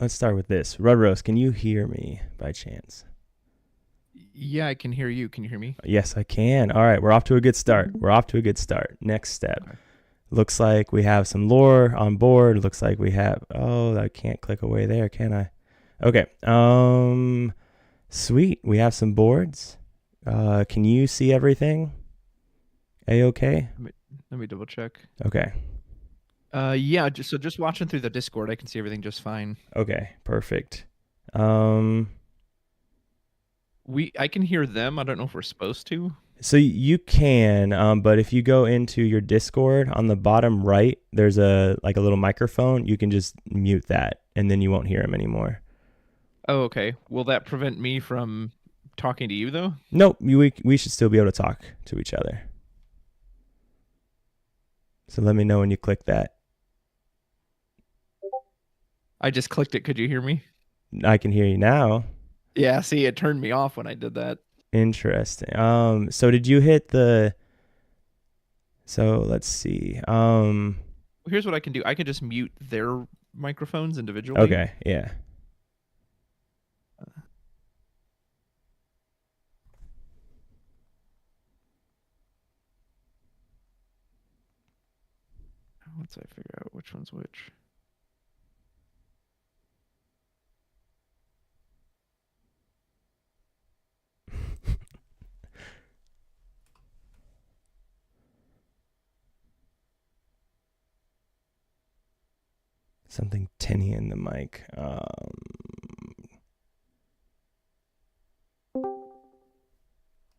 let's start with this. Red Rose, can you hear me by chance? Yeah, I can hear you. Can you hear me? Yes, I can. All right, we're off to a good start. Next step. Okay. Looks like we have some lore on board. Looks like we have, oh, I can't click away there, can I? Okay. Sweet. We have some boards. Can you see everything? A-okay? Let me double check. Okay. Yeah, just watching through the Discord, I can see everything just fine. Okay, perfect. I can hear them. I don't know if we're supposed to. So you can, but if you go into your Discord on the bottom right, there's a little microphone. You can just mute that, and then you won't hear him anymore. Oh, okay. Will that prevent me from talking to you though? Nope, we should still be able to talk to each other. So let me know when you click that. I just clicked it. Could you hear me? I can hear you now. Yeah, see, it turned me off when I did that. Interesting. So did you hit the? So let's see. Here's what I can do. I can just mute their microphones individually. Okay. Yeah. Once I figure out which one's which. Something tinny in the mic.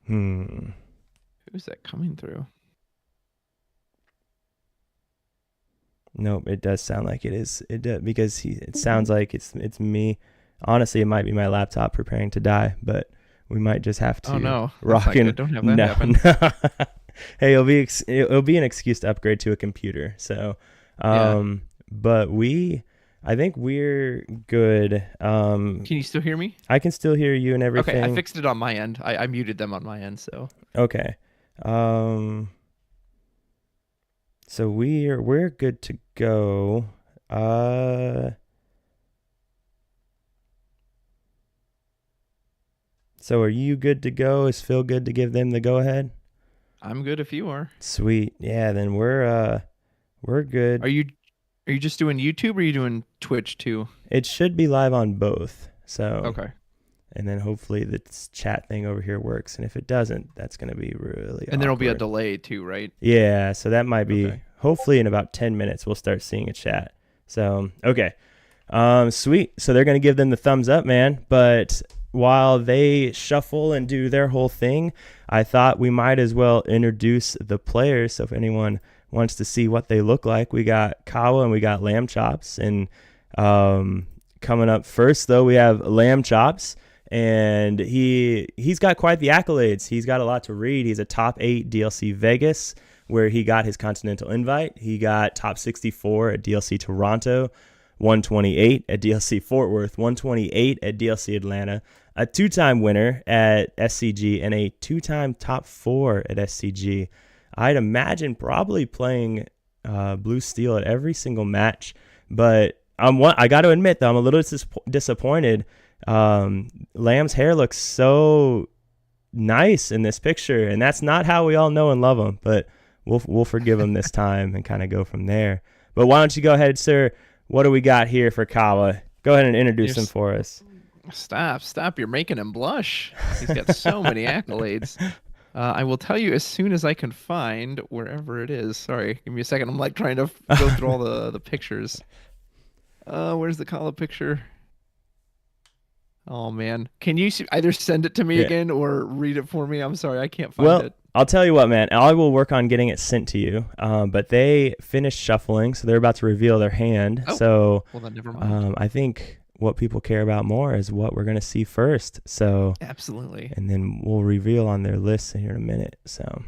Who's that coming through? Nope, it does sound like it is. It does, because it sounds like it's me. Honestly, it might be my laptop preparing to die, but we might just have to. Oh no, rock and don't have that happen. No. Hey, it'll be an excuse to upgrade to a computer. So, but I think we're good. Can you still hear me? I can still hear you and everything. Okay, I fixed it on my end. I muted them on my end, so. Okay. So we're good to go. So are you good to go? Is Phil good to give them the go ahead? I'm good if you are. Sweet. Yeah, then we're good. Are you just doing YouTube or are you doing Twitch too? It should be live on both. So okay. And then hopefully this chat thing over here works. And if it doesn't, that's going to be really And there'll be a awkward. delay too, right? Yeah, so that might be, hopefully in about 10 minutes, we'll start seeing a chat. So, okay. Sweet. So they're going to give them the thumbs up, man. But while they shuffle and do their whole thing, I thought we might as well introduce the players. So if anyone wants to see what they look like, we got Kawa and we got Lamchops. And coming up first, though, we have Lamchops. And he's got quite the accolades. He's got a lot to read. He's a top 8 DLC Vegas, where he got his Continental Invite. He got top 64 at DLC Toronto, 128 at DLC Fort Worth, 128 at DLC Atlanta, a 2-time winner at SCG, and a 2-time top 4 at SCG. I'd imagine probably playing Blue Steel at every single match, but I got to admit, though, I'm a little disappointed. Lamb's hair looks so nice in this picture, and that's not how we all know and love him, but we'll forgive him this time and kind of go from there. But why don't you go ahead, sir? What do we got here for Kawa? Go ahead and introduce him for us. Stop. You're making him blush. He's got so many accolades. I will tell you as soon as I can find wherever it is. Sorry, give me a second. I'm like trying to go through all the pictures. Where's the Kawa picture? Oh man, can you either send it to me again or read it for me? I'm sorry, I can't find it. I'll tell you what, man. I will work on getting it sent to you. But they finished shuffling, so they're about to reveal their hand. Oh, so well, then never mind. I think what people care about more is what we're gonna see first. So absolutely. And then we'll reveal on their list here in a minute. So.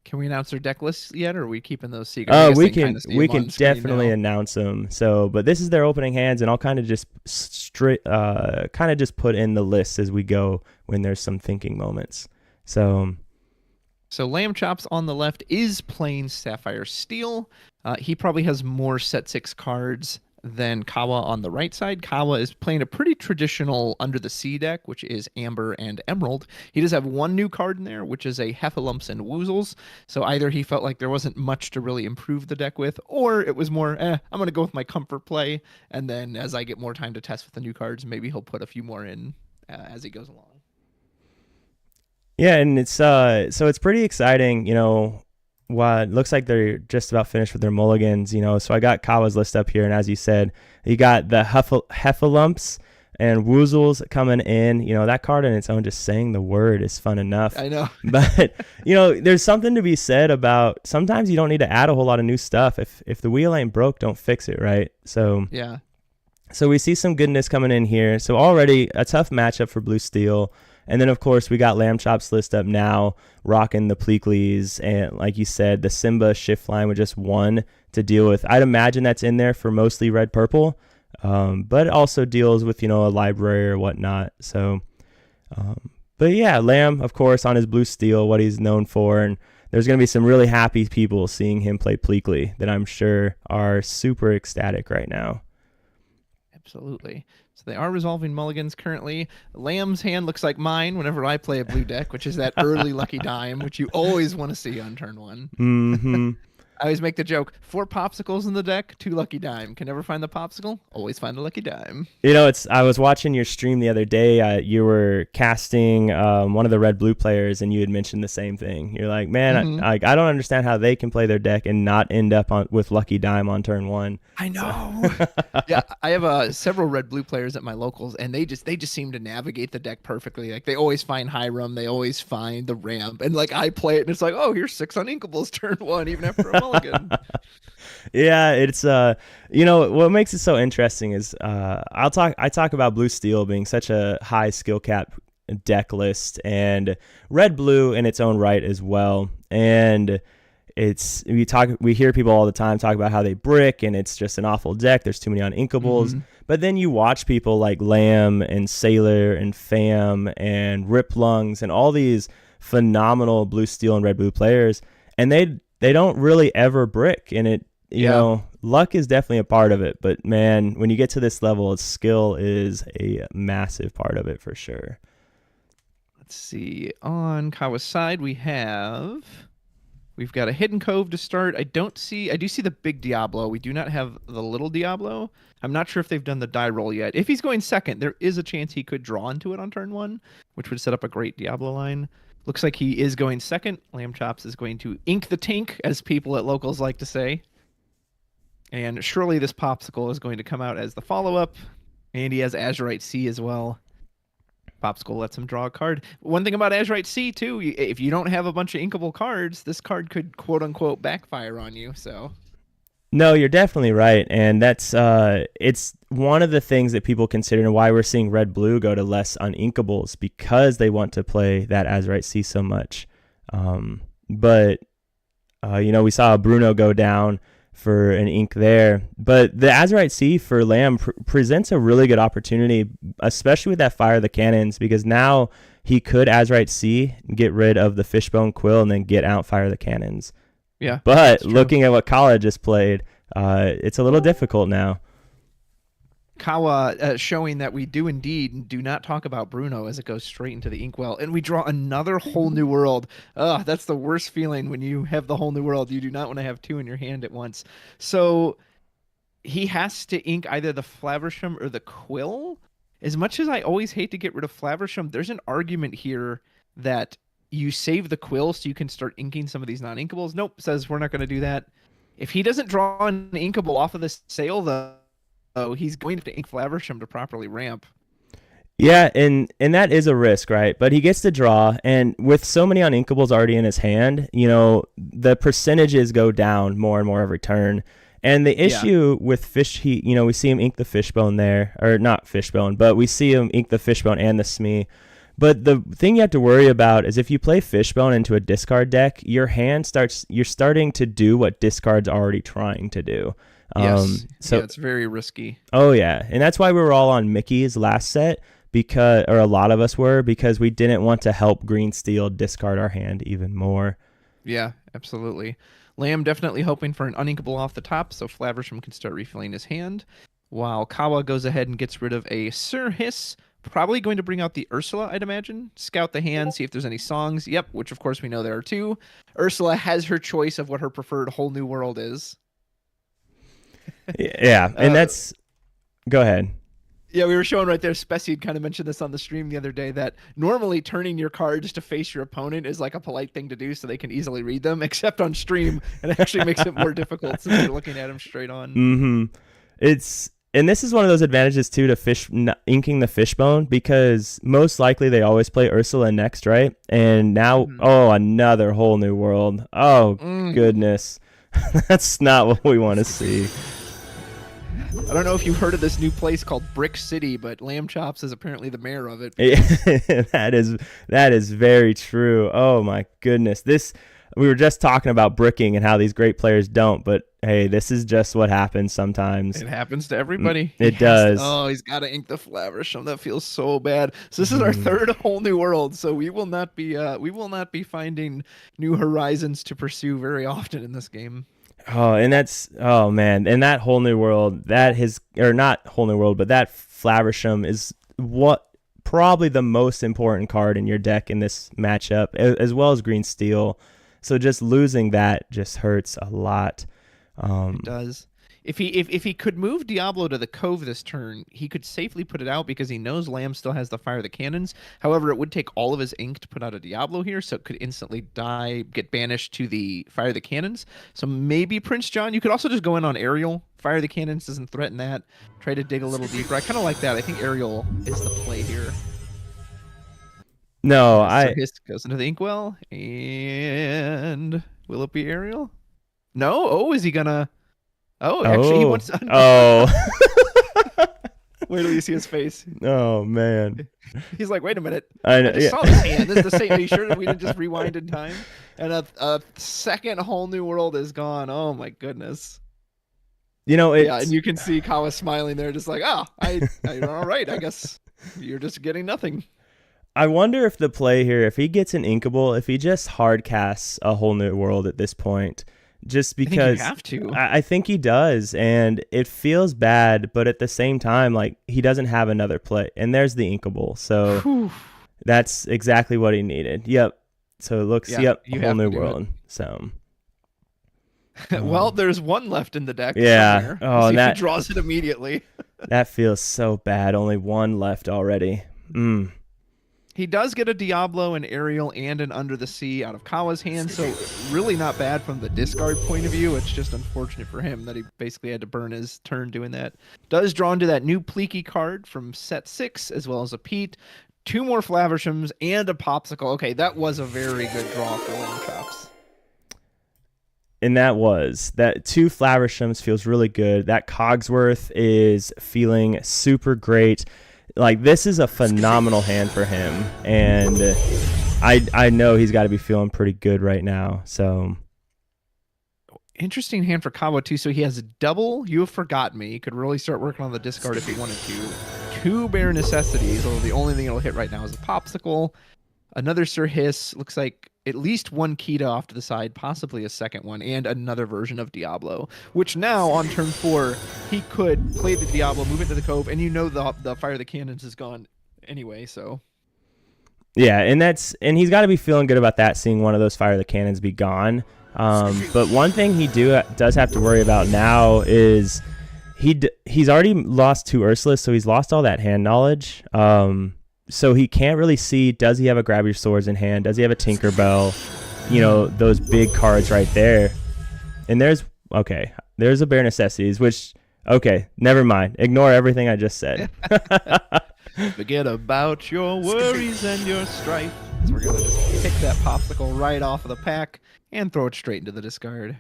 Can we announce their deck lists yet, or are we keeping those secret? We can definitely announce them. So, but this is their opening hands, and I'll kind of just put in the list as we go when there's some thinking moments. So Lamchops on the left is playing Sapphire Steel. He probably has more set 6 cards Then Kawa on the right side. Kawa is playing a pretty traditional Under the Sea deck, which is Amber and Emerald. He does have one new card in there, which is a Heffalumps and Woozles. So either he felt like there wasn't much to really improve the deck with, or it was more, I'm going to go with my comfort play. And then as I get more time to test with the new cards, maybe he'll put a few more in as he goes along. Yeah, and it's so it's pretty exciting, It looks like they're just about finished with their mulligans, So I got Kawa's list up here, and as you said, you got the Heffalumps and Woozles coming in. That card in its own, just saying the word is fun enough. I know. But, there's something to be said about sometimes you don't need to add a whole lot of new stuff. If the wheel ain't broke, don't fix it, right? So yeah. So we see some goodness coming in here. So already a tough matchup for Blue Steel. And then, of course, we got Lamchops list up now, rocking the Pleakleys. And like you said, the Simba shift line with just one to deal with. I'd imagine that's in there for mostly red-purple, but it also deals with, a library or whatnot. So, but yeah, Lamb, of course, on his Blue Steel, what he's known for. And there's going to be some really happy people seeing him play Pleakley that I'm sure are super ecstatic right now. Absolutely. So they are resolving mulligans currently. Lamb's hand looks like mine whenever I play a blue deck, which is that early lucky dime, which you always want to see on turn one. Mm-hmm. I always make the joke, 4 popsicles in the deck, 2 lucky dime. Can never find the popsicle, always find the lucky dime. I was watching your stream the other day. You were casting one of the red-blue players, and you had mentioned the same thing. You're like, man, I don't understand how they can play their deck and not end up with lucky dime on turn one. I know. So. Yeah, I have several red-blue players at my locals, and they just seem to navigate the deck perfectly. Like, they always find Hiram, they always find the ramp, and like I play it, and it's like, oh, here's 6 uninkables turn one, even after a mulligan. Yeah, it's what makes it so interesting is I talk about Blue Steel being such a high skill cap deck list, and red blue in its own right as well. And we hear people all the time talk about how they brick and it's just an awful deck, there's too many uninkables. But then you watch people like Lamb and Sailor and Fam and Rip Lungs and all these phenomenal Blue Steel and red blue players, and they don't really ever brick, and it luck is definitely a part of it, but man, when you get to this level, skill is a massive part of it for sure. Let's see, on Kawa's side we've got a Hidden Cove to start. I do see the big Diablo. We do not have the little Diablo. I'm not sure if they've done the die roll yet. If he's going second, there is a chance he could draw into it on turn one, which would set up a great Diablo line. Looks like he is going second. Lamchops is going to ink the tink, as people at locals like to say. And surely this popsicle is going to come out as the follow-up. And he has Azurite Sea as well. Popsicle lets him draw a card. One thing about Azurite Sea, too, if you don't have a bunch of inkable cards, this card could, quote-unquote, backfire on you, so... No, you're definitely right, and that's it's one of the things that people consider and why we're seeing red-blue go to less uninkables, because they want to play that Azurite Sea so much. But we saw Bruno go down for an ink there, but the Azurite Sea for Lamb presents a really good opportunity, especially with that Fire the Cannons, because now he could Azurite Sea, get rid of the Fishbone Quill, and then get out Fire the Cannons. Yeah, but looking at what Kawa just played, it's a little difficult now. Kawa showing that we do indeed do not talk about Bruno as it goes straight into the inkwell, and we draw another whole new world. That's the worst feeling when you have the whole new world. You do not want to have 2 in your hand at once. So he has to ink either the Flaversham or the Quill. As much as I always hate to get rid of Flaversham, there's an argument here that you save the Quill so you can start inking some of these non-inkables. Nope, says we're not going to do that. If he doesn't draw an inkable off of this sale, though, he's going to ink Flaversham to properly ramp. Yeah, and that is a risk, right? But he gets to draw, and with so many uninkables already in his hand, the percentages go down more and more every turn. And the issue with fish, we see him ink the Fishbone there, or not Fishbone, but we see him ink the Fishbone and the Smee. But the thing you have to worry about is if you play Fishbone into a discard deck, you're starting to do what discard's already trying to do. Yes. So it's very risky. Oh yeah, and that's why we were all on Mickey's last set, or a lot of us were, because we didn't want to help Green Steel discard our hand even more. Yeah, absolutely. Lamb definitely hoping for an uninkable off the top so Flaversham can start refilling his hand. while Kawa goes ahead and gets rid of a Sir Hiss. Probably going to bring out the Ursula, I'd imagine. Scout the hand, see if there's any songs. Yep, which of course we know there are two. Ursula has her choice of what her preferred whole new world is. Yeah, and that's... Go ahead. Yeah, we were showing right there, Spessy kind of mentioned this on the stream the other day, that normally turning your cards to face your opponent is like a polite thing to do so they can easily read them, except on stream, it actually makes it more difficult since you're looking at them straight on. Mm-hmm. And this is one of those advantages, too, to inking the fishbone, because most likely they always play Ursula next, right? And now, another whole new world. Oh, goodness. That's not what we want to see. I don't know if you've heard of this new place called Brick City, but Lamchops is apparently the mayor of it. That is very true. Oh, my goodness. We were just talking about bricking and how these great players don't, but hey, this is just what happens sometimes. It happens to everybody. It does. He's got to ink the Flaversham. That feels so bad. So this is our third whole new world. So we will not be finding new horizons to pursue very often in this game. Oh man, and that whole new world, not whole new world, but that Flaversham is what probably the most important card in your deck in this matchup, as well as Green Steel. So just losing that just hurts a lot. It does. If he could move Diablo to the Cove this turn, he could safely put it out because he knows Lamb still has the Fire the Cannons. However, it would take all of his ink to put out a Diablo here, so it could instantly get banished to the Fire the Cannons. So maybe Prince John, you could also just go in on Ariel. Fire the Cannons doesn't threaten that. Try to dig a little deeper. I kind of like that. I think Ariel is the play here. No, His goes into the Inkwell, and will it be Ariel? No? Oh, is he gonna... Oh, actually, he wants... Wait till you see his face. Oh, man. He's like, wait a minute. I just saw this hand. This is the same. Are you sure that we didn't just rewind in time? And a second whole new world is gone. Oh, my goodness. Yeah, and you can see Kawa smiling there, just like, all right, I guess you're just getting nothing. I wonder if the play here, if he gets an Inkable, if he just hard casts a whole new world at this point, just because I think you have to. I think he does, and it feels bad, but at the same time, like, he doesn't have another play, and there's the Inkable, so that's exactly what he needed. Yep. So it looks, whole new world. So. Well, there's one left in the deck. Yeah. Somewhere. Oh, and that he draws it immediately. That feels so bad. Only one left already. He does get a Diablo, an Ariel, and an Under the Sea out of Kawa's hand, so really not bad from the discard point of view. It's just unfortunate for him that he basically had to burn his turn doing that. Does draw into that new Pleeky card from set 6, as well as a Pete, 2 more Flavershams, and a Popsicle. Okay, that was a very good draw for Lamchops. And that 2 Flavershams feels really good. That Cogsworth is feeling super great. Like, this is a phenomenal hand for him, and I know he's got to be feeling pretty good right now. So interesting hand for Kawa too. So he has a double You Have Forgotten Me. He could really start working on the discard if he wanted to. 2 Bare Necessities, although the only thing it'll hit right now is a Popsicle. Another Sir Hiss, looks like at least 1 Kita off to the side, possibly a second one, and another version of Diablo, which now on turn 4, he could play the Diablo, move into the Cove, and the Fire of the Cannons is gone anyway, so. Yeah, and he's got to be feeling good about that, seeing one of those Fire of the Cannons be gone. But one thing he does have to worry about now is he's already lost 2 Ursulas, so he's lost all that hand knowledge. So he can't really see, does he have a Grab Your Swords in hand? Does he have a Tinkerbell? You know, those big cards right there. And there's a Bare Necessities, which, okay, never mind. Ignore everything I just said. Forget about your worries and your strife. So we're going to just pick that Popsicle right off of the pack and throw it straight into the discard.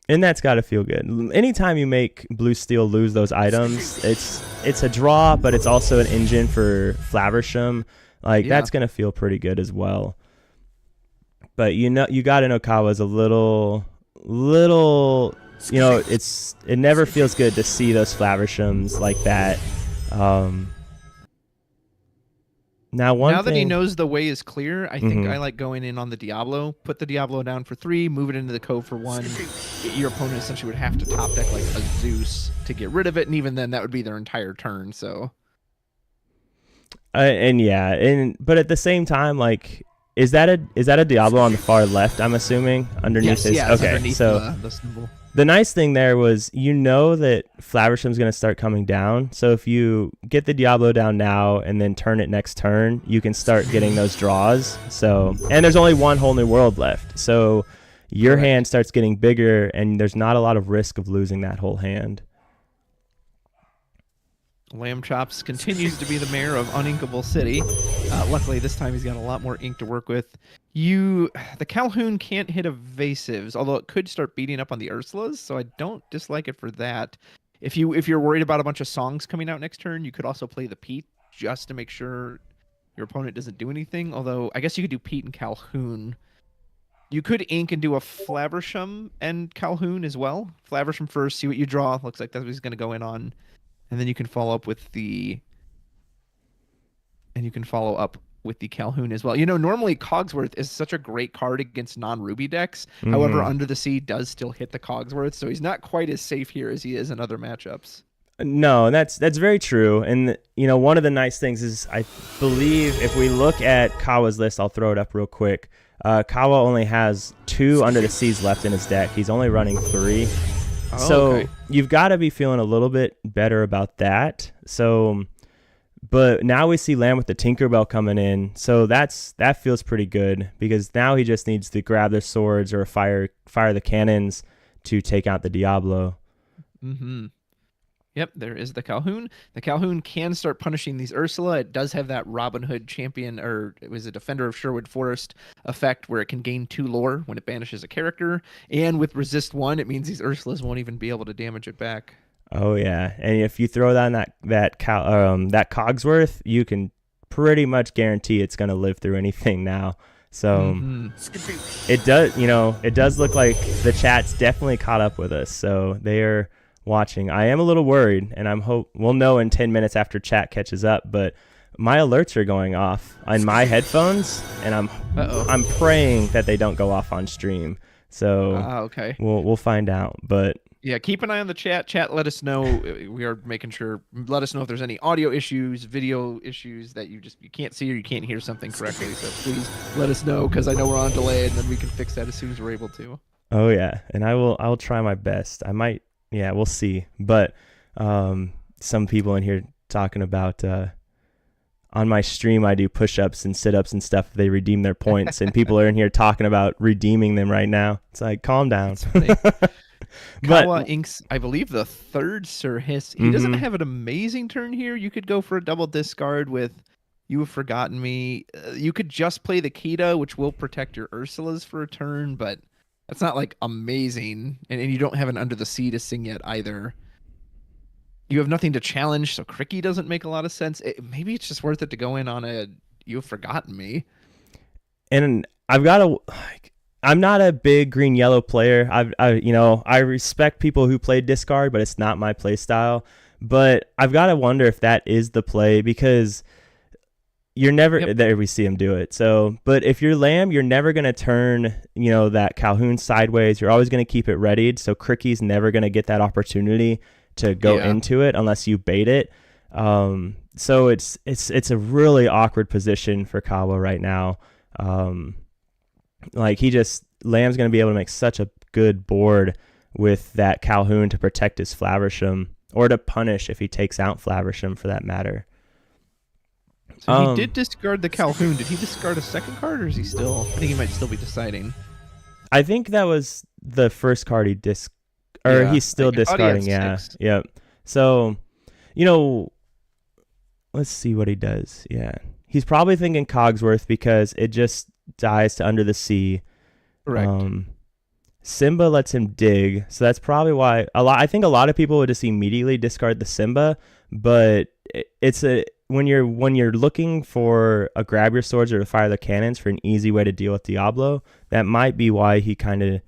And that's got to feel good. Anytime you make Blue Steel lose those items, it's a draw, but it's also an engine for Flaversham. That's going to feel pretty good as well. But you got to know Kawa's a little, it never feels good to see those Flavershams like that. Now that he knows the way is clear, I think Mhm. I like going in on the Diablo, put the Diablo down for 3, move it into the cove for 1. Your opponent essentially would have to top deck like a Zeus to get rid of it, and even then that would be their entire turn. So but at the same time, like, is that a Diablo on the far left? I'm assuming underneath his. Yes, Okay, underneath so the symbol. the nice thing there was, that Flaversham's going to start coming down. So if you get the Diablo down now and then turn it next turn, you can start getting those draws. So, and there's only one whole new world left. So your hand starts getting bigger, and there's not a lot of risk of losing that whole hand. Lamchops continues to be the mayor of Uninkable City. Luckily, this time he's got a lot more ink to work with. The Calhoun can't hit evasives, although it could start beating up on the Ursulas, so I don't dislike it for that. If you're worried about a bunch of songs coming out next turn, you could also play the Pete just to make sure your opponent doesn't do anything. Although I guess you could do Pete and Calhoun. You could ink and do a Flaversham and Calhoun as well. Flaversham first, see what you draw. Looks like that's what he's going to go in on. And then you can follow up with the Calhoun as well. Normally Cogsworth is such a great card against non-Ruby decks. Mm-hmm. However, Under the Sea does still hit the Cogsworth, so he's not quite as safe here as he is in other matchups. No, that's very true. And one of the nice things is, I believe if we look at Kawa's list, I'll throw it up real quick. Kawa only has 2 Under the Seas left in his deck. He's only running 3. So you've got to be feeling a little bit better about that. So, but now we see Lamb with the Tinkerbell coming in. So that feels pretty good, because now he just needs to grab the swords or fire the cannons to take out the Diablo. Mm-hmm. Yep, there is the Calhoun. The Calhoun can start punishing these Ursula. It does have that Robin Hood champion, or it was a Defender of Sherwood Forest effect, where it can gain 2 lore when it banishes a character. And with resist 1, it means these Ursulas won't even be able to damage it back. Oh yeah, and if you throw down that Cogsworth, you can pretty much guarantee it's going to live through anything now. So it does look like the chat's definitely caught up with us. So they are watching. I am a little worried, and we'll know in 10 minutes after chat catches up, but my alerts are going off on my headphones, and I'm praying that they don't go off on stream. So okay. We'll find out. But yeah, keep an eye on the chat. Chat, let us know. We are making sure. Let us know if there's any audio issues, video issues that you can't see or you can't hear something correctly. So please let us know, because I know we're on delay, and then we can fix that as soon as we're able to. Oh yeah, and I'll try my best. I might. Yeah, we'll see. But some people in here talking about on my stream I do push-ups and sit-ups and stuff. They redeem their points, and people are in here talking about redeeming them right now. It's like, calm down. Kawa inks, I believe, the 3rd Sir Hiss. He doesn't have an amazing turn here. You could go for a double discard with You Have Forgotten Me. You could just play the Kita, which will protect your Ursulas for a turn, but that's not like amazing, and you don't have an Under the Sea to sing yet either. You have nothing to challenge, so Cricky doesn't make a lot of sense. Maybe it's just worth it to go in on a You Have Forgotten Me. And I'm not a big green-yellow player. I respect people who play discard, but it's not my play style. But I've got to wonder if that is the play, because you're never there. We see him do it. So, but if you're Lamb, you're never going to turn, that Calhoun sideways. You're always going to keep it readied. So Cricky's never going to get that opportunity to go into it unless you bait it. So it's a really awkward position for Kawa right now. Lamb's going to be able to make such a good board with that Calhoun to protect his Flaversham, or to punish if he takes out Flaversham, for that matter. So he did discard the Calhoun. Did he discard a second card, or is he still? I think he might still be deciding. I think that was the first card he he's still discarding. Yeah. Yep. So, let's see what he does. Yeah. He's probably thinking Cogsworth, because it just dies to Under the Sea. Correct. Simba lets him dig, so that's probably why I think a lot of people would just immediately discard the Simba, but when you're looking for a grab your swords or to fire the cannons for an easy way to deal with Diablo, that might be why he kind of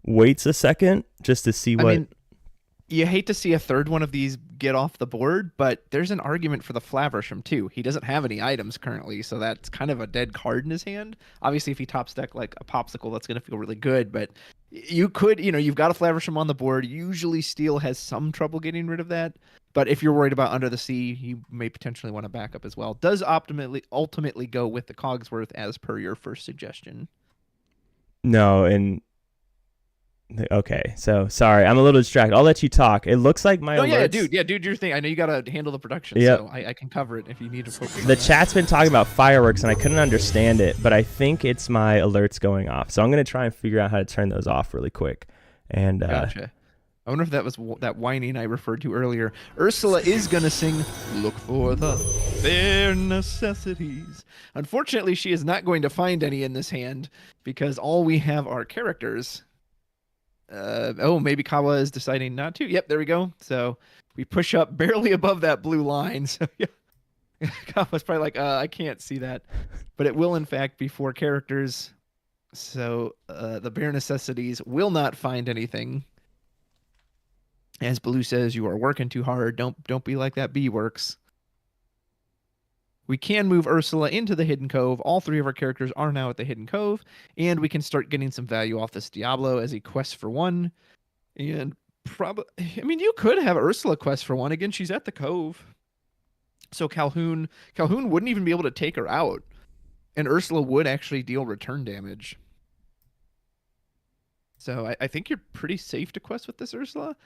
waits a second just to see what. I mean, you hate to see a third one of these get off the board, but there's an argument for the Flaversham too. He doesn't have any items currently, so that's kind of a dead card in his hand. Obviously, if he top deck like a Popsicle, that's going to feel really good, but you could, you've got a Flaversham on the board. Usually Steel has some trouble getting rid of that, but if you're worried about Under the Sea, you may potentially want to back up as well. Does ultimately go with the Cogsworth as per your first suggestion. No, and okay, so sorry, I'm a little distracted. I'll let you talk. It looks like my alerts... do your thing. I know you gotta handle the production, Yep. so I can cover it if you need to focus. The chat's been talking about fireworks, and I couldn't understand it, but I think it's my alerts going off. So I'm gonna try and figure out how to turn those off really quick. And Gotcha. I wonder if that was that whining I referred to earlier. Ursula is gonna sing "Look for the Bare Necessities." Unfortunately, she is not going to find any in this hand because all we have are characters. Maybe Kawa is deciding not to. Yep, there we go. So we push up barely above that blue line. So yeah, Kawa's probably like, I can't see that, but it will in fact be 4 characters. So the bare necessities will not find anything. As Blue says, you are working too hard. Don't be like that bee works. We can move Ursula into the Hidden Cove. All 3 of our characters are now at the Hidden Cove, and we can start getting some value off this Diablo as he quests for 1. And probably, you could have Ursula quest for 1. Again, she's at the Cove. So Calhoun wouldn't even be able to take her out, and Ursula would actually deal return damage. So I think you're pretty safe to quest with this Ursula.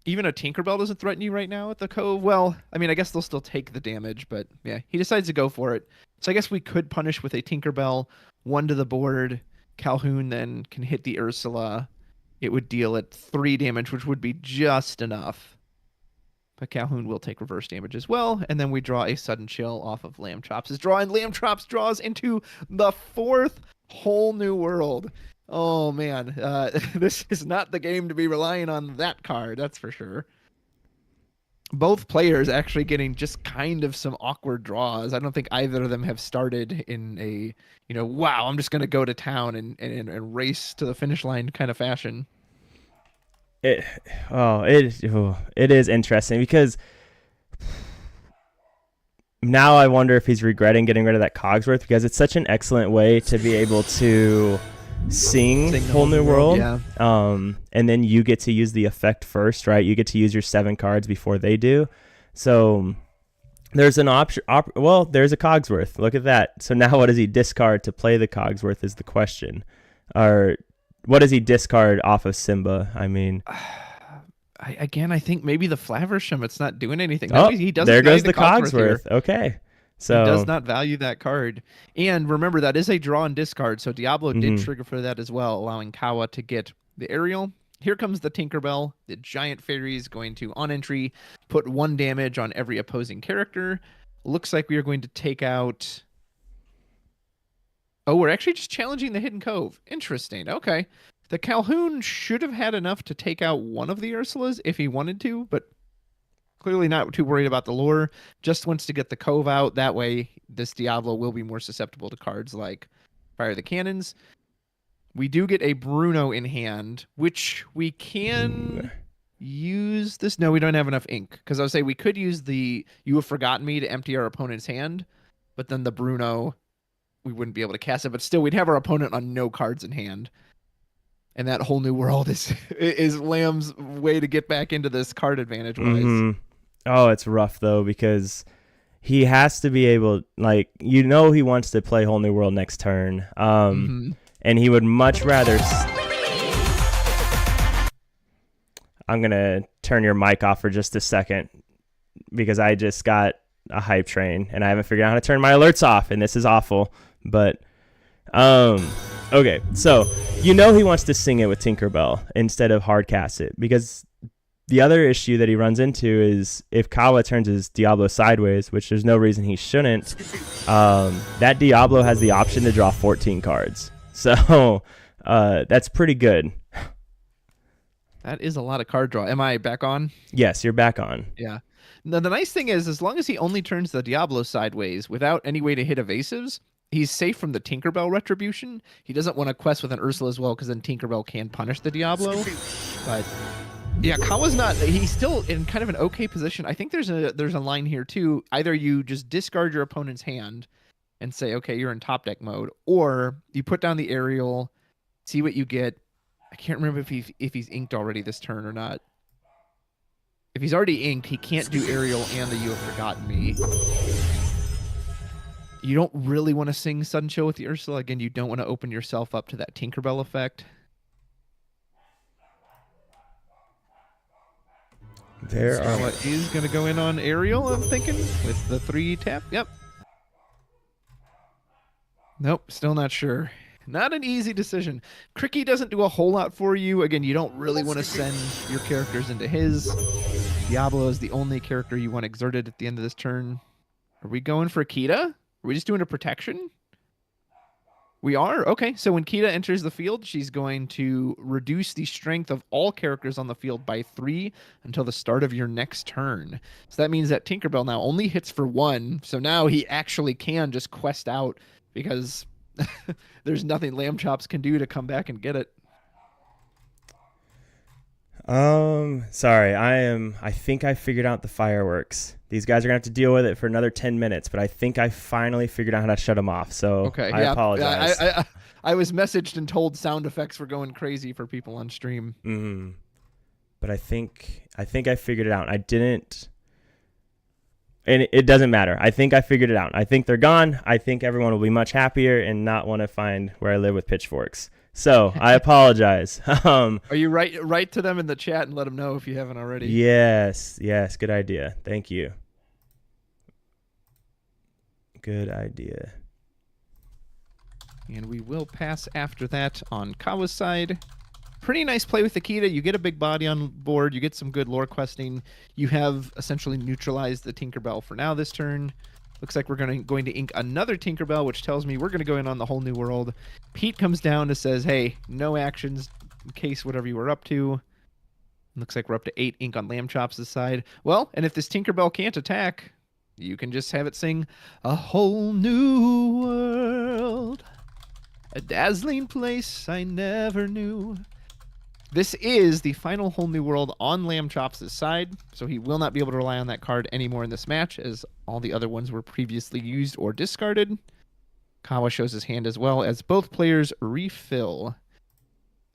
Even a Tinkerbell doesn't threaten you right now at the Cove. Well, I guess they'll still take the damage, but yeah, he decides to go for it. So I guess we could punish with a Tinkerbell, 1 to the board. Calhoun then can hit the Ursula. It would deal it 3 damage, which would be just enough. But Calhoun will take reverse damage as well, and then we draw a Sudden Chill off of Lamchops' draw, and Lamchops draws into the 4th Whole New World. Oh man, this is not the game to be relying on that card, that's for sure. Both players actually getting just kind of some awkward draws. I don't think either of them have started in a, wow, I'm just going to go to town and race to the finish line kind of fashion. It is interesting because now I wonder if he's regretting getting rid of that Cogsworth, because it's such an excellent way to be able to sing Whole New World. Yeah. And then you get to use the effect first, right? You get to use your 7 cards before they do. So there's an option. There's a Cogsworth. Look at that. So now what does he discard to play the Cogsworth is the question. Or what does he discard off of Simba? I think maybe the Flaversham. It's not doing anything. Oh, he doesn't. There goes the Cogsworth. Okay. So he does not value that card. And remember, that is a draw and discard, so Diablo did trigger for that as well, allowing Kawa to get the aerial. Here comes the Tinkerbell. The giant fairy is going to, on entry, put 1 damage on every opposing character. Looks like we are going to take out... Oh, we're actually just challenging the Hidden Cove. Interesting. Okay. The Calhoun should have had enough to take out one of the Ursulas if he wanted to, but clearly not too worried about the lore. Just wants to get the Cove out. That way, this Diablo will be more susceptible to cards like Fire the Cannons. We do get a Bruno in hand, which we can use this. No, we don't have enough ink, because I would say we could use the You Have Forgotten Me to empty our opponent's hand, but then the Bruno, we wouldn't be able to cast it, but still we'd have our opponent on no cards in hand. And that Whole New World is Lamb's way to get back into this card advantage wise. Mm-hmm. Oh, it's rough though, because he has to be able, he wants to play Whole New World next turn. And he would much rather... I'm going to turn your mic off for just a second, because I just got a hype train and I haven't figured out how to turn my alerts off, and this is awful. But, okay, so he wants to sing it with Tinkerbell instead of hard cast it, because the other issue that he runs into is if Kawa turns his Diablo sideways, which there's no reason he shouldn't, that Diablo has the option to draw 14 cards. So that's pretty good. That is a lot of card draw. Am I back on? Yes, you're back on. Yeah. Now, the nice thing is, as long as he only turns the Diablo sideways without any way to hit evasives, he's safe from the Tinkerbell retribution. He doesn't want to quest with an Ursula as well, because then Tinkerbell can punish the Diablo. But Yeah, Kawa's not. He's still in kind of an okay position. I think there's a line here too. Either you just discard your opponent's hand and say, okay, you're in top deck mode, or you put down the aerial, see what you get. I can't remember if he's inked already this turn or not. If he's already inked, he can't do aerial and the You Have Forgotten Me. You don't really want to sing Sudden Chill with the Ursula. Again, you don't want to open yourself up to that Tinkerbell effect. What is going to go in on aerial, I'm thinking, with the 3 tap. Yep. Nope, still not sure. Not an easy decision. Cricky doesn't do a whole lot for you. Again, you don't really want to send your characters into his. Diablo is the only character you want exerted at the end of this turn. Are we going for Kita? Are we just doing a protection? We are? Okay, so when Kita enters the field, she's going to reduce the strength of all characters on the field by 3 until the start of your next turn. So that means that Tinkerbell now only hits for 1, so now he actually can just quest out because there's nothing Lamchops can do to come back and get it. Sorry, I think I figured out the fireworks. These guys are gonna have to deal with it for another 10 minutes, but I think I finally figured out how to shut them off. So okay, I apologize. I was messaged and told sound effects were going crazy for people on stream. Mm-hmm. But I think I figured it out. I didn't, and it doesn't matter. I think I figured it out. I think they're gone. I think everyone will be much happier and not want to find where I live with pitchforks. So I apologize. Are you write to them in the chat and let them know if you haven't already? Yes, good idea. Thank you. Good idea. And we will pass after that on Kawa's side. Pretty nice play with the Kita. You get a big body on board. You get some good lore questing. You have essentially neutralized the Tinkerbell for now this turn. Looks like we're going to ink another Tinkerbell, which tells me we're going to go in on the whole new world. Pete comes down and says, hey, no actions in case whatever you were up to. Looks like we're up to 8 ink on Lamchops' side. Well, and if this Tinkerbell can't attack, you can just have it sing, a whole new world, a dazzling place I never knew. This is the final whole new world on Lamchops' side, so he will not be able to rely on that card anymore in this match, as all the other ones were previously used or discarded. Kawa shows his hand as well as both players refill.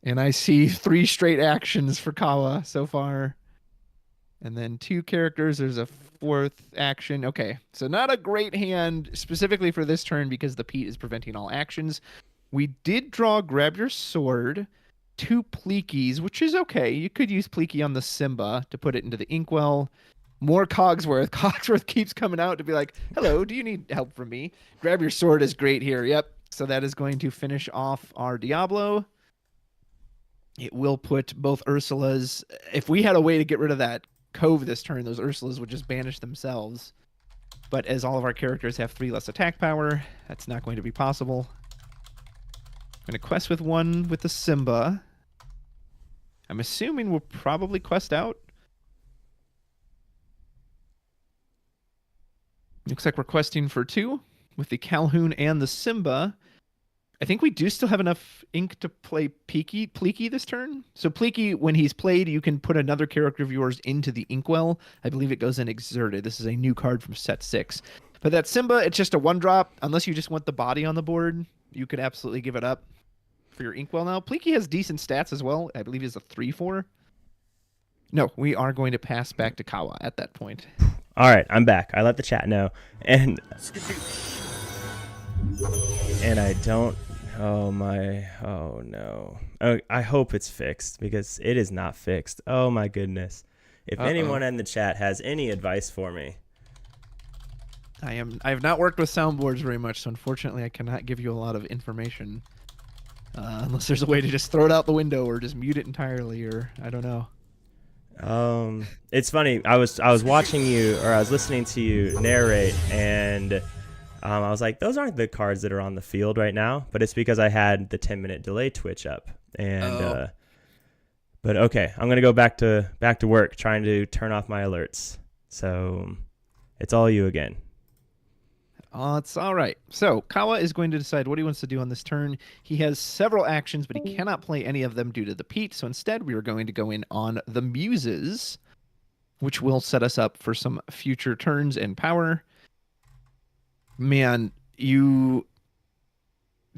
And I see 3 straight actions for Kawa so far. And then 2 characters, there's a 4th action. Okay, so not a great hand specifically for this turn because the Pete is preventing all actions. We did draw Grab Your Sword, 2 Pleekies, which is okay. You could use Pleeky on the Simba to put it into the Inkwell. More Cogsworth. Cogsworth keeps coming out to be like, hello, do you need help from me? Grab Your Sword is great here. Yep. So that is going to finish off our Diablo. It will put both Ursulas. If we had a way to get rid of that Cove this turn, those Ursulas would just banish themselves. But as all of our characters have 3 less attack power, that's not going to be possible. I'm going to quest with 1 with the Simba. I'm assuming we'll probably quest out. Looks like we're questing for 2 with the Calhoun and the Simba. I think we do still have enough ink to play Pleeky this turn. So Pleeky, when he's played, you can put another character of yours into the Inkwell. I believe it goes in Exerted. This is a new card from set 6. But that Simba, it's just a 1-drop. Unless you just want the body on the board, you could absolutely give it up for your Inkwell now. Pleeky has decent stats as well. I believe he's a 3/4. No, we are going to pass back to Kawa at that point. All right, I'm back. I let the chat know. And I don't... Oh no. Oh, I hope it's fixed because it is not fixed. Oh my goodness. If anyone in the chat has any advice for me. I have not worked with soundboards very much, so unfortunately I cannot give you a lot of information. Unless there's a way to just throw it out the window or just mute it entirely, or I don't know. It's funny. I was watching you, or I was listening to you narrate, and I was like, those aren't the cards that are on the field right now, but it's because I had the 10-minute delay twitch up. And but okay, I'm gonna go back to work trying to turn off my alerts. So it's all you again. It's all right. So Kawa is going to decide what he wants to do on this turn. He has several actions, but he cannot play any of them due to the Pete. So instead, we are going to go in on the Muses, which will set us up for some future turns and power. Man, do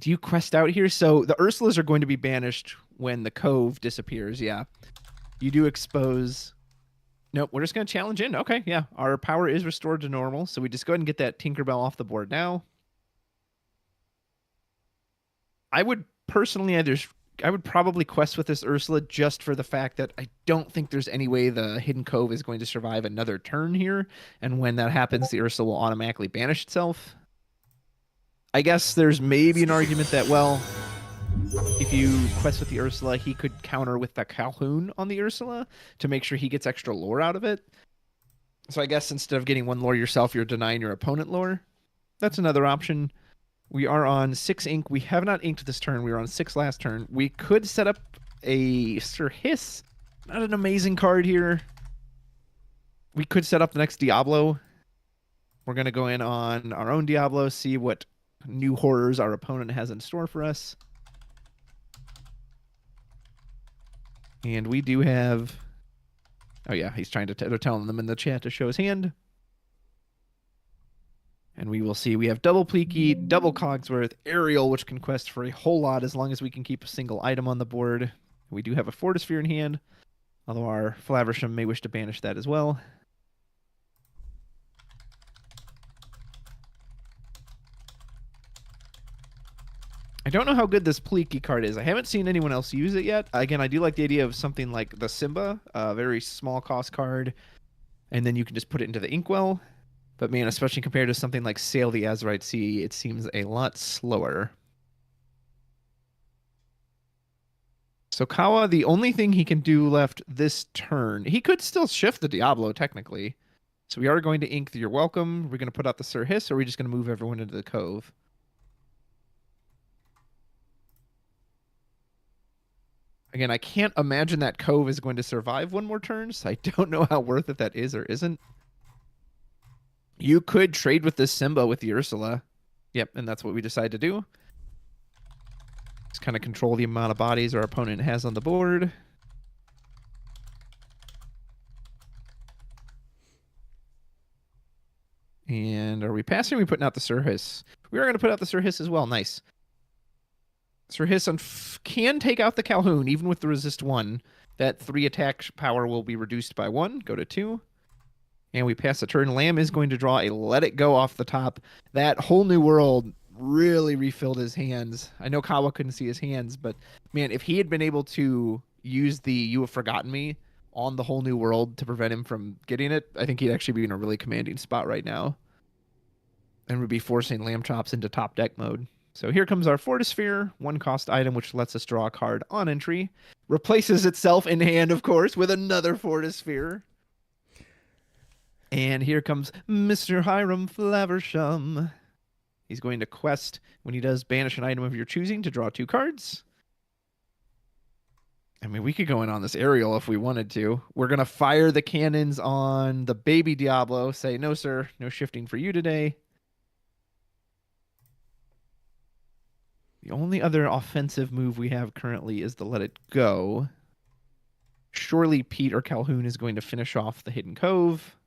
you quest out here? So the Ursulas are going to be banished when the Cove disappears. Yeah. You do expose. Nope, we're just going to challenge in. Okay, yeah. Our power is restored to normal, so we just go ahead and get that Tinkerbell off the board now. I would personally I would probably quest with this Ursula just for the fact that I don't think there's any way the Hidden Cove is going to survive another turn here, and when that happens, the Ursula will automatically banish itself. I guess there's maybe an argument that, well, if you quest with the Ursula, he could counter with the Calhoun on the Ursula to make sure he gets extra lore out of it. So I guess instead of getting one lore yourself, you're denying your opponent lore. That's another option. We are on 6 ink. We have not inked this turn. We were on 6 last turn. We could set up a Sir Hiss. Not an amazing card here. We could set up the next Diablo. We're going to go in on our own Diablo, see what new horrors our opponent has in store for us. And we do have... Oh yeah, he's trying to... They're telling them in the chat to show his hand. And we will see we have double Pleaky, double Cogsworth, Aerial, which can quest for a whole lot as long as we can keep a single item on the board. We do have a Fortisphere in hand, although our Flaversham may wish to banish that as well. I don't know how good this Pleaky card is. I haven't seen anyone else use it yet. Again, I do like the idea of something like the Simba, a very small cost card, and then you can just put it into the Inkwell. But man, especially compared to something like Sail the Azurite Sea, it seems a lot slower. So Kawa, the only thing he can do left this turn, he could still shift the Diablo, technically. So we are going to ink the You're Welcome. We're going to put out the Sir Hiss, or are we just going to move everyone into the Cove? Again, I can't imagine that Cove is going to survive one more turn, so I don't know how worth it that is or isn't. You could trade with this Simba with the Ursula. Yep, and that's what we decide to do. Just kind of control the amount of bodies our opponent has on the board. And are we passing or are we putting out the Sir Hiss? We are going to put out the Sir Hiss as well. Nice. Sir Hiss can take out the Calhoun, even with the resist 1. That 3 attack power will be reduced by 1. Go to 2. And we pass the turn. Lamb is going to draw a Let It Go off the top. That Whole New World really refilled his hands. I know Kawa couldn't see his hands, but man, if he had been able to use the You Have Forgotten Me on the Whole New World to prevent him from getting it, I think he'd actually be in a really commanding spot right now. And would be forcing Lamchops into top deck mode. So here comes our Fortisphere, 1 cost item, which lets us draw a card on entry. Replaces itself in hand, of course, with another Fortisphere. And here comes Mr. Hiram Flaversham. He's going to quest when he does banish an item of your choosing to draw 2 cards. I mean, we could go in on this Aerial if we wanted to. We're going to fire the cannons on the baby Diablo. Say, no, sir, no shifting for you today. The only other offensive move we have currently is the Let It Go. Surely Pete or Calhoun is going to finish off the Hidden Cove.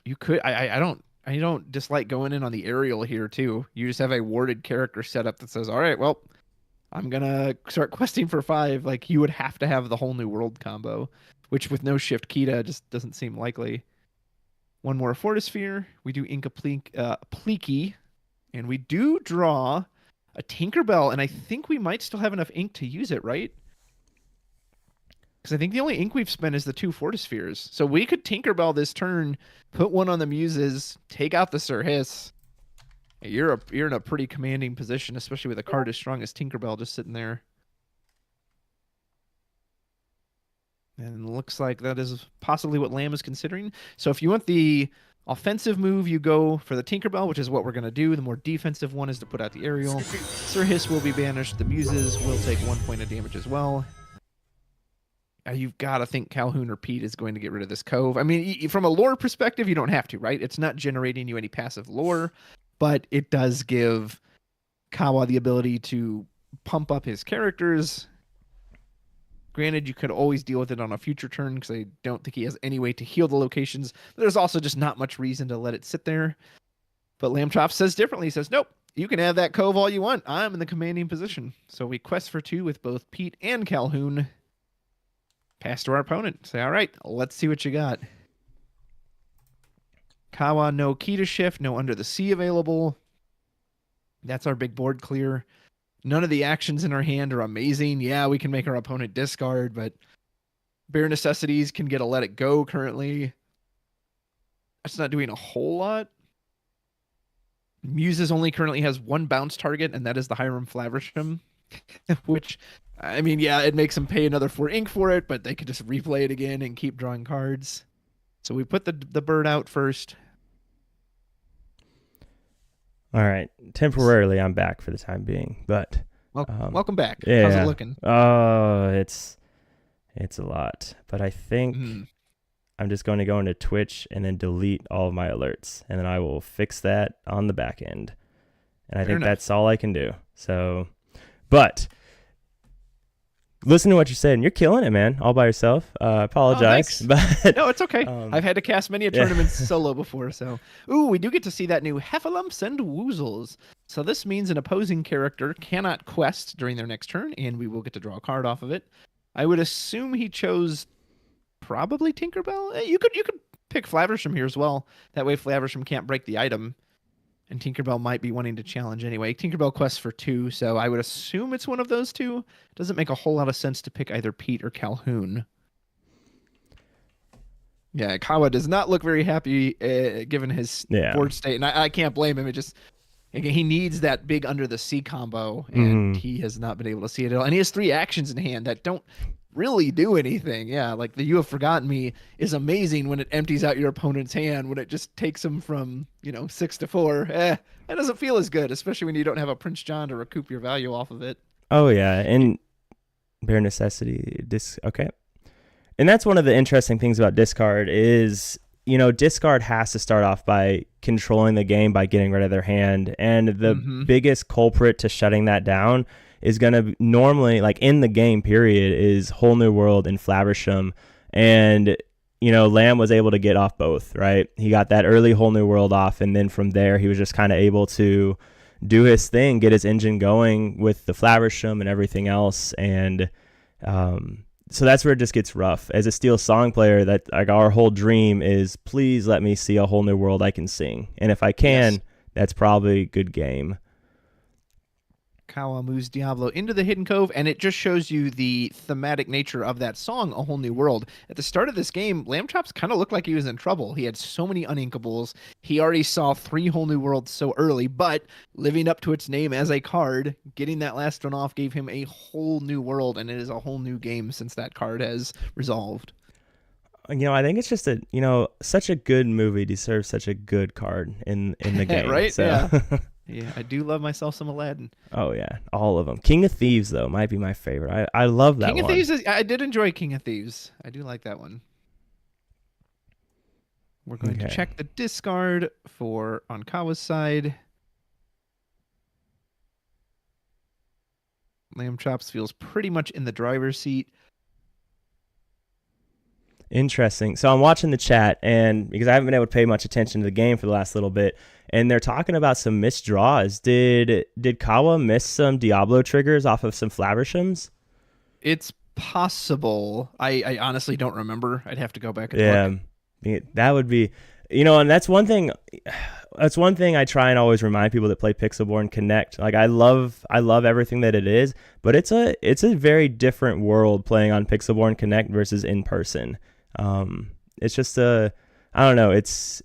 You could... I don't dislike going in on the Aerial here, too. You just have a warded character set up that says, all right, well, I'm going to start questing for 5. Like, you would have to have the Whole New World combo, which with no Shift Kita just doesn't seem likely. 1 more Fortisphere. We do ink a Pleaky. And we do draw a Tinkerbell, and I think we might still have enough ink to use it, right? Because I think the only ink we've spent is the 2 Fortispheres. So we could Tinkerbell this turn, put 1 on the Muses, take out the Sir Hiss. You're in a pretty commanding position, especially with a card as strong as Tinkerbell just sitting there. And it looks like that is possibly what Lamb is considering. So if you want the offensive move, you go for the Tinkerbell, which is what we're going to do. The more defensive one is to put out the Aerial. Sir Hiss will be banished. The Muses will take 1 point of damage as well. you've got to think Calhoun or Pete is going to get rid of this cove. I mean, from a lore perspective, you don't have to, right? It's not generating you any passive lore, but it does give Kawa the ability to pump up his characters. Granted, you could always deal with it on a future turn because I don't think he has any way to heal the locations. There's also just not much reason to let it sit there. But Lamchops says differently. He says, nope, you can have that cove all you want. I'm in the commanding position. So we quest for 2 with both Pete and Calhoun. Pass to our opponent. Say, all right, let's see what you got. Kawa, no key to shift, no under the sea available. That's our big board clear. None of the actions in our hand are amazing. Yeah, we can make our opponent discard, but bare necessities can get a let it go currently. That's not doing a whole lot. Muses only currently has 1 bounce target, and that is the Hiram Flaversham, which, I mean, yeah, it makes them pay another 4 ink for it, but they could just replay it again and keep drawing cards. So we put the bird out first. All right. Temporarily, I'm back for the time being, but welcome back. Yeah. How's it looking? Oh, it's a lot, but I think I'm just going to go into Twitch and then delete all of my alerts, and then I will fix that on the back end. And I think that's all I can do. So, but listen to what you said, and you're killing it, man, all by yourself. Apologize. But no, it's okay. I've had to cast many a tournament solo before, so. Ooh, we do get to see that new Heffalumps and Woozles. So this means an opposing character cannot quest during their next turn, and we will get to draw a card off of it. I would assume he chose probably Tinkerbell. You could pick Flaversham here as well. That way Flaversham can't break the item. And Tinkerbell might be wanting to challenge anyway. Tinkerbell quests for 2, so I would assume it's one of those 2. Doesn't make a whole lot of sense to pick either Pete or Calhoun. Yeah, Kawa does not look very happy given his board state, and I can't blame him. It just, again, he needs that big under the sea combo, and he has not been able to see it at all. And he has 3 actions in hand that don't really do anything. Yeah, like the You Have Forgotten Me is amazing when it empties out your opponent's hand, when it just takes them from 6 to 4. That doesn't feel as good, especially when you don't have a Prince John to recoup your value off of it. Oh yeah, and bare necessity okay. And that's one of the interesting things about discard is discard has to start off by controlling the game by getting rid of their hand, and the biggest culprit to shutting that down is going to normally, like in the game period, is Whole New World and Flaversham. And, Lamb was able to get off both, right? He got that early Whole New World off, and then from there, he was just kind of able to do his thing, get his engine going with the Flaversham and everything else. And so that's where it just gets rough. As a Steel Song player, that like our whole dream is, please let me see a Whole New World I can sing. And if I can, that's probably a good game. Kawa moves Diablo into the Hidden Cove, and it just shows you the thematic nature of that song, A Whole New World. At the start of this game, Lamchops kind of looked like he was in trouble. He had so many uninkables. He already saw 3 Whole New Worlds so early, but living up to its name as a card, getting that last one off gave him a whole new world, and it is a whole new game since that card has resolved. I think it's just such a good movie deserves such a good card in the game. Right? So. Yeah. Yeah, I do love myself some Aladdin. Oh, yeah. All of them. King of Thieves, though, might be my favorite. I love that one. King of Thieves, I did enjoy King of Thieves. I do like that one. We're going to check the discard on Kawa's side. Lamchops feels pretty much in the driver's seat. Interesting. So I'm watching the chat, and because I haven't been able to pay much attention to the game for the last little bit, and they're talking about some missed draws. Did Kawa miss some Diablo triggers off of some Flavershams? It's possible. I honestly don't remember. I'd have to go back and look. That would be, and that's one thing. That's one thing I try and always remind people that play Pixelborn Connect. Like I love everything that it is, but it's a very different world playing on Pixelborn Connect versus in person. It's just I don't know. It's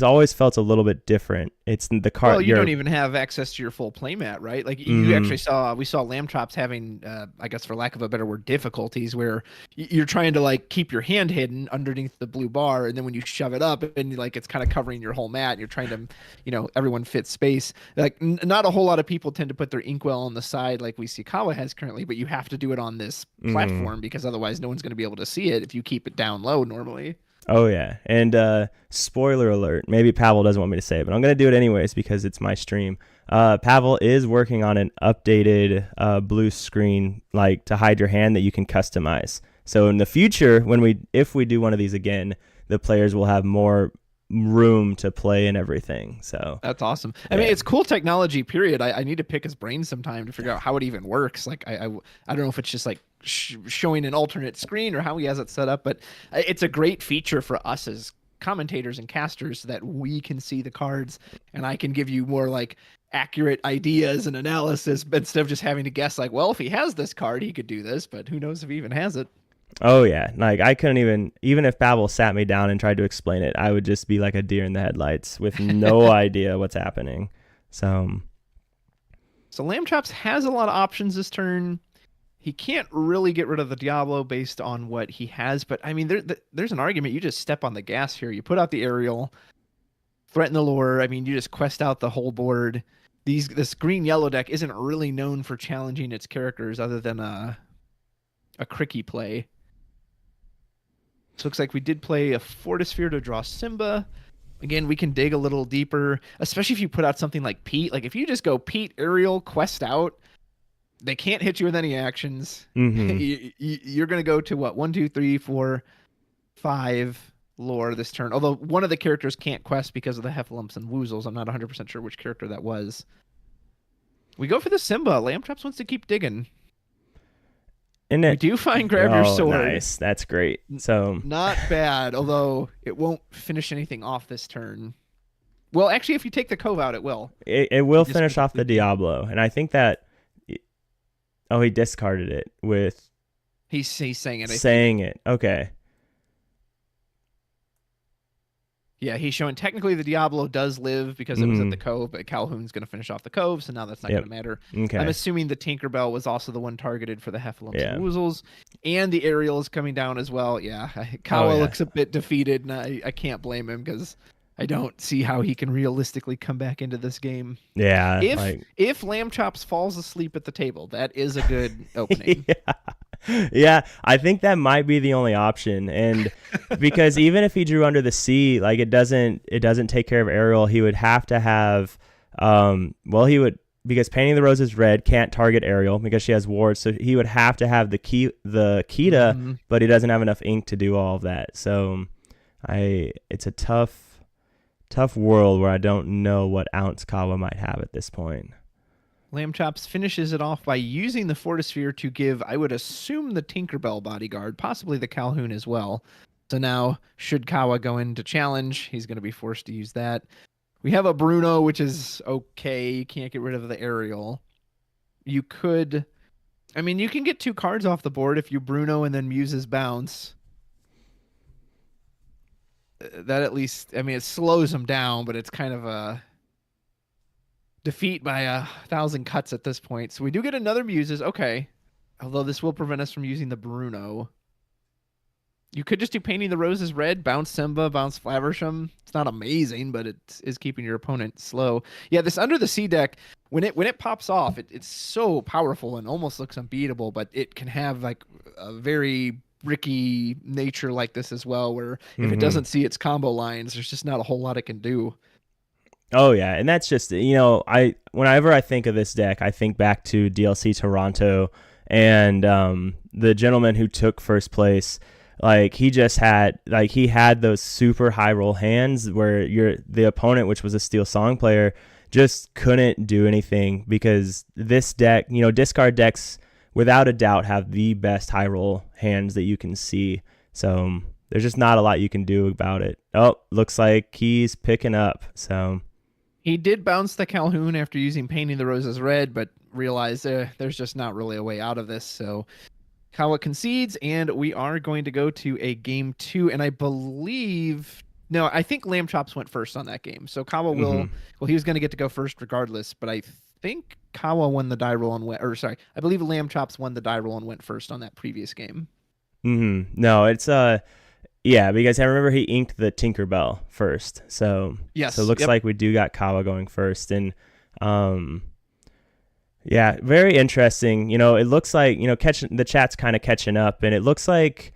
always felt a little bit different. It's the Well, card. you don't even have access to your full playmat, right? Like you actually we saw Lamchops having, I guess for lack of a better word, difficulties where you're trying to like keep your hand hidden underneath the blue bar, and then when you shove it up, and like it's kind of covering your whole mat, and you're trying to, everyone fits space. Like not a whole lot of people tend to put their inkwell on the side like we see Kawa has currently, but you have to do it on this platform because otherwise no one's going to be able to see it if you keep it down low normally. Oh yeah, and spoiler alert. Maybe Pavel doesn't want me to say it, but I'm gonna do it anyways because it's my stream. Pavel is working on an updated blue screen, like to hide your hand that you can customize. So in the future, if we do one of these again, the players will have more room to play and everything. So that's awesome. I mean, it's cool technology. Period. I need to pick his brain sometime to figure out how it even works. Like I don't know if it's just like showing an alternate screen or how he has it set up, but it's a great feature for us as commentators and casters so that we can see the cards and I can give you more like accurate ideas and analysis instead of just having to guess like, well, if he has this card, he could do this, but who knows if he even has it. Oh yeah, like I couldn't even if Pavel sat me down and tried to explain it, I would just be like a deer in the headlights with no idea what's happening. So Lamchops has a lot of options this turn. He can't really get rid of the Diablo based on what he has, but I mean, there's an argument. You just step on the gas here. You put out the aerial, threaten the lure. I mean, you just quest out the whole board. This green-yellow deck isn't really known for challenging its characters other than a Cricky play. So it looks like we did play a Fortisphere to draw Simba. Again, we can dig a little deeper, especially if you put out something like Pete. Like if you just go Pete, aerial, quest out, they can't hit you with any actions. You're going to go to what? 1, 2, 3, 4, 5 lore this turn. Although one of the characters can't quest because of the Heffalumps and Woozles. I'm not 100% sure which character that was. We go for the Simba. Lamchops wants to keep digging. We do find grab your sword. Nice. That's great. So not bad, although it won't finish anything off this turn. Well, actually, if you take the Cove out, it will. It will finish off the Diablo, and I think that. Oh, he discarded it with. He's saying it. Saying it. Okay. Yeah, he's showing technically the Diablo does live because it was at the Cove, but Calhoun's going to finish off the Cove, so now that's not going to matter. Okay. I'm assuming the Tinkerbell was also the one targeted for the Heffalumps and Woozles, and the Aerial is coming down as well. Yeah, Kawa looks a bit defeated, and I can't blame him because I don't see how he can realistically come back into this game. Yeah. If Lamchops falls asleep at the table, that is a good opening. Yeah, I think that might be the only option, and because even if he drew Under the Sea, like it doesn't take care of Ariel. He would have to have, because Painting the Roses Red can't target Ariel because she has wards, so he would have to have the Kita, but he doesn't have enough ink to do all of that. So, it's a tough world where I don't know what ounce Kawa might have at this point. Lamchops finishes it off by using the Fortisphere to give, I would assume, the Tinkerbell bodyguard, possibly the Calhoun as well. So now, should Kawa go into challenge, he's going to be forced to use that. We have a Bruno, which is okay. You can't get rid of the Aerial. You can get 2 cards off the board if you Bruno and then Muse's Bounce. That at least, it slows him down, but it's kind of a defeat by 1,000 cuts at this point. So we do get another Muses. Okay. Although this will prevent us from using the Bruno. You could just do Painting the Roses Red, bounce Simba, bounce Flaversham. It's not amazing, but it is keeping your opponent slow. Yeah, this Under the Sea deck, when it pops off, it's so powerful and almost looks unbeatable, but it can have like a very bricky nature like this as well, where if it doesn't see its combo lines, there's just not a whole lot it can do. Oh yeah, and that's just, whenever I think of this deck, I think back to DLC Toronto and the gentleman who took first place. Like he had those super high roll hands where the opponent, which was a Steel Song player, just couldn't do anything because this deck, discard decks without a doubt have the best high roll hands that you can see. So there's just not a lot you can do about it. Oh, looks like he's picking up. So he did bounce the Calhoun after using Painting the Roses Red, but realized there's just not really a way out of this. So Kawa concedes, and we are going to go to a game 2. And I believe No, I think Lamchops went first on that game. So Kawa Hmm. will. Well, he was going to get to go first regardless, but I think Kawa won the die roll and went. Or sorry, I believe Lamchops won the die roll and went first on that previous game. Hmm. No, it's yeah, because I remember he inked the Tinkerbell first. So it Yes. looks Yep. like we do got Kawa going first. And um yeah, very interesting. It looks like, catching the chat's kind of catching up, and it looks like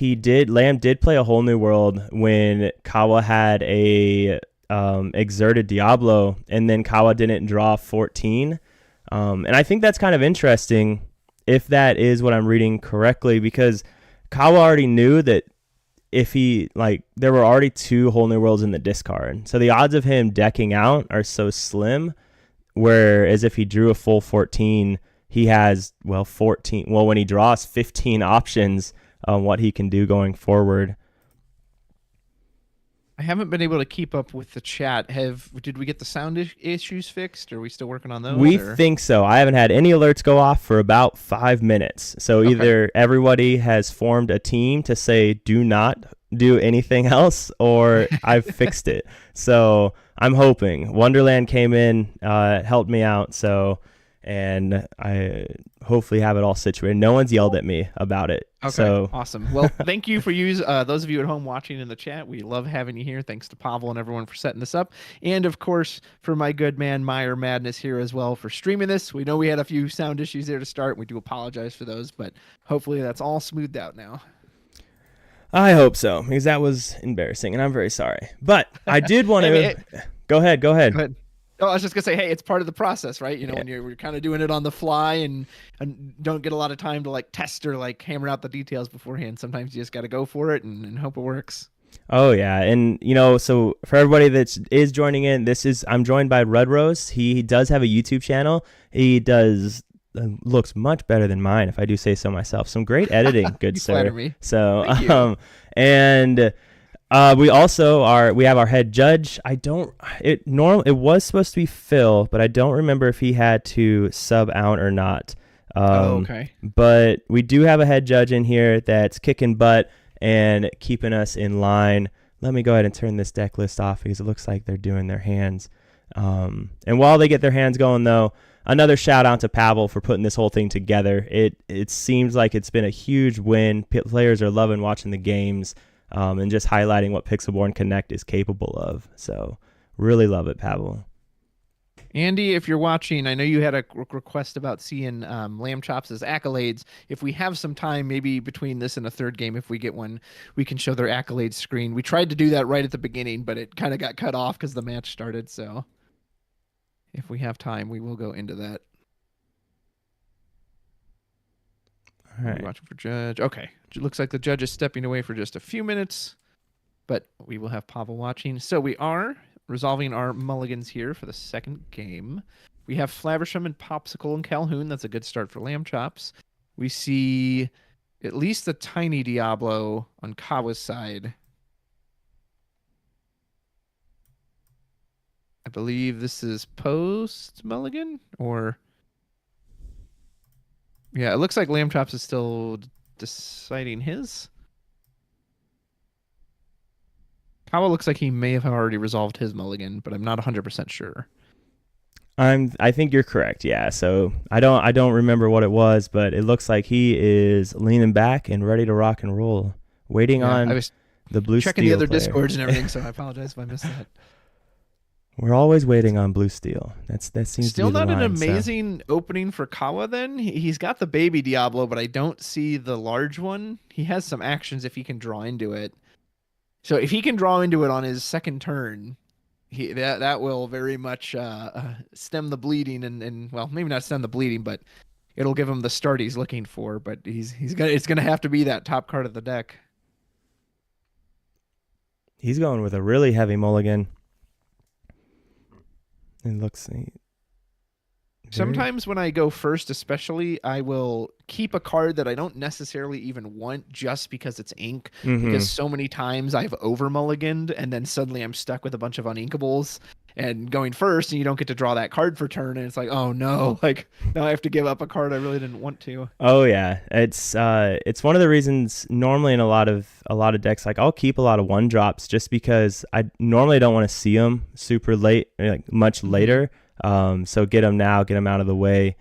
Lamb did play a whole new world when Kawa had a exerted Diablo, and then Kawa didn't draw 14. And I think that's kind of interesting if that is what I'm reading correctly, because Kawa already knew that if he, like, there were already two whole new worlds in the discard. So the odds of him decking out are so slim, whereas if he drew a full 14, he has, 14. Well, when he draws 15 options on what he can do going forward. I haven't been able to keep up with the chat. Did we get the sound issues fixed? Are we still working on those? We Or think so. I haven't had any alerts go off for about 5 minutes. So okay, either everybody has formed a team to say do not do anything else, or I've fixed it. So I'm hoping. Wonderland came in, helped me out. And I hopefully have it all situated. No one's yelled at me about it. okay, So awesome. Well, thank you for those of you at home watching in the chat. We love having you here. Thanks to Pavel and everyone for setting this up, and of course for my good man Meyer Madness here as well for streaming this. We know we had a few sound issues there to start. We do apologize for those, but hopefully that's all smoothed out now. I hope so, because that was embarrassing, and I'm very sorry. But I did want to go ahead. Go ahead. Oh, I was just gonna say, hey, it's part of the process, right? When you're kind of doing it on the fly and don't get a lot of time to like test or like hammer out the details beforehand. Sometimes you just got to go for it and hope it works. Oh yeah, and so for everybody that is joining in, I'm joined by Red Rose. He does have a YouTube channel. He does looks much better than mine, if I do say so myself. Some great editing, good You sir. flatter me. So Thank you. and we have our head judge. It was supposed to be Phil, but I don't remember if he had to sub out or not. Okay. But we do have a head judge in here that's kicking butt and keeping us in line. Let me go ahead and turn this deck list off, because it looks like they're doing their hands. And while they get their hands going, though, another shout out to Pavel for putting this whole thing together. It seems like it's been a huge win. Players are loving watching the games, and just highlighting what Pixelborn Connect is capable of. So really love it, Pavel. Andy, if you're watching, I know you had a request about seeing Lamchops' accolades. If we have some time, maybe between this and a third game, if we get one, we can show their accolades screen. We tried to do that right at the beginning, but it kind of got cut off because the match started. So if we have time, we will go into that. All right. Watching for judge. Okay. It looks like the judge is stepping away for just a few minutes, but we will have Pavel watching. So we are resolving our mulligans here for the second game. We have Flaversham and Popsicle and Calhoun. That's a good start for Lamchops. We see at least a tiny Diablo on Kawa's side. I believe this is post mulligan, or yeah, it looks like Lamchops is still deciding his. Kawa looks like he may have already resolved his mulligan, but I'm not 100% sure. I think you're correct. Yeah. So I don't remember what it was, but it looks like he is leaning back and ready to rock and roll, waiting on I was the blue checking steel the other player. discords and everything, so I apologize if I missed that. We're always waiting on blue steel. That seems Still to be the not an line, amazing opening for Kawa then. He's got the baby Diablo, but I don't see the large one. He has some actions if he can draw into it. So if he can draw into it on his second turn, that will very much stem the bleeding and well, maybe not stem the bleeding, but it'll give him the start he's looking for. But it's gonna have to be that top card of the deck. He's going with a really heavy mulligan. It looks. Sometimes when I go first, especially, I will keep a card that I don't necessarily even want just because it's ink. Mm-hmm. Because so many times I've over mulliganed and then suddenly I'm stuck with a bunch of uninkables. and going first, and you don't get to draw that card for turn, and it's like, oh no, like now I have to give up a card I really didn't want to. Oh yeah, it's one of the reasons normally in a lot of decks, like I'll keep a lot of 1-drops just because I normally don't want to see them super late, like much later. So get them now, get them out of the way.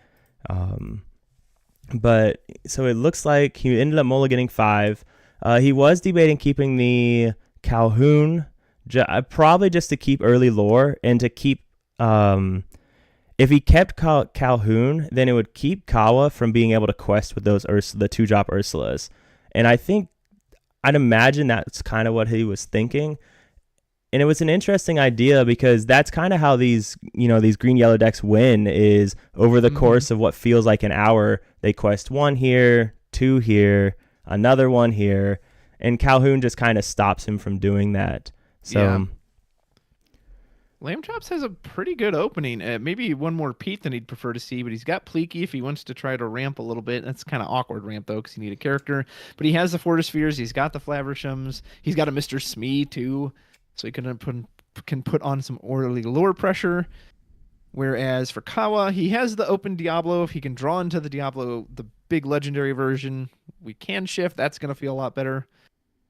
But so it looks like he ended up mulliganing 5. He was debating keeping the Calhoun, probably just to keep early lore and to keep. If he kept Calhoun, then it would keep Kawa from being able to quest with those the 2-drop Ursulas. And I'd imagine that's kind of what he was thinking. And it was an interesting idea because that's kind of how these green-yellow decks win, is over the course of what feels like an hour, they quest 1 here, 2 here, another 1 here, and Calhoun just kind of stops him from doing that. So. Yeah. Lamchops has a pretty good opening. Maybe one more Pete than he'd prefer to see, but he's got Pleaky if he wants to try to ramp a little bit. That's kind of awkward ramp, though, because you need a character. But he has the Fortispheres. He's got the Flavershams. He's got a Mr. Smee, too, so he can put on some early lure pressure. Whereas for Kawa, he has the open Diablo. If he can draw into the Diablo, the big legendary version, we can shift. That's going to feel a lot better.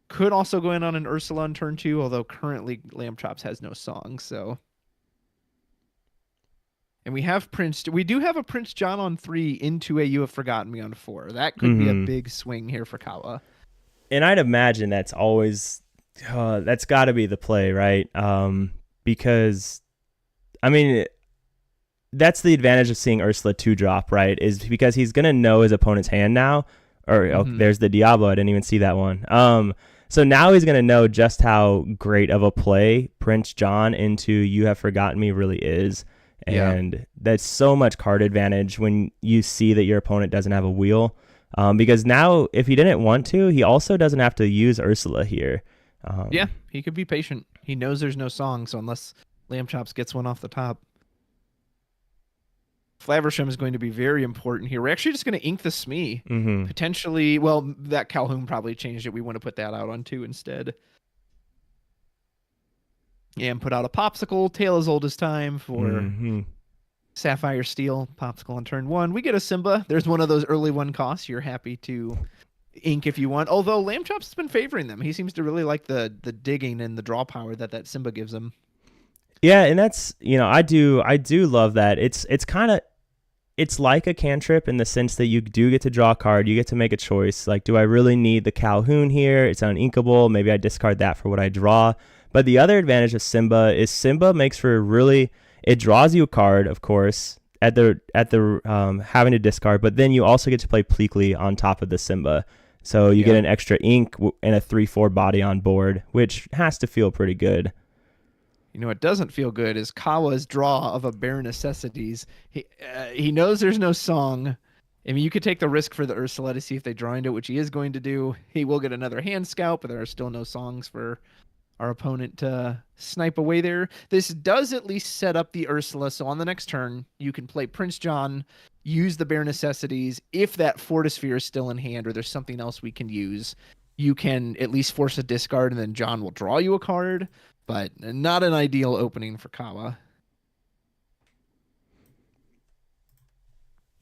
Could also go in on an Ursula on turn 2, although currently Lamchops has no song, so. And we do have a Prince John on 3 into a You Have Forgotten Me on 4. That could be a big swing here for Kawa. And I'd imagine that's always, that's got to be the play, right? Because, I mean, that's the advantage of seeing Ursula 2-drop, right? Is because he's going to know his opponent's hand now. Or there's the Diablo. I didn't even see that one. So now he's going to know just how great of a play Prince John into You Have Forgotten Me really is. And that's so much card advantage when you see that your opponent doesn't have a wheel. Because now, if he didn't want to, he also doesn't have to use Ursula here. He could be patient. He knows there's no song, so unless Lamchops gets one off the top. Flaversham is going to be very important here. We're actually just going to ink the Smee. Potentially, well, that Calhoun probably changed it. We want to put that out on 2 instead. And put out a Popsicle, Tale as Old as Time for Sapphire Steel, Popsicle on turn 1. We get a Simba. There's one of those early 1 costs. You're happy to ink if you want. Although Lamchops has been favoring them. He seems to really like the digging and the draw power that Simba gives him. Yeah, and that's, I do love that. It's like a cantrip in the sense that you do get to draw a card, you get to make a choice. Like, do I really need the Calhoun here? It's uninkable. Maybe I discard that for what I draw. But the other advantage of Simba is Simba makes for it draws you a card, of course, at the having to discard, but then you also get to play Pleaky on top of the Simba. So you get an extra ink and a 3/4 body on board, which has to feel pretty good. What doesn't feel good is Kawa's draw of a Bare Necessities. He knows there's no song. I mean, you could take the risk for the Ursula to see if they draw into it, which he is going to do. He will get another hand scout, but there are still no songs for our opponent to snipe away there. This does at least set up the Ursula, so on the next turn, you can play Prince John, use the Bare Necessities. If that Fortisphere is still in hand or there's something else we can use, you can at least force a discard, and then John will draw you a card. But not an ideal opening for Kawa.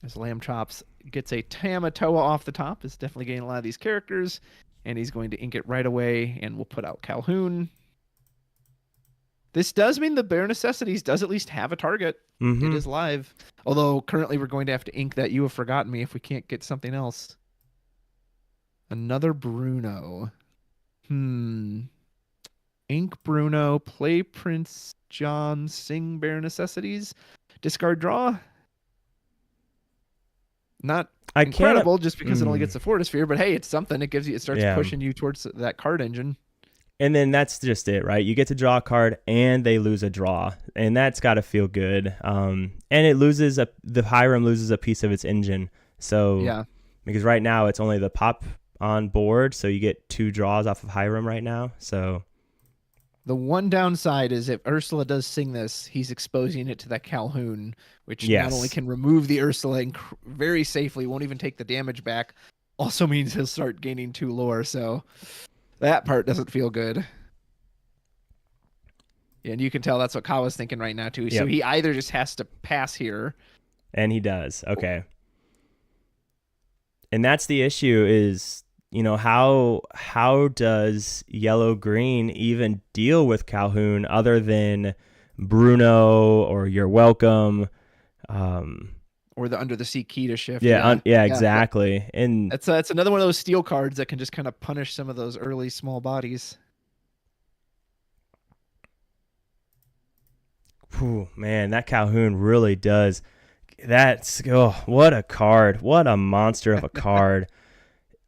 As Lamchops gets a Tamatoa off the top, is definitely getting a lot of these characters, and he's going to ink it right away, and we'll put out Calhoun. This does mean the Bare Necessities does at least have a target. It is live. Although currently we're going to have to ink that You Have Forgotten Me if we can't get something else. Another Bruno. Ink Bruno, play Prince John, sing Bare Necessities, discard draw. Not incredible just because it only gets a Fortisphere, but hey, it's something. It starts pushing you towards that card engine. And then that's just it, right? You get to draw a card and they lose a draw, and that's got to feel good. And it loses the Hiram loses a piece of its engine. So because right now it's only the pop on board, so you get 2 draws off of Hiram right now. So the one downside is if Ursula does sing this, he's exposing it to that Calhoun, which not only can remove the Ursula very safely, won't even take the damage back, also means he'll start gaining 2 lore. So that part doesn't feel good. And you can tell that's what Kawa's thinking right now too. Yep. So he either just has to pass here. And he does. Okay. And that's the issue is, how does yellow green even deal with Calhoun other than Bruno or You're Welcome? Or the under the sea key to shift. Yeah, exactly. And that's another one of those steel cards that can just kind of punish some of those early small bodies. Whew, man, that Calhoun really does. What a card! What a monster of a card!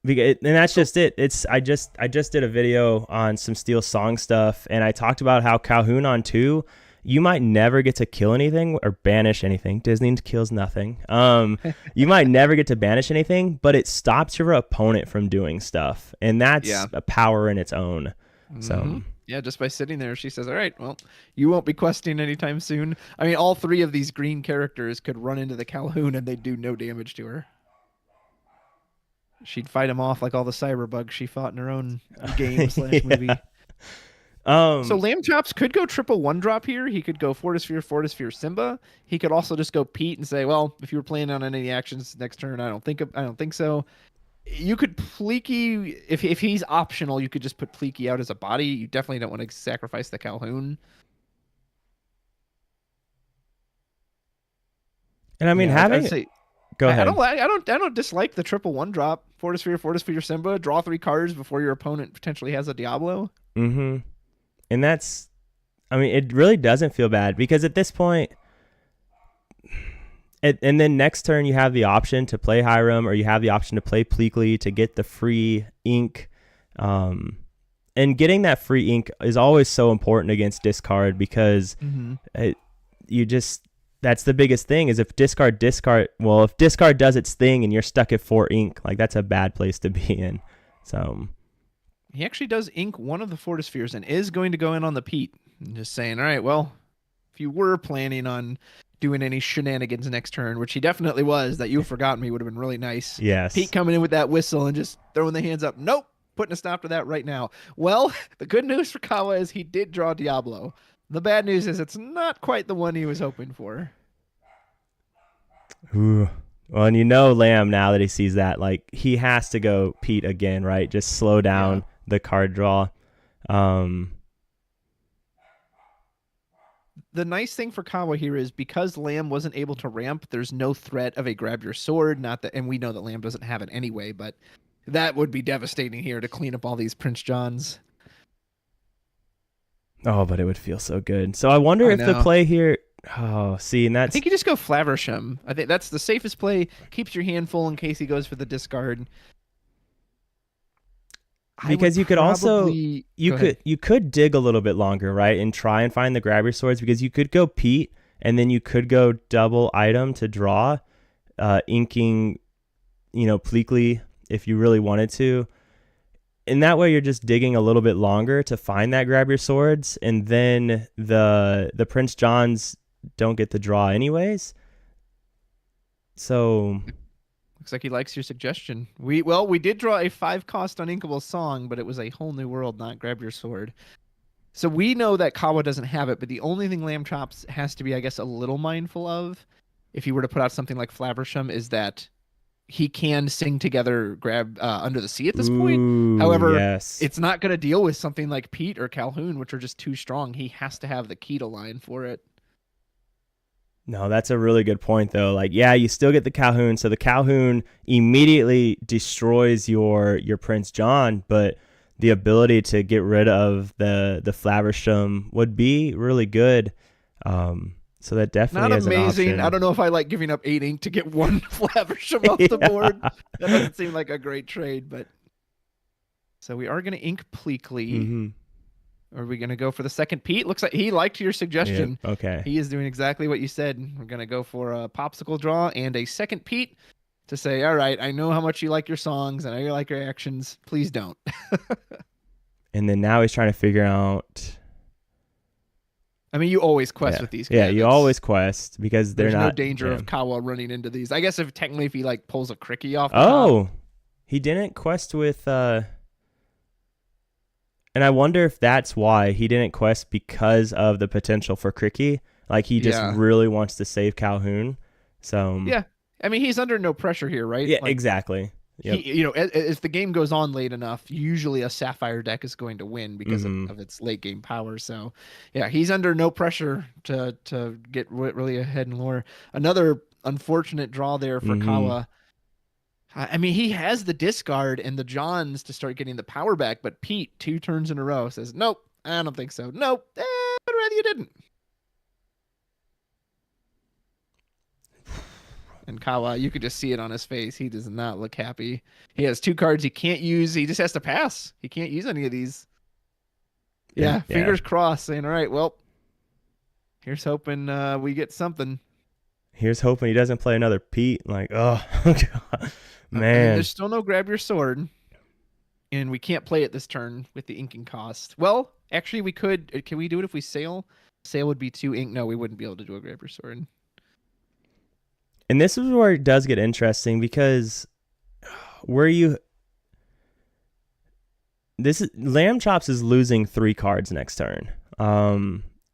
And that's just it. I just did a video on some Steel Song stuff, and I talked about how Calhoun on 2, you might never get to kill anything or banish anything. Disney kills nothing. You might never get to banish anything, but it stops your opponent from doing stuff, and that's a power in its own. So. Yeah, just by sitting there, she says, all right, well, you won't be questing anytime soon. I mean, all 3 of these green characters could run into the Calhoun and they'd do no damage to her. She'd fight him off like all the cyberbugs she fought in her own game / movie. So Lamchops could go triple 1-drop here. He could go Fortisphere, Simba. He could also just go Pete and say, well, if you were planning on any actions next turn, I don't think so. You could Pleeky, if he's optional, you could just put Pleeky out as a body. You definitely don't want to sacrifice the Calhoun. And I mean, go ahead. I don't dislike the triple 1-drop. Fortisphere, Simba. Draw 3 cards before your opponent potentially has a Diablo. Mm-hmm. And it really doesn't feel bad because at this point. And then next turn you have the option to play Hiram or you have the option to play Pleakley to get the free ink. And getting that free ink is always so important against discard because that's the biggest thing is if discard does its thing and you're stuck at 4 ink, like that's a bad place to be in. So he actually does ink one of the Fortispheres and is going to go in on the Pete. And just saying, all right, well, if you were planning on doing any shenanigans next turn, which he definitely was, that you forgot me would have been really nice. Yes. Pete coming in with that whistle and just throwing the hands up. Nope. Putting a stop to that right now. Well, the good news for Kawa is he did draw Diablo. The bad news is it's not quite the one he was hoping for. Ooh. Well, and Lamb, now that he sees that, like he has to go Pete again, right? Just slow down the card draw. The nice thing for Kawa here is because Lamb wasn't able to ramp, there's no threat of a grab your sword. And we know that Lamb doesn't have it anyway, but that would be devastating here to clean up all these Prince Johns. Oh, but it would feel so good. So I wonder if the play here. Oh, see, and I think you just go Flaversham. I think that's the safest play. Keeps your hand full in case he goes for the discard. Because you could you could dig a little bit longer, right, and try and find the grab your swords because you could go Pete and then you could go double item to draw, inking, Pleakley if you really wanted to, and that way you're just digging a little bit longer to find that grab your swords, and then the Prince Johns don't get the draw anyways. So. Looks like he likes your suggestion. We did draw a 5-cost uninkable song, but it was a whole new world, not grab your sword. So we know that Kawa doesn't have it, but the only thing Lamchops has to be, I guess, a little mindful of, if he were to put out something like Flaversham, is that he can sing together grab Under the Sea at this point. However, it's not going to deal with something like Pete or Calhoun, which are just too strong. He has to have the key to line for it. No, that's a really good point, though. Like, yeah, you still get the Calhoun, so the Calhoun immediately destroys your Prince John, but the ability to get rid of the Flaversham would be really good. So that definitely is amazing. An option. I don't know if I like giving up 8 ink to get 1 Flaversham off the board. That doesn't seem like a great trade, but so we are going to ink Pleakley. Mm-hmm. Are we going to go for the second Pete? Looks like he liked your suggestion. Yep. Okay. He is doing exactly what you said. We're going to go for a popsicle draw and a second Pete to say, all right, I know how much you like your songs and I know you like your actions. Please don't. And then now he's trying to figure out. I mean, you always quest with these guys. Yeah, you always quest because there's no danger of Kawa running into these. I guess if he like pulls a Cricky off the top. He didn't quest with... And I wonder if that's why he didn't quest, because of the potential for Cricky. Like, he just really wants to save Calhoun. So yeah, I mean, he's under no pressure here, right? yeah, Like, exactly. Yep. he, as the game goes on late enough, usually a Sapphire deck is going to win because of its late game power. So, yeah, he's under no pressure to get really ahead in lore. Another unfortunate draw there for Kawa. I mean, he has the discard and the Johns to start getting the power back, but Pete, 2 turns in a row, says, nope, I don't think so. Nope, I'd rather you didn't. And Kawa, you could just see it on his face. He does not look happy. He has 2 cards he can't use. He just has to pass. He can't use any of these. Yeah, fingers crossed, saying, all right, well, here's hoping we get something. Here's hoping he doesn't play another Pete. Like, oh, God. Man. I mean, there's still no grab your sword. And we can't play it this turn with the inking cost. Well, actually, we could. Can we do it if we sail? Sail would be 2 ink. No, we wouldn't be able to do a grab your sword. And this is where it does get interesting, because Lamchops is losing 3 cards next turn.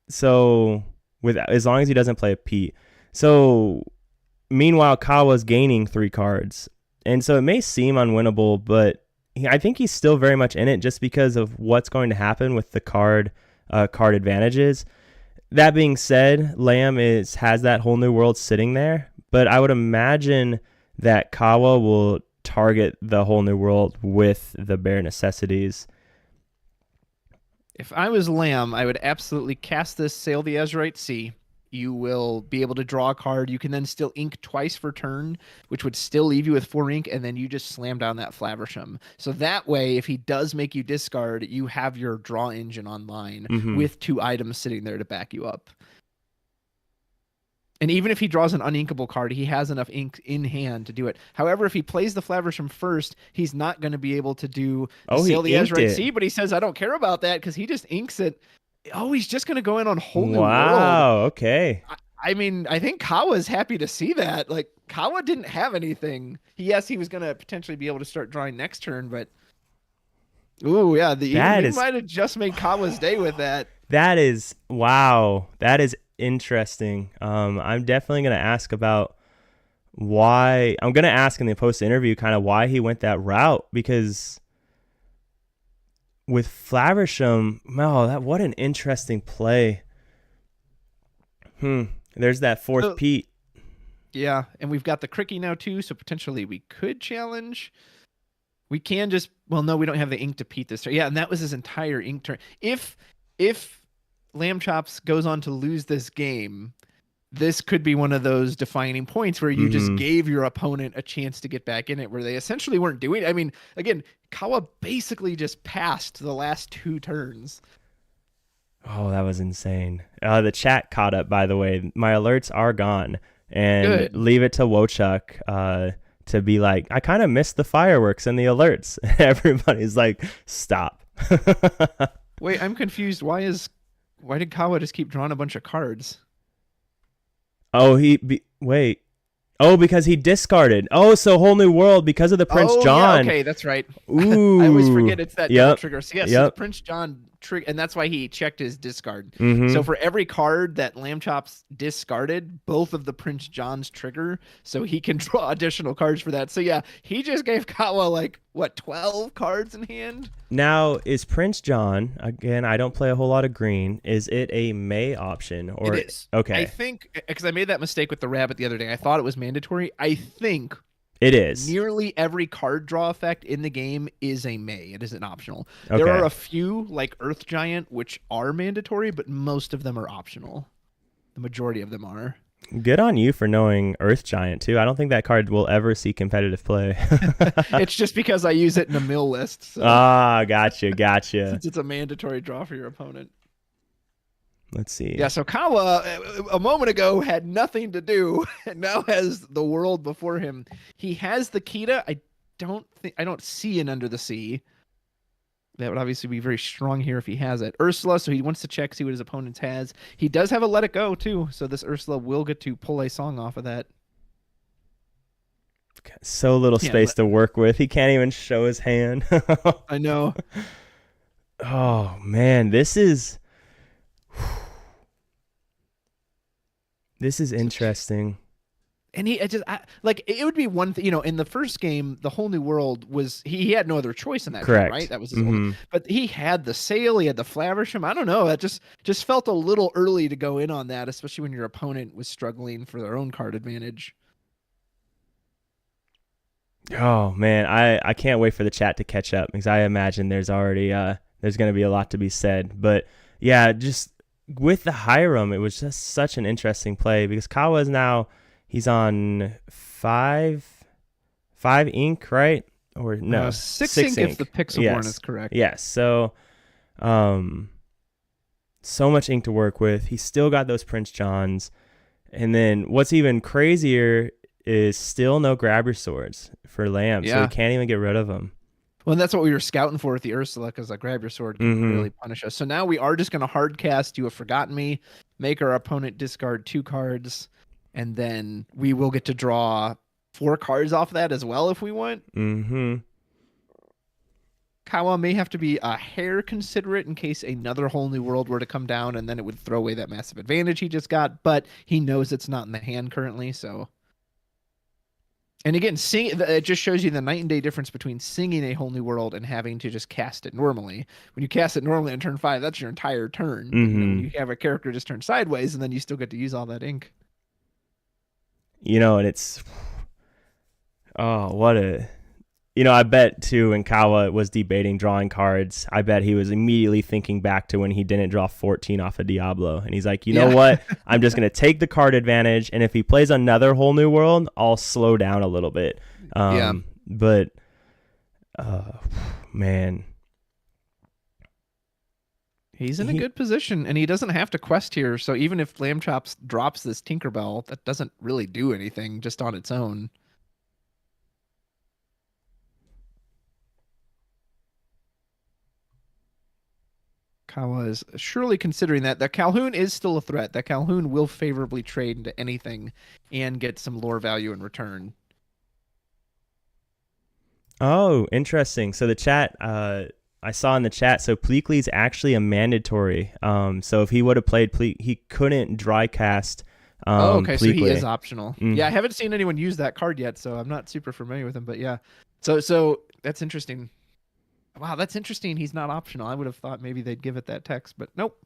So as long as he doesn't play a Pete. So meanwhile, Kawa's gaining 3 cards. And so it may seem unwinnable, but I think he's still very much in it, just because of what's going to happen with the card advantages. That being said, Lamb has that whole new world sitting there, but I would imagine that Kawa will target the whole new world with the bare necessities. If I was Lamb, I would absolutely cast this Sail the Azurite Sea. You will be able to draw a card. You can then still ink twice per turn, which would still leave you with 4 ink, and then you just slam down that Flaversham. So that way, if he does make you discard, you have your draw engine online with 2 items sitting there to back you up. And even if he draws an uninkable card, he has enough ink in hand to do it. However, if he plays the Flaversham first, he's not going to be able to do Sail the Azurite Sea, but he says, I don't care about that because he just inks it. Oh, he's just going to go in on whole new world. Wow, okay. I mean, I think Kawa's happy to see that. Like, Kawa didn't have anything. Yes, he was going to potentially be able to start drawing next turn, but... Ooh, yeah, he might have just made Kawa's day with that. That is... Wow. That is interesting. I'm definitely going to ask about why... I'm going to ask in the post-interview kind of why he went that route, because... With Flaversham, what an interesting play. There's that 4th Pete. Yeah, and we've got the Cricky now too, so potentially we could challenge. We can just, well, no, we don't have the ink to Pete this turn. Yeah, and that was his entire ink turn. If Lamchops goes on to lose this game, this could be one of those defining points where you just gave your opponent a chance to get back in it, where they essentially weren't doing it. I mean, again, Kawa basically just passed the last 2 turns. Oh, that was insane. The chat caught up, by the way. My alerts are gone. And leave it to Wochuk to be like, I kind of missed the fireworks and the alerts. Everybody's like, stop. Wait, I'm confused. Why did Kawa just keep drawing a bunch of cards? Oh, wait. Oh, because he discarded. Oh, so whole new world because of the Prince John. Yeah, okay, that's right. Ooh. I always forget it's that trigger. So yes, so the Prince John trigger, and that's why he checked his discard. So for every card that Lamchops discarded, both of the Prince Johns trigger, so he can draw additional cards for that. So yeah, he just gave Kawa like 12 cards in hand. Now, is Prince John, again, I don't play a whole lot of green, is it a May option? Or it is. Okay. I think, because I made that mistake with the rabbit the other day, I thought it was mandatory. I think it is. Nearly every card draw effect in the game is a May. It isn't optional. Okay. There are a few, like Earth Giant, which are mandatory, but most of them are optional. The majority of them are. Good on you for knowing Earth Giant, too. I don't think that card will ever see competitive play. It's just because I use it in a mill list. So. Gotcha. Since it's a mandatory draw for your opponent. Let's see. Yeah, so Kawa, a moment ago, had nothing to do, and now has the world before him. He has the Kita. I don't see an Under the Sea. That would obviously be very strong here if he has it. Ursula, so he wants to check, see what his opponent has. He does have a Let It Go, too, so this Ursula will get to pull a song off of that. So little space to work with. He can't even show his hand. I know. Oh man, this is interesting. And like it would be one thing, in the first game, the whole new world was he had no other choice in that turn, right? Correct. That was his only, but he had the sail, he had the Flaversham. I don't know, that just felt a little early to go in on that, especially when your opponent was struggling for their own card advantage. Oh man, I can't wait for the chat to catch up because I imagine there's already there's going to be a lot to be said. But yeah, just with the Hiram, it was just such an interesting play because Kawa is now he's on five ink, right? Or no, six ink if the Pixelborn is correct. Yes. So so much ink to work with. He's still got those Prince Johns. And then what's even crazier is still no grab your swords for Lamb, so he can't even get rid of them. Well, and that's what we were scouting for with the Ursula, because a grab your sword can really punish us. So now we are just going to hard cast You Have Forgotten Me, make our opponent discard 2 cards, and then we will get to draw 4 cards off that as well if we want. Kawa may have to be a hair considerate in case another whole new world were to come down, and then it would throw away that massive advantage he just got, but he knows it's not in the hand currently, so... And again, it just shows you the night and day difference between singing a whole new world and having to just cast it normally. When you cast it normally on turn 5, that's your entire turn. When you have a character just turn sideways, and then you still get to use all that ink. And it's... Oh, what a... I bet, too, when Kawa was debating drawing cards, I bet he was immediately thinking back to when he didn't draw 14 off of Diablo. And he's like, you know what? I'm just going to take the card advantage, and if he plays another whole new world, I'll slow down a little bit. But, man. He's in a good position, and he doesn't have to quest here. So even if Lamchops drops this Tinkerbell, that doesn't really do anything just on its own. Kawa is surely considering that. That Calhoun is still a threat. That Calhoun will favorably trade into anything and get some lore value in return. Oh, interesting. So the chat, I saw in the chat, so Pleakley is actually a mandatory. So if he would have played he couldn't dry cast okay, Pleakley. So he is optional. Yeah, I haven't seen anyone use that card yet, so I'm not super familiar with him, but yeah. So that's interesting. Wow, that's interesting. He's not optional. I would have thought maybe they'd give it that text, but nope.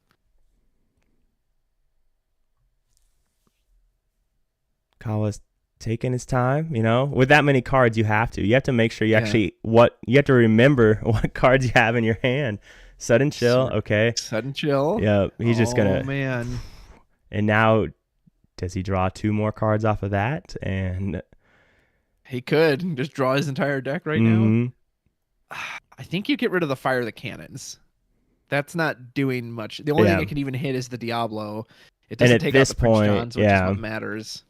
Kawa's taking his time, With that many cards, you have to make sure you actually you have to remember what cards you have in your hand. Sudden chill, okay. Sudden chill. Yeah, he's just gonna. Oh man. And now, does he draw 2 more cards off of that? And he could just draw his entire deck right now. I think you get rid of the Fire the Cannons. That's not doing much. The only thing it can even hit is the Diablo. It doesn't take out the Prince Johns, which is what matters.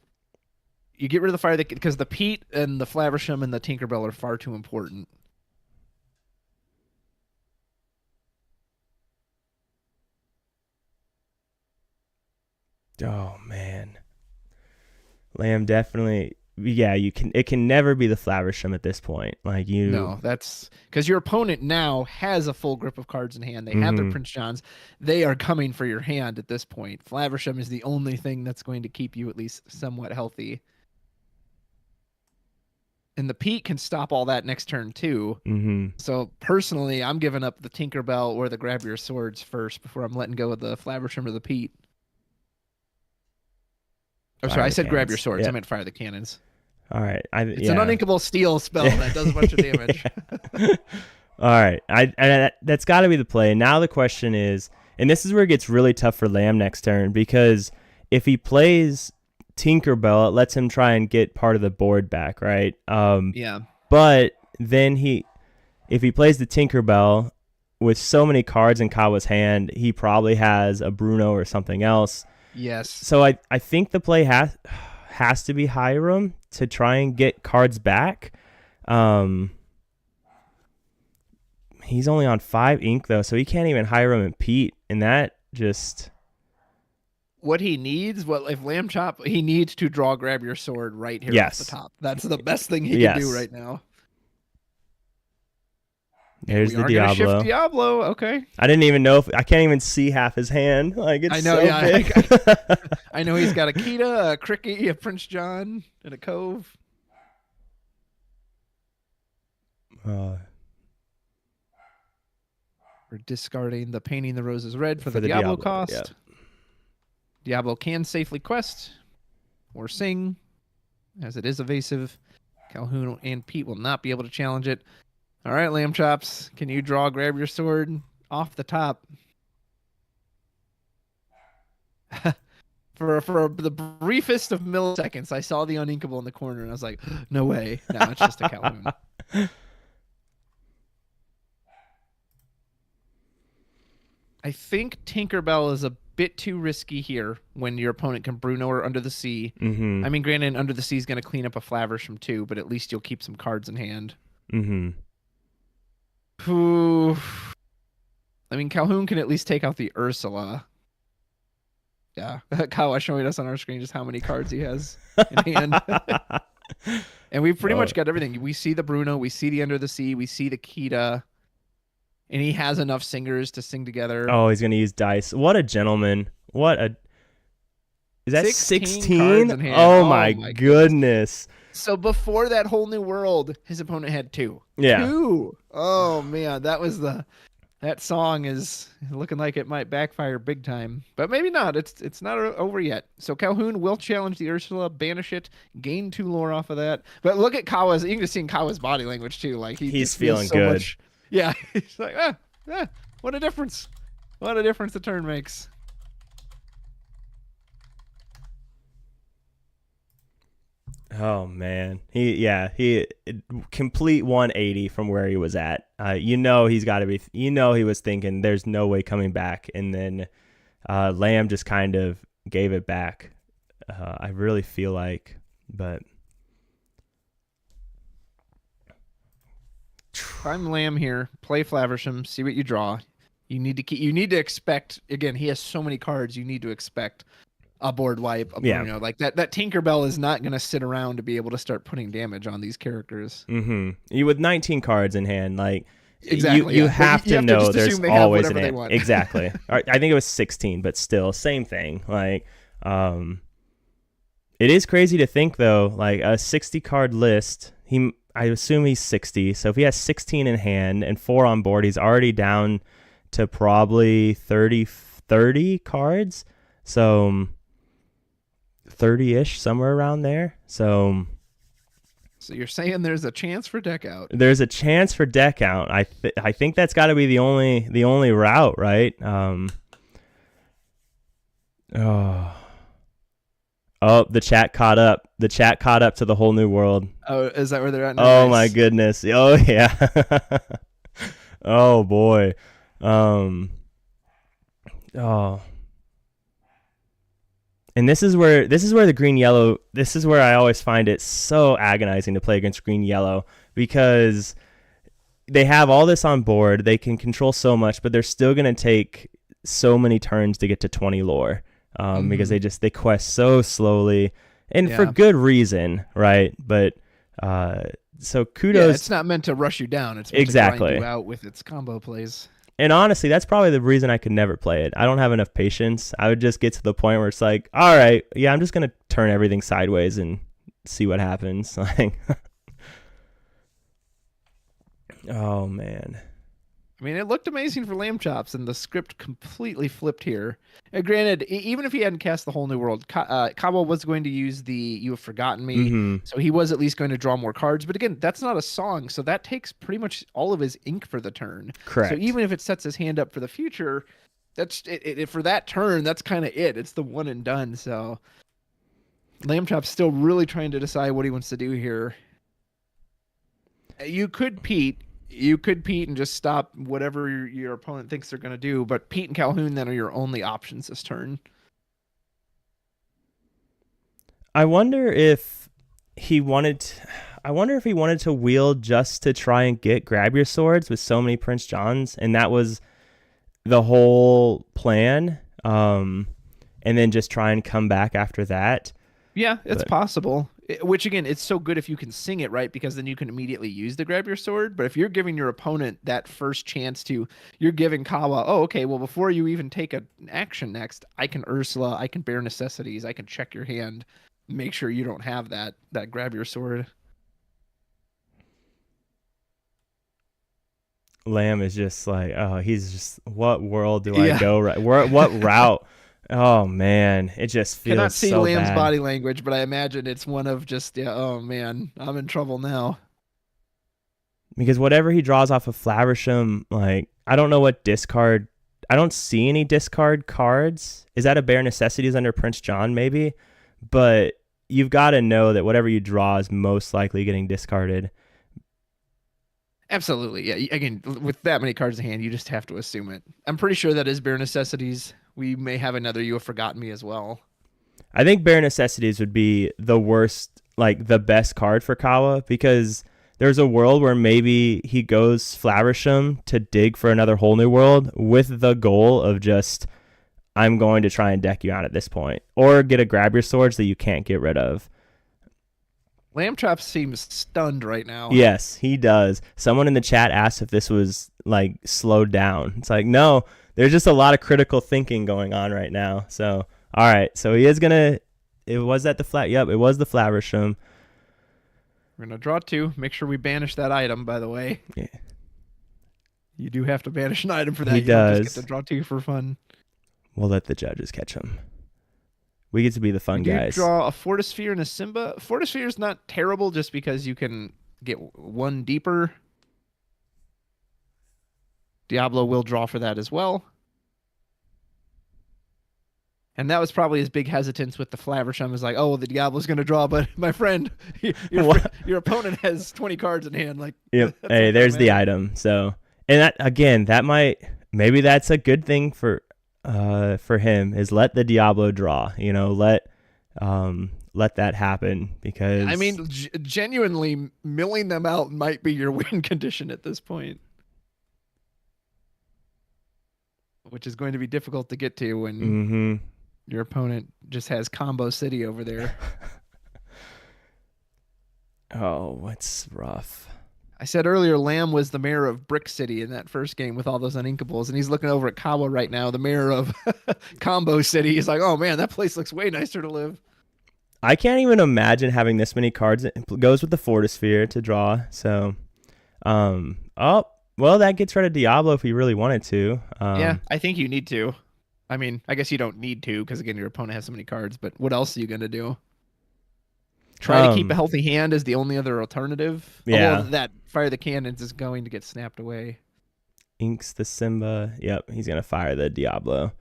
You get rid of the Fire because the Pete and the Flaversham and the Tinkerbell are far too important. Oh man, Lamb definitely. Yeah, it can never be the Flaversham at this point. No, that's because your opponent now has a full grip of cards in hand. They have their Prince Johns. They are coming for your hand at this point. Flaversham is the only thing that's going to keep you at least somewhat healthy. And the Pete can stop all that next turn too. So personally, I'm giving up the Tinkerbell or the Grab Your Swords first before I'm letting go of the Flaversham or the Pete. Oh, sorry, I said Grab Your Swords. I meant Fire the Cannons. All right. It's an uninkable steel spell that does a bunch of damage. All right. That's got to be the play. Now the question is, and this is where it gets really tough for Lamb next turn, because if he plays Tinkerbell, it lets him try and get part of the board back, right? But then if he plays the Tinkerbell with so many cards in Kawa's hand, he probably has a Bruno or something else. Yes. So I think the play has to be Hiram to try and get cards back. He's only on 5 ink though, so he can't even Hiram and Pete, and that just... What he needs, if Lamchop, he needs to draw Grab Your Sword right here off the top. That's the best thing he can do right now. There's the we are gonna shift Diablo. Diablo. Okay. I didn't even know if I can't even see half his hand. Like it's I know. so Yeah. big. I know he's got a Kita, a Cricky, a Prince John, and a Cove. We're discarding the Painting the Roses Red for the Diablo cost. Yep. Diablo can safely quest or sing, as it is evasive. Calhoun and Pete will not be able to challenge it. All right, Lamchops, can you grab your sword off the top? For the briefest of milliseconds, I saw the uninkable in the corner, and I was like, no way. No, it's just a Calhoun. I think Tinkerbell is a bit too risky here when your opponent can Bruno or Under the Sea. Mm-hmm. I mean, granted, Under the Sea is going to clean up a Flaversham too, but at least you'll keep some cards in hand. Mm-hmm. Ooh. I mean, Calhoun can at least take out the Ursula. Yeah, Kawa showing us on our screen just how many cards he has in hand. And we've pretty much got everything. We see the Bruno, we see the Under the Sea, we see the Kita. And he has enough singers to sing together. Oh, he's going to use dice. What a gentleman. Is that 16? Oh, my goodness. So before that whole new world, his opponent had 2. Yeah. 2. Oh, man. That song is looking like it might backfire big time. But maybe not. It's not over yet. So Calhoun will challenge the Ursula, banish it, gain 2 lore off of that. But look at Kawa's. You can just see in Kawa's body language, too. Like he's feeling so good. Yeah, he's like, what a difference. What a difference the turn makes. Oh, man. He complete 180 from where he was at. He's got to be, he was thinking there's no way coming back. And then Lamb just kind of gave it back. I really feel like, but. Prime Lamb here. Play Flaversham. See what you draw. You need to expect. Again, he has so many cards. You need to expect a board wipe. Like that Tinkerbell is not going to sit around to be able to start putting damage on these characters. Mm-hmm. You with 19 cards in hand, like exactly. You have to know there's always an they want. Exactly. I think it was 16, but still same thing. Like, it is crazy to think though. Like a 60 card list. I assume he's 60. So if he has 16 in hand and 4 on board, he's already down to probably 30 cards. So 30-ish, somewhere around there. So you're saying there's a chance for deck out. There's a chance for deck out. I think that's got to be the only route, right? Oh, the chat caught up. The chat caught up to the whole new world. Oh, is that where they're at now? Oh, my goodness. Oh, yeah. Oh, boy. Oh. And this is where the green-yellow, this is where I always find it so agonizing to play against green-yellow because they have all this on board. They can control so much, but they're still going to take so many turns to get to 20 lore. Because they quest so slowly and for good reason, right? But so kudos. Yeah, it's not meant to rush you down. It's meant to grind you out with its combo plays. And honestly, that's probably the reason I could never play it. I don't have enough patience. I would just get to the point where it's like, all right, yeah, I'm just gonna turn everything sideways and see what happens. Like, oh man. I mean, it looked amazing for Lamchops, and the script completely flipped here. And granted, even if he hadn't cast the whole new world, Kawa was going to use the "You Have Forgotten Me," so he was at least going to draw more cards. But again, that's not a song, so that takes pretty much all of his ink for the turn. Correct. So even if it sets his hand up for the future, that's it for that turn. That's kind of it. It's the one and done. So Lamchop's still really trying to decide what he wants to do here. You could Pete and just stop whatever your opponent thinks they're going to do, but Pete and Calhoun then are your only options this turn. I wonder if he wanted to wield just to try and grab your swords with so many Prince Johns, and that was the whole plan. And then just try and come back after that. Yeah, it's possible. Which again, it's so good if you can sing it right, because then you can immediately use the grab your sword. But if you're giving your opponent that first chance to, you're giving Kawa, oh, okay, well, before you even take an action next, I can Ursula, I can Bare Necessities, I can check your hand, make sure you don't have that grab your sword. Lamb is just like, oh, he's just, what world do I go right? What route? Oh man, it just feels Cannot see so Lamb's bad. body language, but I imagine it's one of just, yeah, oh man, I'm in trouble now. Because whatever he draws off of Flaversham, like, I don't know what discard. I don't see any discard cards. Is that a Bare Necessities under Prince John, maybe? But you've got to know that whatever you draw is most likely getting discarded. Absolutely, yeah. Again, with that many cards in hand, you just have to assume it. I'm pretty sure that is Bare Necessities. We may have another You Have Forgotten Me as well. I think Bare Necessities would be the worst, like the best card for Kawa, because there's a world where maybe he goes Flaversham to dig for another whole new world with the goal of just, I'm going to try and deck you out at this point, or get a grab your swords that you can't get rid of. Lamchops seems stunned right now. Yes, he does. Someone in the chat asked if this was like slowed down. It's like, no, there's just a lot of critical thinking going on right now. So, all right. So he is going to, it was at the flat. Yep, it was the Flaversham. We're going to draw 2. Make sure we banish that item, by the way. Yeah. You do have to banish an item for that. He you does. don't just get to draw 2 for fun. We'll let the judges catch him. We get to be the fun guys. Draw a Fortisphere and a Simba. Fortisphere is not terrible just because you can get 1 deeper. Diablo will draw for that as well. And that was probably his big hesitance with the Flaversham, is like, oh, well, the Diablo's going to draw, but my friend, your opponent has 20 cards in hand. Like, yep. Hey, there's the item. So, and that, again, maybe that's a good thing for him, is let the Diablo draw, let that happen, because I mean, genuinely milling them out might be your win condition at this point, which is going to be difficult to get to when your opponent just has Combo City over there. Oh, it's rough. I said earlier, Lamb was the mayor of Brick City in that first game with all those uninkables, and he's looking over at Kawa right now, the mayor of Combo City. He's like, oh man, that place looks way nicer to live. I can't even imagine having this many cards. It goes with the Fortisphere to draw. So, well, that gets rid of Diablo if you really wanted to. Yeah, I think you need to. I mean, I guess you don't need to, because again, your opponent has so many cards, but what else are you going to do? Try to keep a healthy hand as the only other alternative. Yeah. Although that Fire the Cannons is going to get snapped away. Inks the Simba. Yep, he's going to fire the Diablo.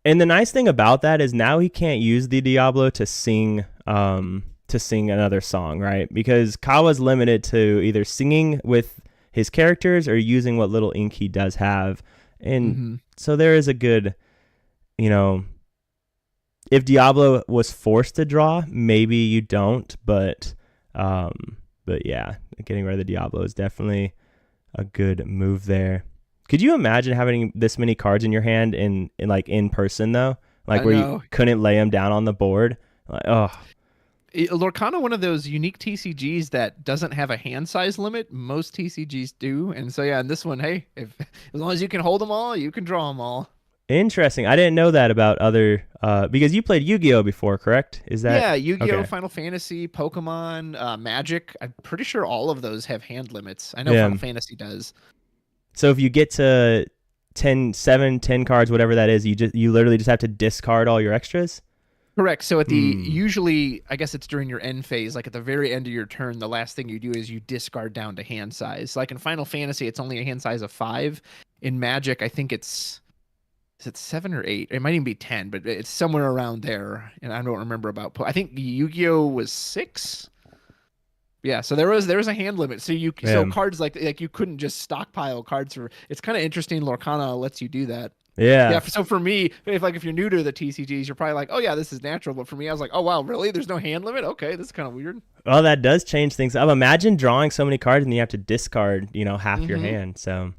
And the nice thing about that is now he can't use the Diablo to sing another song, right? Because Kawa's limited to either singing with his characters or using what little ink he does have. And so there is a good, if Diablo was forced to draw, maybe you don't, but yeah, getting rid of the Diablo is definitely a good move there. Could you imagine having this many cards in your hand in person though? Like where you couldn't lay them down on the board? Like, oh. Lorcana, one of those unique TCGs that doesn't have a hand size limit. Most TCGs do. And so yeah, in this one, hey, as long as you can hold them all, you can draw them all. Interesting. I didn't know that about other because you played Yu-Gi-Oh before, correct? Is that Yeah, Yu-Gi-Oh, okay. Final Fantasy, Pokemon, Magic. I'm pretty sure all of those have hand limits. I know Final Fantasy does. So if you get to 10 cards, whatever that is, you literally just have to discard all your extras? Correct. So at the usually, I guess it's during your end phase, like at the very end of your turn, the last thing you do is you discard down to hand size. Like in Final Fantasy, it's only a hand size of 5. In Magic, I think is it 7 or 8? It might even be 10, but it's somewhere around there. And I don't remember about. I think Yu-Gi-Oh was 6. Yeah, so there was a hand limit. So so cards like you couldn't just stockpile cards for. It's kind of interesting. Lorcana lets you do that. Yeah. So for me, if you're new to the TCGs, you're probably like, oh yeah, this is natural. But for me, I was like, oh wow, really? There's no hand limit? Okay, this is kind of weird. Well, that does change things up. Imagine drawing so many cards and you have to discard, half your hand. So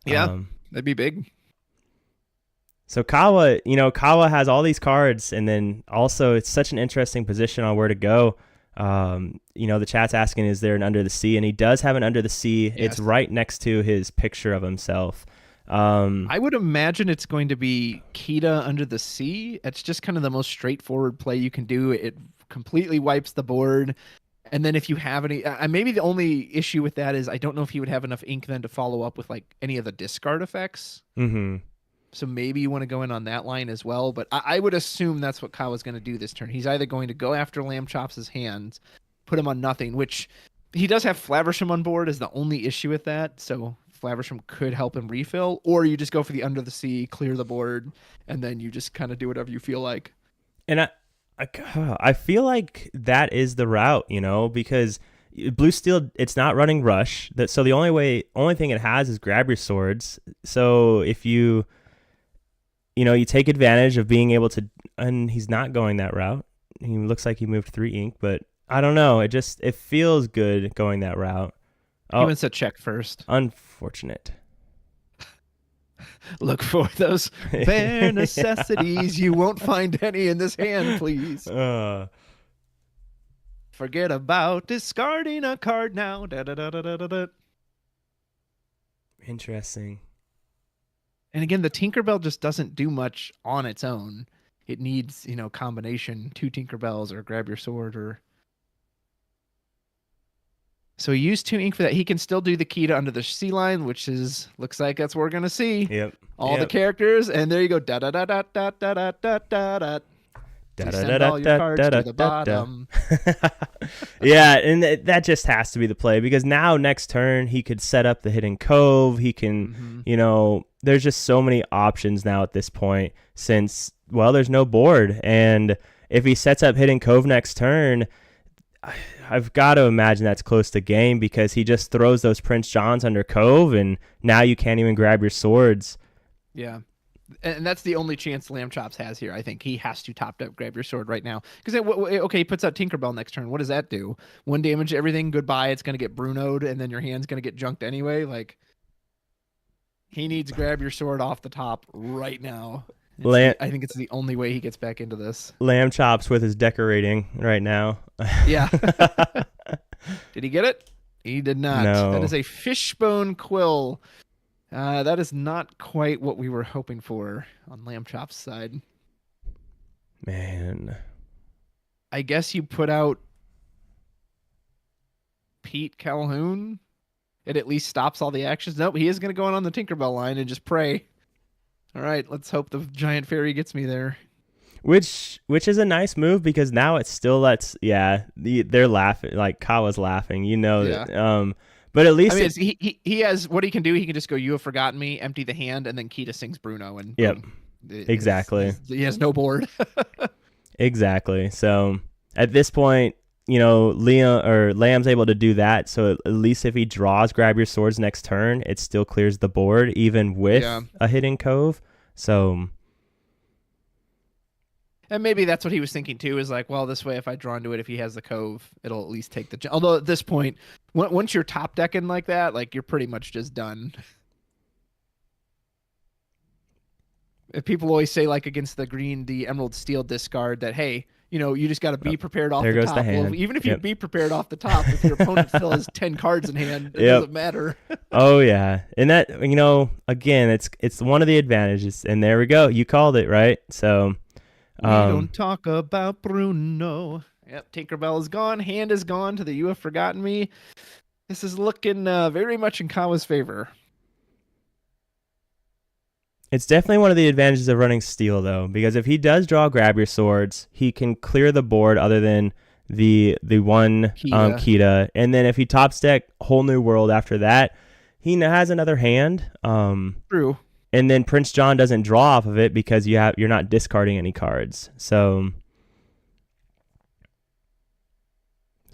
yeah, that'd be big. So Kawa has all these cards, and then also it's such an interesting position on where to go. The chat's asking, is there an Under the Sea? And he does have an Under the Sea. Yes. It's right next to his picture of himself. I would imagine it's going to be Kita Under the Sea. It's just kind of the most straightforward play you can do. It completely wipes the board. And then if you have any, maybe the only issue with that is I don't know if he would have enough ink then to follow up with like any of the discard effects. Mm-hmm. So maybe you want to go in on that line as well. But I would assume that's what Kawa's going to do this turn. He's either going to go after Lamchops' hands, put him on nothing, which he does have Flaversham on board is the only issue with that. So Flaversham could help him refill, or you just go for the Under the Sea, clear the board, and then you just kind of do whatever you feel like. And I feel like that is the route, because Blue Steel, it's not running Rush. So the only thing it has is grab your swords. So if you take advantage of being able to, and he's not going that route. He looks like he moved 3 ink, but I don't know. It feels good going that route. He wants to check first. Unfortunate. Look for those bare necessities. You won't find any in this hand, please. Forget about discarding a card now. Da, da, da, da, da, da. Interesting. And again, the Tinkerbell just doesn't do much on its own. It needs, combination, 2 Tinkerbells or grab your sword or... So he used 2 ink for that. He can still do the Kita Under the Sea line, which looks like that's what we're gonna see. Yep. All the characters, and there you go. Da da da da da da da da da da. Send all your cards to the bottom. Yeah, and that just has to be the play, because now next turn he could set up the Hidden Cove. He can, there's just so many options now at this point, since there's no board, and if he sets up Hidden Cove next turn, I've got to imagine that's close to game, because he just throws those Prince Johns under Cove, and now you can't even grab your swords. Yeah. And that's the only chance Lamchops has here. I think he has to top deck grab your sword right now. Because, he puts out Tinkerbell next turn. What does that do? 1 damage, everything, goodbye. It's going to get Bruno'd, and then your hand's going to get junked anyway. Like, he needs grab your sword off the top right now. I think it's the only way he gets back into this. Lamchops with his decorating right now. Yeah. Did he get it? He did not. No. That is a fishbone quill. That is not quite what we were hoping for on Lamchop's side. Man. I guess you put out Pete Calhoun. It at least stops all the actions. Nope, he is going to go on the Tinkerbell line and just pray. All right, let's hope the giant fairy gets me there. Which is a nice move, because now it still lets, they're laughing, like Kawa's laughing, that. But at least he has what he can do. He can just go, "You have forgotten me," empty the hand, and then Kita sings Bruno, and yep, exactly. He has no board. Exactly. So at this point, Lam's able to do that. So at least if he draws grab your swords next turn, it still clears the board, even with a Hidden Cove. So. And maybe that's what he was thinking too, is like, well, this way, if I draw into it, if he has the Cove, it'll at least take the... Although at this point, once you're top decking like that, like, you're pretty much just done. If people always say, like, against the Emerald Steel discard that, hey, you just got to be prepared off the top. There goes the hand. Well, even if you be prepared off the top, if your opponent still has 10 cards in hand, it doesn't matter. Oh, yeah. And that, again, it's one of the advantages. And there we go. You called it, right? So... We don't talk about Bruno. Yep, Tinkerbell is gone. Hand is gone to the You Have Forgotten Me. This is looking very much in Kawa's favor. It's definitely one of the advantages of running Steel, though, because if he does draw grab your swords, he can clear the board other than the one Kita. And then if he top deck Whole New World after that, he has another hand. True. And then Prince John doesn't draw off of it because you're not discarding any cards. So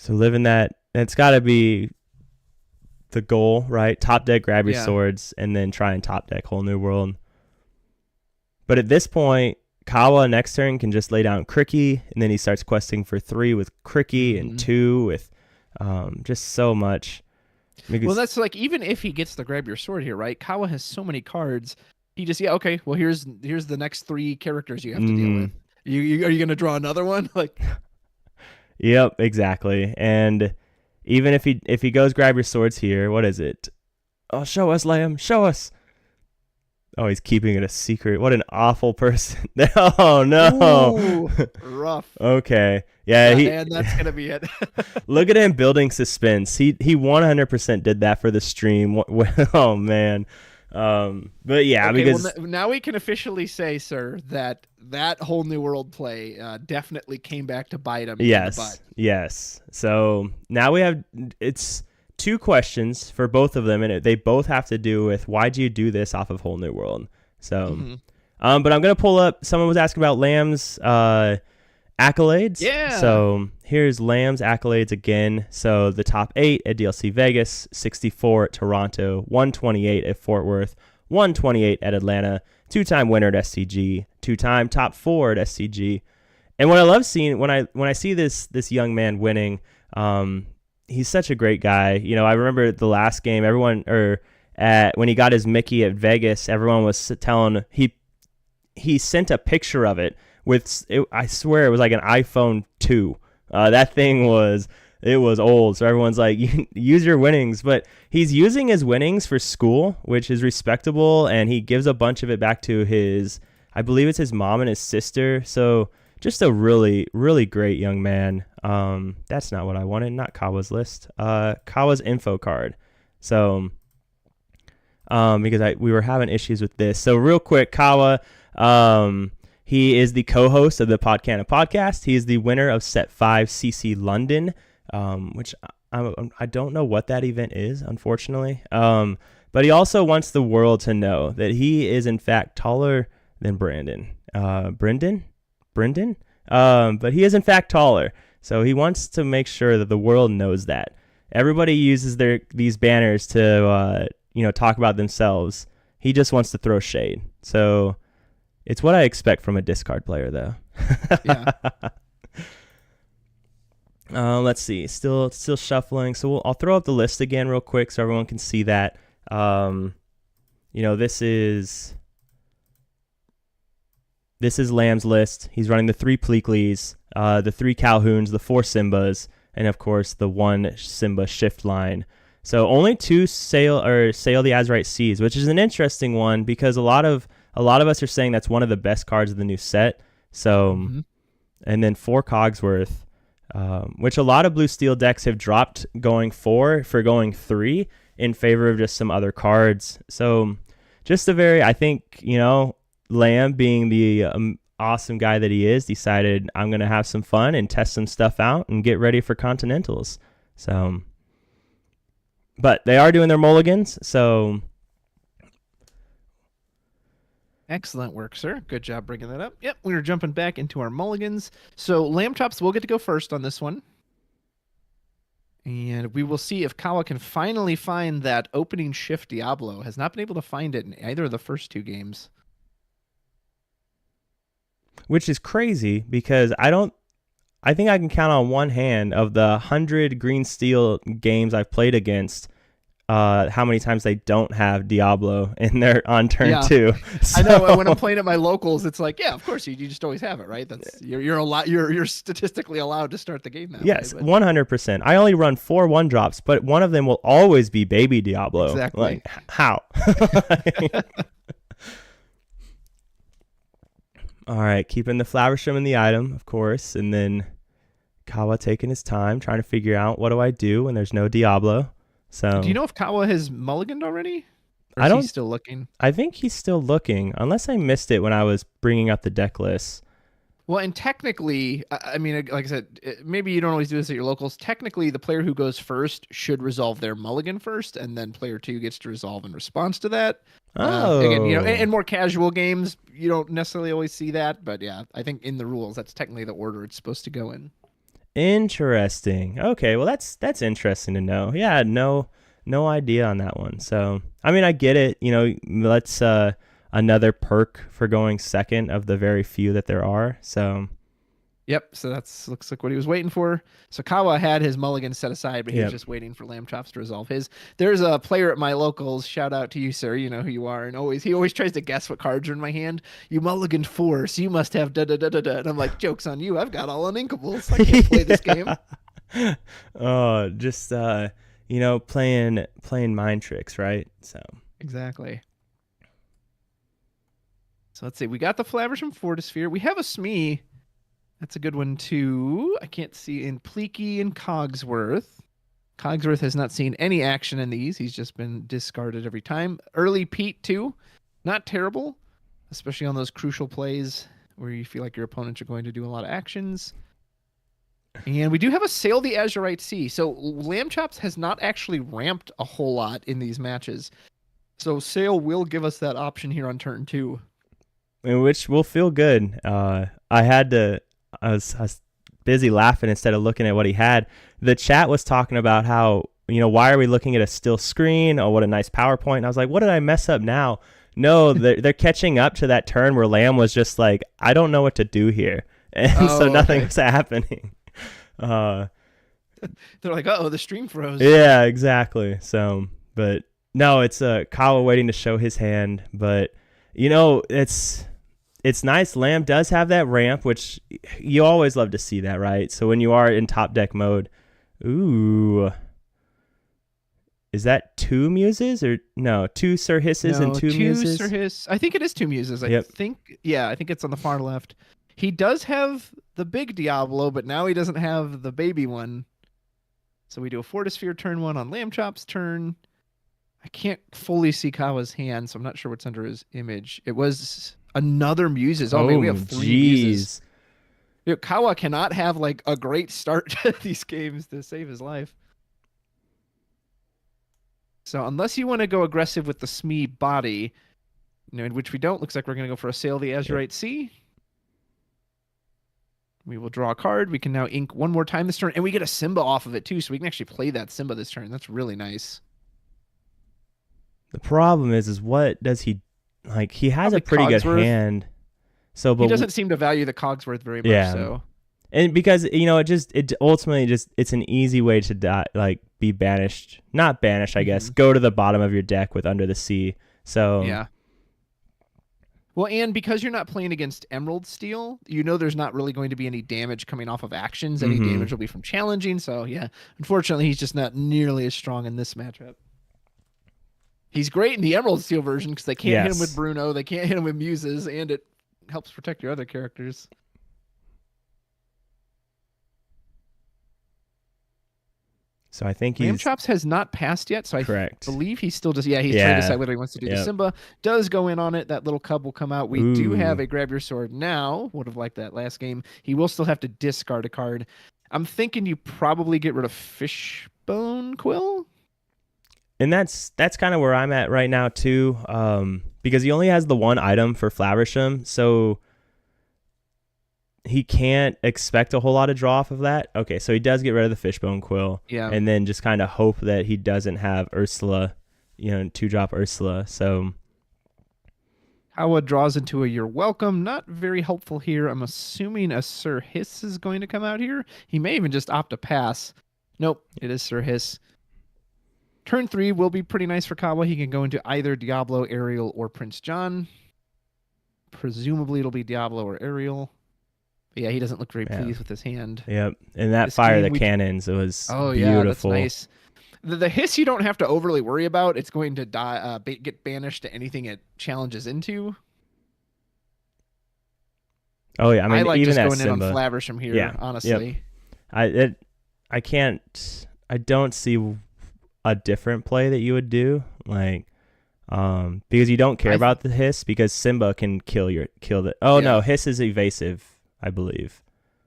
living that, it's got to be the goal, right? Top deck, grab your swords, and then try and top deck Whole New World. But at this point, Kawa next turn can just lay down Cricky, and then he starts questing for 3 with Cricky and 2 with just so much. Well, that's like, even if he gets the grab your sword here, right? Kawa has so many cards. He just, okay, well, here's the next 3 characters you have to deal with. Are you going to draw another one? Like, Yep, exactly. And even if he goes grab your swords here, what is it? Oh, show us, Lamb. Show us. Oh, he's keeping it a secret. What an awful person. Oh, no. Ooh, rough. Okay. Yeah, and that's going to be it. Look at him building suspense. He 100% did that for the stream. Oh, man. But yeah, okay, because well, now we can officially say, sir, that whole New World play definitely came back to bite him in the butt. Yes. So now we have, it's 2 questions for both of them, and they both have to do with why do you do this off of Whole New World. So, but I'm gonna pull up. Someone was asking about Lamb's accolades. Yeah. So here's Lamb's accolades again. So the top 8 at DLC Vegas, 64 at Toronto, 128 at Fort Worth, 128 at Atlanta, 2-time winner at SCG, 2-time top 4 at SCG. And what I love seeing when I see this young man winning, he's such a great guy. You know, I remember the last game, when he got his Mickey at Vegas, everyone was telling he sent a picture of it I swear it was like an iPhone 2. That thing was old, so everyone's like, use your winnings. But he's using his winnings for school, which is respectable, and he gives a bunch of it back to I believe it's his mom and his sister. So just a really, really great young man. That's not what I wanted. Not Kawa's list. Kawa's info card. So, because we were having issues with this. So real quick, Kawa, he is the co-host of the Podcana podcast. He is the winner of Set 5 CC London, which I don't know what that event is, unfortunately. But he also wants the world to know that he is in fact taller than Brendan. But he is in fact taller. So he wants to make sure that the world knows that. Everybody uses these banners to talk about themselves. He just wants to throw shade. So it's what I expect from a discard player, though. Yeah. Let's see. Still shuffling. So I'll throw up the list again real quick so everyone can see that. This is Lamb's list. He's running the 3 Pleakleys, the 3 Calhouns, the 4 Simbas, and of course the 1 Simba shift line. So only 2 Sail the Azurite Seas, which is an interesting one because a lot of us are saying that's one of the best cards of the new set. So, and then 4 Cogsworth, which a lot of blue steel decks have dropped going 4 for going 3 in favor of just some other cards. So just I think, Lamb, being the awesome guy that he is, decided I'm going to have some fun and test some stuff out and get ready for Continentals. So, but they are doing their mulligans, so... Excellent work, sir. Good job bringing that up. Yep, we were jumping back into our mulligans. So Lamchops will get to go first on this one. And we will see if Kawa can finally find that opening shift Diablo. Has not been able to find it in either of the first 2 games. Which is crazy because I think I can count on one hand of the 100 green steel games I've played against, how many times they don't have Diablo in there on turn 2. So, I know when I'm playing at my locals, it's like, yeah, of course you just always have it, right? That's you're statistically allowed to start the game that yes, way. 100%. I only run 4 1-drops, but one of them will always be Baby Diablo. Exactly. Like, how? All right, keeping the Flowerstone in the item, of course, and then Kawa taking his time, trying to figure out what do I do when there's no Diablo. So, do you know if Kawa has mulliganed already? Or is he still looking? I think he's still looking, unless I missed it when I was bringing up the deck list. Well, and technically, I mean, like I said, maybe you don't always do this at your locals. Technically, the player who goes first should resolve their mulligan first, and then player 2 gets to resolve in response to that. Again, in more casual games, you don't necessarily always see that, but yeah, I think in the rules, that's technically the order it's supposed to go in. Interesting. Okay, well that's interesting to know. Yeah, no idea on that one. So, I mean, I get it. Let's another perk for going second of the very few that there are. So, Yep, so that's looks like what he was waiting for. So Kawa had his mulligan set aside, but he was Yep. just waiting for Lamchops to resolve his. There's a player at my locals. Shout out to you, sir. You know who you are, and he always tries to guess what cards are in my hand. You mulliganed 4, so you must have da da da da da. And I'm like, joke's on you. I've got all uninkables. I can't play this game. Oh, just playing mind tricks, right? So Exactly. So let's see. We got the Flaversham Fortisphere. We have a Smee. That's a good one too. I can't see in Pleaky and Cogsworth. Cogsworth has not seen any action in these. He's just been discarded every time. Early Pete too. Not terrible, especially on those crucial plays where you feel like your opponents are going to do a lot of actions. And we do have a Sail the Azurite Sea. So Lamchops has not actually ramped a whole lot in these matches. So Sail will give us that option here on turn 2. which will feel good. I was busy laughing instead of looking at what he had. The chat was talking about how, why are we looking at a still screen? Oh, what a nice PowerPoint. And I was like, what did I mess up now? No, they're catching up to that turn where Lamb was just like, I don't know what to do here. And so nothing was happening. They're like, uh-oh, the stream froze. Yeah, exactly. So, but no, it's Kawa waiting to show his hand. But, it's nice. Lamb does have that ramp, which you always love to see that, right? So when you are in top deck mode, ooh, is that 2 muses or no? 2 Sir Hisses and 2 muses? 2 Sir Hiss. I think it is 2 muses. I think it's on the far left. He does have the big Diablo, but now he doesn't have the baby one. So we do a Fortisphere turn 1 on Lamchop's turn. I can't fully see Kawa's hand, so I'm not sure what's under his image. It was another muses. Oh man, we have 3 muses. Kawa cannot have like a great start to these games to save his life. So unless you want to go aggressive with the Smee body, in which we don't, looks like we're going to go for a Sail the Azurite Sea. We will draw a card. We can now ink one more time this turn, and we get a Simba off of it too, so we can actually play that Simba this turn. That's really nice. The problem is what does he like? He has a pretty good hand. So, but he doesn't seem to value the Cogsworth very much. Yeah. So, and because it ultimately it's an easy way to die, like be banished, not banished, I guess. Go to the bottom of your deck with Under the Sea. So yeah. Well, and because you're not playing against Emerald Steel, there's not really going to be any damage coming off of actions. Any damage will be from challenging. So yeah, unfortunately, he's just not nearly as strong in this matchup. He's great in the Emerald Steel version because they can't hit him with Bruno, they can't hit him with Muses, and it helps protect your other characters. So I think Lamchops has not passed yet, so I believe he still does. Yeah, he's trying to decide whether he wants to do the Simba. Does go in on it. That little cub will come out. We do have a Grab Your Sword now. Would have liked that last game. He will still have to discard a card. I'm thinking you probably get rid of Fishbone Quill. And that's kind of where I'm at right now too, because he only has the 1 item for Flaversham, so he can't expect a whole lot of draw off of that. Okay, so he does get rid of the Fishbone Quill, and then just kind of hope that he doesn't have Ursula, 2-drop Ursula. So Kawa draws into a You're Welcome. Not very helpful here. I'm assuming a Sir Hiss is going to come out here. He may even just opt to pass. Nope, it is Sir Hiss. Turn 3 will be pretty nice for Kawa. He can go into either Diablo, Ariel, or Prince John. Presumably it'll be Diablo or Ariel. But yeah, he doesn't look very pleased with his hand. Yep, and that Fire the Cannons, it was beautiful. Yeah, that's nice. The Hiss you don't have to overly worry about. It's going to get banished to anything it challenges into. Oh yeah, I like even just going Simba. In on Flaversham here, honestly. Yep. I don't see a different play that you would do, like because you don't care about the Hiss, because Simba can kill the no, Hiss is evasive, I believe.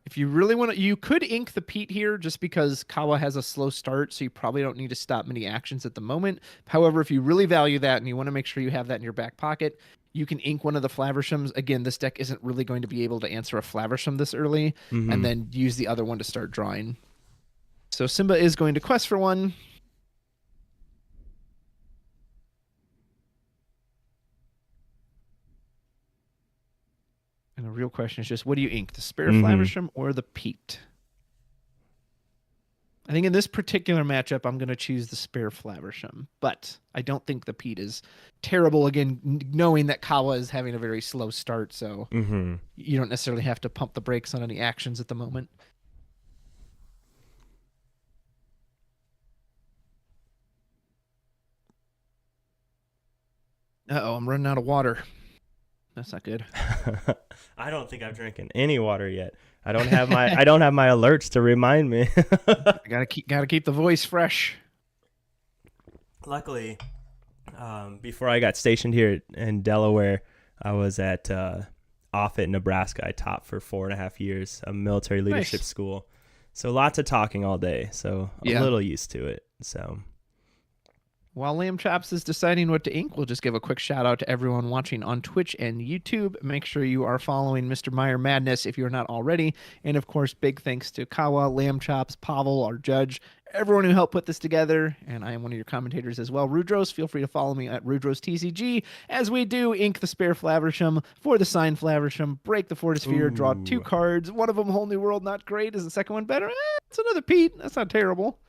If you really want to, you could ink the Pete here just because Kawa has a slow start, so you probably don't need to stop many actions at the moment. However, if you really value that and you want to make sure you have that in your back pocket, you can ink one of the Flavershams. Again, this deck isn't really going to be able to answer a Flaversham this early, and then use the other one to start drawing. So Simba is going to quest for one. And a real question is just, what do you ink, the Spare Mhm. Flaversham or the Pete? I think in this particular matchup, I'm going to choose the Spare Flaversham, but I don't think the Pete is terrible. Again, knowing that Kawa is having a very slow start, so you don't necessarily have to pump the brakes on any actions at the moment. Uh-oh, I'm running out of water. That's not good. I don't think I've drinking any water yet. I don't have my alerts to remind me. gotta keep the voice fresh. Luckily, before I got stationed here in Delaware, I was at Offutt, Nebraska. I taught for 4.5 years, a military leadership school. So lots of talking all day. So a little used to it. So while Lamchops is deciding what to ink, we'll just give a quick shout out to everyone watching on Twitch and YouTube. Make sure you are following Mr. Meyer Madness if you're not already. And of course, big thanks to Kawa, Lamchops, Pavel, our judge, everyone who helped put this together. And I am one of your commentators as well. Rudros, feel free to follow me at RudrosTCG as we do ink the Spare Flaversham for the sign Flaversham, break the Fortisphere, draw 2 cards. One of them, Whole New World, not great. Is the second one better? It's another Pete. That's not terrible.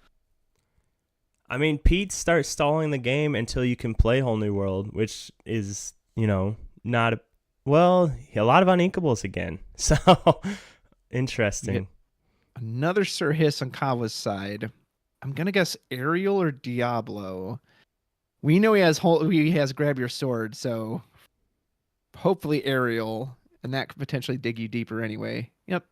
I mean, Pete starts stalling the game until you can play Whole New World, which is, not a lot of uninkables again. So interesting. Another Sir Hiss on Kawa's side. I'm gonna guess Ariel or Diablo. We know he has Grab Your Sword, so hopefully Ariel, and that could potentially dig you deeper anyway. Yep.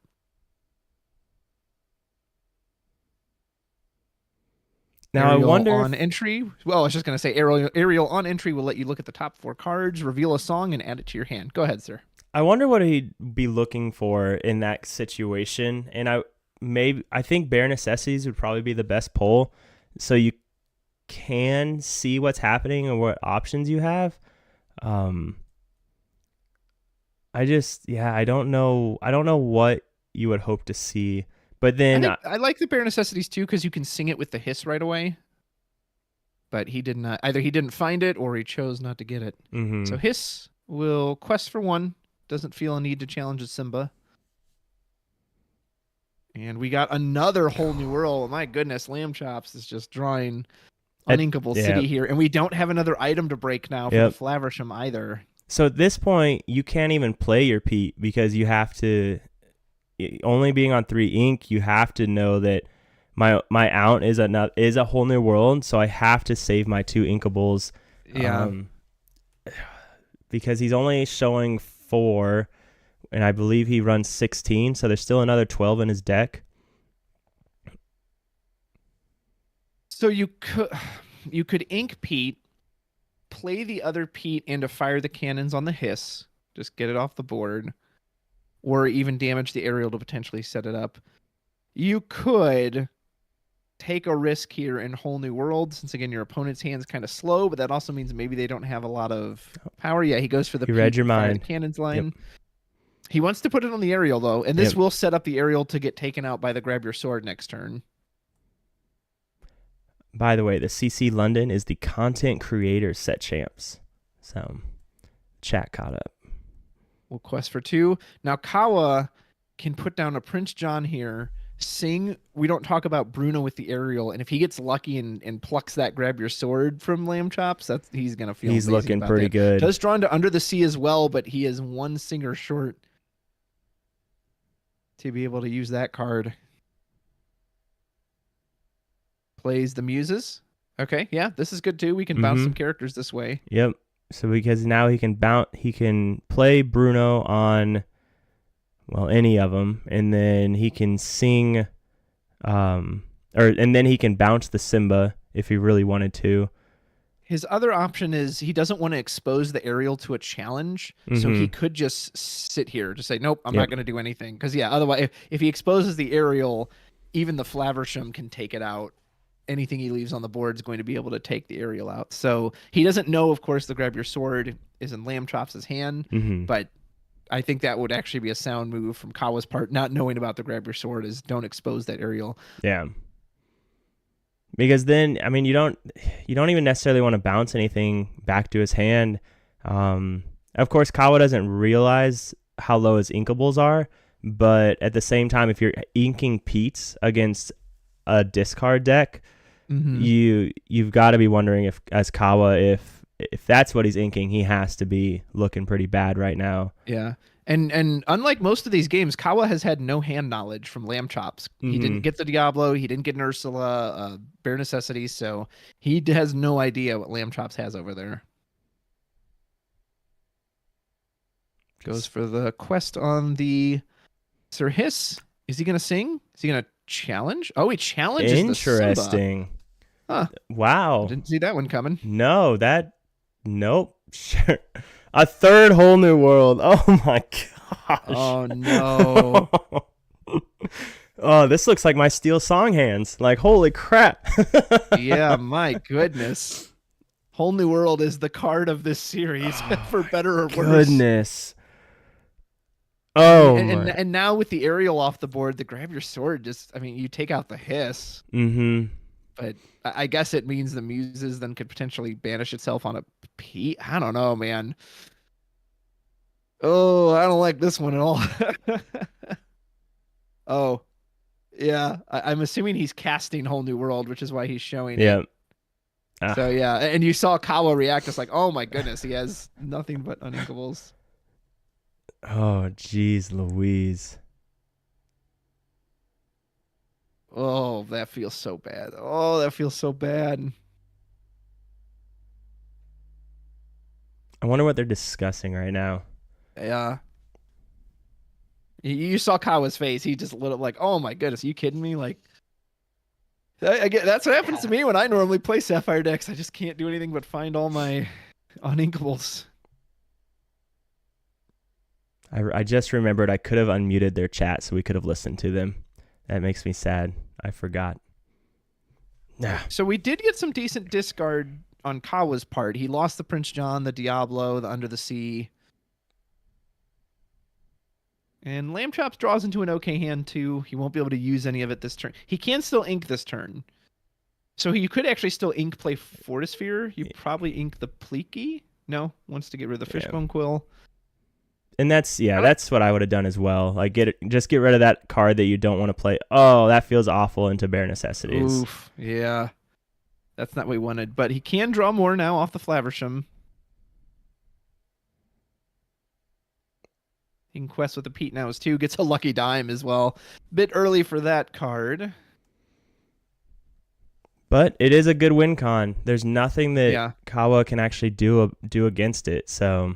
Now Ariel I wonder on entry. Well, I was just gonna say Ariel on entry will let you look at the top 4 cards, reveal a song, and add it to your hand. Go ahead, sir. I wonder what he'd be looking for in that situation, and I think Bare Necessities would probably be the best pull, so you can see what's happening and what options you have. I don't know what you would hope to see. But then I like the Bare Necessities too because you can sing it with the hiss right away. But he did not. Either he didn't find it or he chose not to get it. So hiss will quest for 1. Doesn't feel a need to challenge a Simba. And we got another Whole New World. My goodness, Lamchops is just drawing uninkable city here, and we don't have another item to break now for the Flaversham either. So at this point, you can't even play your Pete because you have to. Only being on 3 ink, you have to know that my out is a Whole New World, so I have to save my 2 inkables. Because he's only showing 4, and I believe he runs 16, so there's still another 12 in his deck. So you could ink Pete, play the other Pete, and to fire the cannons on the hiss, just get it off the board. Or even damage the Ariel to potentially set it up. You could take a risk here in Whole New World, since again your opponent's hand's kind of slow, but that also means maybe they don't have a lot of power. Yeah, he goes for the read your mind. Cannons line. Yep. He wants to put it on the Ariel though, and this will set up the Ariel to get taken out by the Grab Your Sword next turn. By the way, the CC London is the content creator set champs. So chat caught up. We'll quest for 2. Now Kawa can put down a Prince John here, sing. We don't talk about Bruno with the Ariel, and if he gets lucky and plucks that Grab Your Sword from Lamchops, he's gonna feel. He's looking pretty good. Does draw into Under the Sea as well, but he is 1 singer short to be able to use that card. Plays the Muses. Okay, yeah, this is good too. We can bounce some characters this way. Yep. So because now he can play Bruno on, any of them, and then he can sing, and then he can bounce the Simba if he really wanted to. His other option is he doesn't want to expose the Ariel to a challenge, so he could just sit here, just say, nope, I'm not going to do anything. Because otherwise, if he exposes the Ariel, even the Flaversham can take it out. Anything he leaves on the board is going to be able to take the Ariel out. So he doesn't know, of course, the Grab Your Sword is in Lamchops' hand, but I think that would actually be a sound move from Kawa's part, not knowing about the Grab Your Sword, is don't expose that Ariel. Yeah. Because then, you don't even necessarily want to bounce anything back to his hand. Of course, Kawa doesn't realize how low his inkables are, but at the same time, if you're inking Pete's against a discard deck, you've got to be wondering if, as Kawa, if that's what he's inking, he has to be looking pretty bad right now. Yeah. And unlike most of these games, Kawa has had no hand knowledge from Lamchops. He didn't get the Diablo, he didn't get an Ursula, Bare Necessities, so he has no idea what Lamchops has over there. Goes for the quest on the Sir Hiss. Is he going to sing? Is he going to challenge? Oh, he challenges Interesting. the Simba. Huh. Wow. Didn't see that one coming. No, nope. Sure. A third whole new world. Oh my gosh. Oh no. Oh, this looks like my Steel Song hands. Like, holy crap. Yeah, my goodness. Whole New World is the card of this series, for better or worse. Goodness. Oh, and now with the aerial off the board, the grab your sword just, I mean, you take out the hiss. But I guess it means the Muses then could potentially banish itself on a Pete. I don't know, man. Oh, I don't like this one at all. Oh, yeah. I'm assuming he's casting Whole New World, which is why he's showing it. So, yeah. And you saw Kawa react just like, oh, my goodness. He has nothing but uninkables. Oh, geez, Louise. Oh, that feels so bad. Oh, that feels so bad. I wonder what they're discussing right now. Yeah. You saw Kawa's face. He just lit up like, oh my goodness, are you kidding me? Like, I get that's what happens to me when I normally play Sapphire decks. I just can't do anything but find all my uninkables. I just remembered I could have unmuted their chat so we could have listened to them. That makes me sad. I forgot. Yeah. So we did get some decent discard on Kawa's part. He lost the Prince John, the Diablo, the Under the Sea. And Lamchops draws into an okay hand too. He won't be able to use any of it this turn. He can still ink this turn. So you could actually still ink play Fortisphere. You probably ink the Pleeky. No, wants to get rid of the Fishbone Quill. And that's what I would have done as well. Like just get rid of that card that you don't want to play. Oh, that feels awful into Bare Necessities. Oof, yeah. That's not what we wanted. But he can draw more now off the Flaversham. He can quest with the Pete Nows too. Gets a Lucky Dime as well. Bit early for that card. But it is a good win con. There's nothing that Kawa can actually do against it. So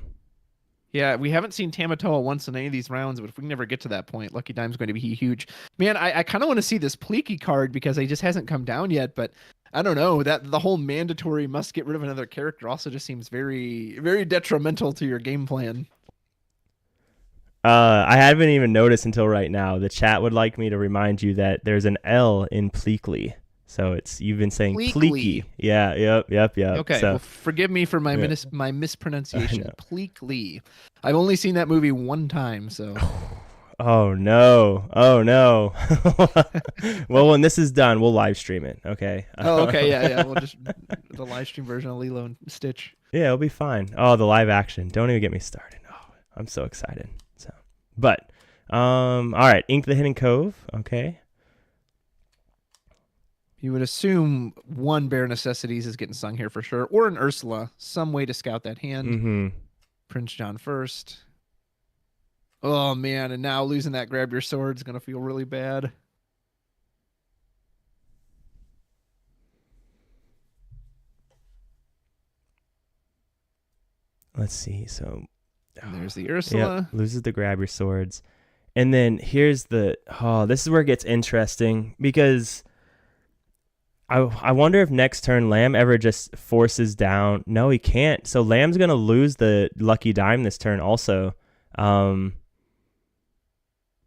yeah, we haven't seen Tamatoa once in any of these rounds, but if we never get to that point, Lucky Dime's going to be huge. Man, I kind of want to see this Pleeky card because he just hasn't come down yet, but I don't know. That the whole mandatory must get rid of another character also just seems very, very detrimental to your game plan. I haven't even noticed until right now. The chat would like me to remind you that there's an L in Pleekly. So you've been saying Pleeky. Yeah, yep. Okay, so, well, forgive me for my my mispronunciation. Pleekly. I've only seen that movie one time, so. Oh no! Well, when this is done, we'll live stream it. Okay. Oh, okay, yeah. We'll just the live stream version of Lilo and Stitch. Yeah, it'll be fine. Oh, the live action! Don't even get me started. Oh, I'm so excited. So, but, all right. Ink the Hidden Cove. Okay. You would assume one Bare Necessities is getting sung here for sure, or an Ursula, some way to scout that hand. Prince John first. Oh, man, and now losing that Grab Your Sword is going to feel really bad. Let's see, so... There's the Ursula. Yep, loses the Grab Your Swords. And then here's this is where it gets interesting, because... I wonder if next turn Lamb ever just forces down. No, he can't. So Lamb's going to lose the Lucky Dime this turn also.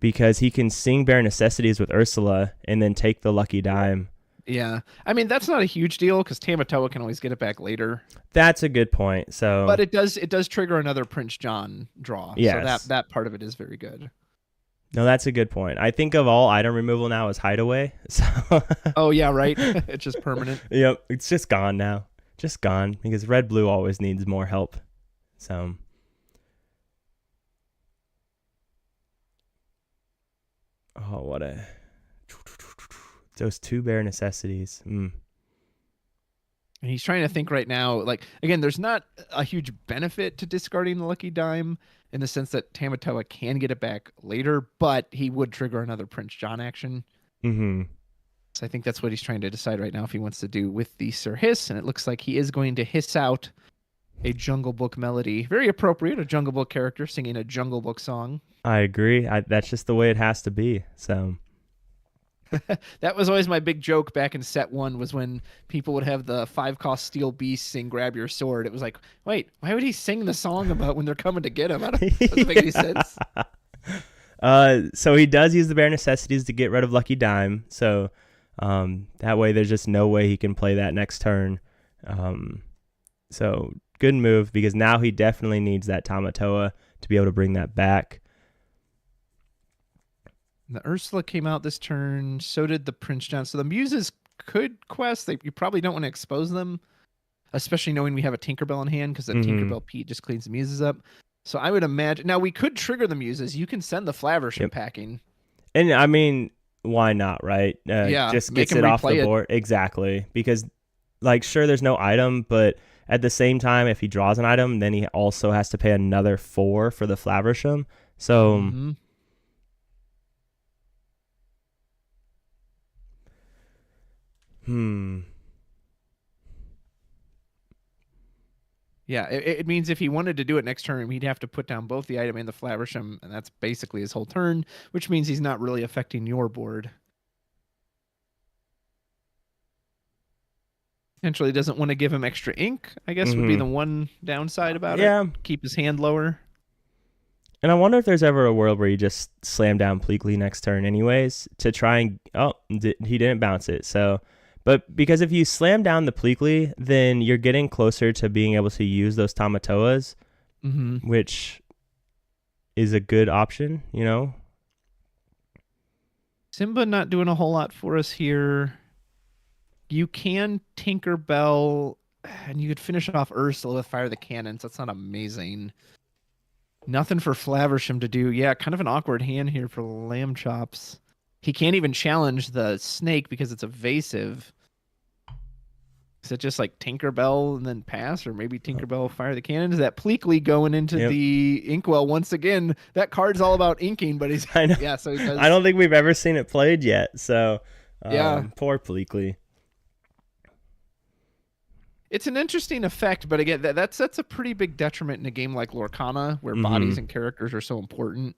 Because he can sing Bare Necessities with Ursula and then take the Lucky Dime. Yeah. I mean, that's not a huge deal because Tamatoa can always get it back later. That's a good point. So, but it does trigger another Prince John draw. Yes. So that part of it is very good. No, that's a good point. I think of all item removal now as Hideaway. So oh, yeah, right? It's just permanent. Yep, it's just gone now. Just gone because red-blue always needs more help. So Oh, what a... Those 2 bare necessities. And he's trying to think right now, like, again, there's not a huge benefit to discarding the Lucky Dime in the sense that Tamatoa can get it back later, but he would trigger another Prince John action. Mm-hmm. So I think that's what he's trying to decide right now if he wants to do with the Sir Hiss, and it looks like he is going to hiss out a Jungle Book melody. Very appropriate, a Jungle Book character singing a Jungle Book song. I agree. That's just the way it has to be. So that was always my big joke back in set 1 was when people would have the 5-cost Steel Beast sing Grab Your Sword. It was like, wait, why would he sing the song about when they're coming to get him? Doesn't make any sense. So he does use the bare necessities to get rid of Lucky Dime. So that way there's just no way he can play that next turn. So good move, because now he definitely needs that Tamatoa to be able to bring that back. The Ursula came out this turn. So did the Prince John. So the Muses could quest. You probably don't want to expose them, especially knowing we have a Tinkerbell in hand, because the Tinkerbell Pete just cleans the Muses up. So I would imagine... Now, we could trigger the Muses. You can send the Flaversham packing. And, I mean, why not, right? Just gets it off the board. Exactly. Because, like, sure, there's no item, but at the same time, if he draws an item, then he also has to pay another 4 for the Flaversham. So... Yeah, it means if he wanted to do it next turn, he'd have to put down both the item and the Flaversham, and that's basically his whole turn, which means he's not really affecting your board. Potentially doesn't want to give him extra ink, I guess would be the one downside about it. Keep his hand lower. And I wonder if there's ever a world where you just slam down Pleakley next turn anyways to try and... Oh, he didn't bounce it, so... But because if you slam down the Pleakley, then you're getting closer to being able to use those Tamatoas, which is a good option, you know? Simba not doing a whole lot for us here. You can Tinkerbell, and you could finish off Ursula with Fire the Cannons. That's not amazing. Nothing for Flaversham to do. Yeah, kind of an awkward hand here for Lamchops. He can't even challenge the snake because it's evasive. Is it just like Tinkerbell and then pass, or maybe Tinkerbell Fire the Cannon? Is that Pleakley going into the Inkwell once again? That card's all about inking, but he's... I know. Yeah, so he does... I don't think we've ever seen it played yet, so poor Pleakley. It's an interesting effect, but again, that's a pretty big detriment in a game like Lorcana, where bodies and characters are so important.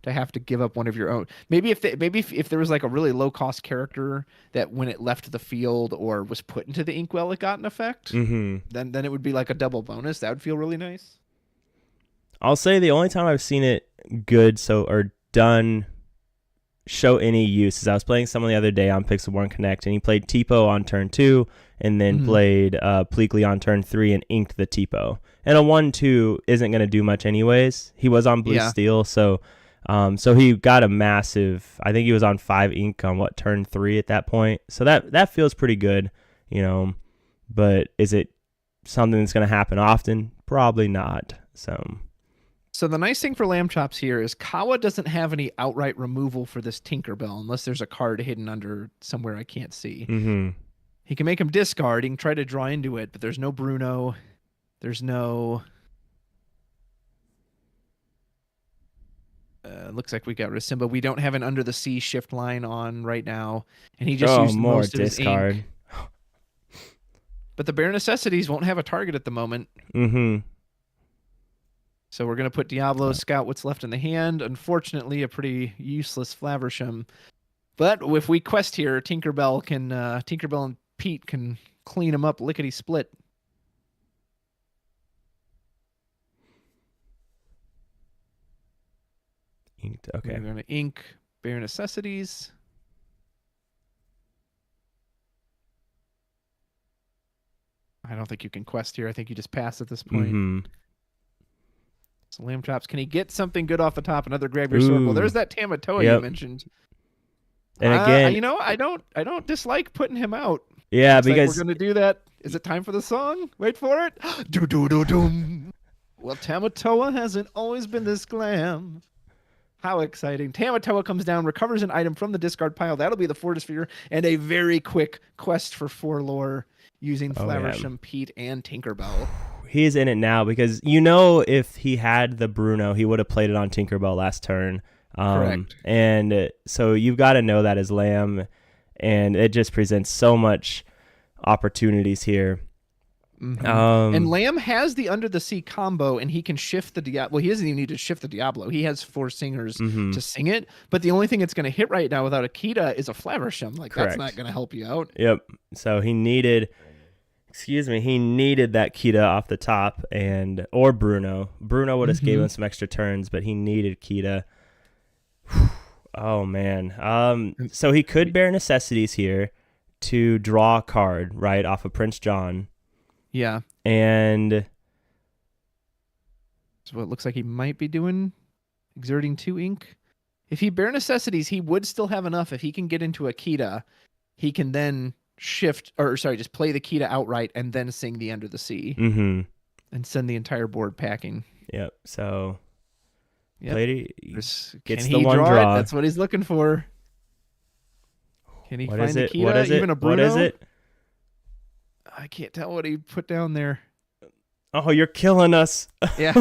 To have to give up one of your own. Maybe if there was like a really low cost character that when it left the field or was put into the Inkwell, it got an effect. Then it would be like a double bonus. That would feel really nice. I'll say the only time I've seen it good done show any use is I was playing someone the other day on Pixelborn Connect, and he played Tipo on turn 2 and then played Pleakley on turn 3 and inked the Tipo. And a 1/2 isn't going to do much anyways. He was on blue steel, so he got a massive... I think he was on 5 ink on turn 3 at that point. So that feels pretty good, you know. But is it something that's going to happen often? Probably not. So the nice thing for Lamchops here is Kawa doesn't have any outright removal for this Tinkerbell unless there's a card hidden under somewhere I can't see. He can make him discard. He can try to draw into it, but there's no Bruno. There's no... looks like we got rid of Simba. We don't have an Under the Sea shift line on right now, and he just used more most of his discard. ink. But the bare necessities won't have a target at the moment. So we're going to put Diablo, scout what's left in the hand. Unfortunately, a pretty useless Flaversham. But if we quest here, Tinkerbell and Pete can clean him up lickety split. Inked. Okay. We're going to ink bare necessities. I don't think you can quest here. I think you just pass at this point. So Lamchops, can he get something good off the top? Another grab your sword. Well, there's that Tamatoa you mentioned. And again, I don't dislike putting him out. Yeah, Looks because like we're going to do that. Is it time for the song? Wait for it. Do. Well, Tamatoa hasn't always been this glam. How exciting. Tamatoa comes down, recovers an item from the discard pile. That'll be the Fortisphere, and a very quick quest for 4 lore using Flaversham, Pete, and Tinkerbell. He's in it now because if he had the Bruno, he would have played it on Tinkerbell last turn. Correct. And so you've got to know that as Lamb, and it just presents so much opportunities here. Mm-hmm. And Lamb has the Under the Sea combo, and he can shift the Diablo. Well, he doesn't even need to shift the Diablo. He has 4 singers to sing it. But the only thing it's going to hit right now without Akita is a Flaversham. Like, Correct. That's not going to help you out. Yep. So he needed that Kita off the top, or Bruno. Bruno would have given him some extra turns, but he needed Kita. Oh man. So he could bear necessities here to draw a card right off of Prince John. Yeah. And so it looks like he might be doing exerting 2 ink. If he bear necessities, he would still have enough. If he can get into Akita, he can then just play the Kita outright and then sing the Under the Sea and send the entire board packing. Yep. So Can gets he the one draw draw. it? That's what he's looking for. Can he find the Kita? What is it? Even a Bruno? What is it? I can't tell what he put down there. Oh, you're killing us. Yeah.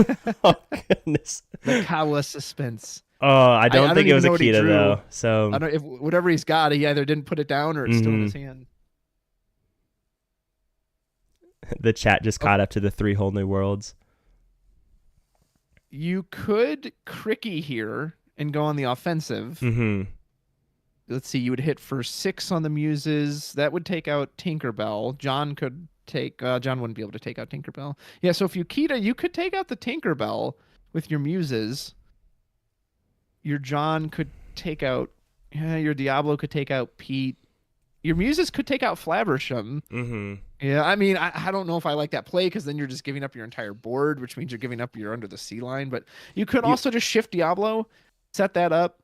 Oh, goodness. The Kawa suspense. Oh, I don't think it was a Kita, though. So I don't. If whatever he's got, he either didn't put it down or it's still in his hand. The chat just caught up to the 3 whole new worlds. You could Cricky here and go on the offensive. Let's see. You would hit for 6 on the Muses. That would take out Tinkerbell. John could take. John wouldn't be able to take out Tinkerbell. Yeah. So if you Kita, you could take out the Tinkerbell with your Muses. Your John could take out. Your Diablo could take out Pete. Your Muses could take out Flaversham. Yeah, I mean, I don't know if I like that play because then you're just giving up your entire board, which means you're giving up your Under the Sea line. But you could also just shift Diablo, set that up.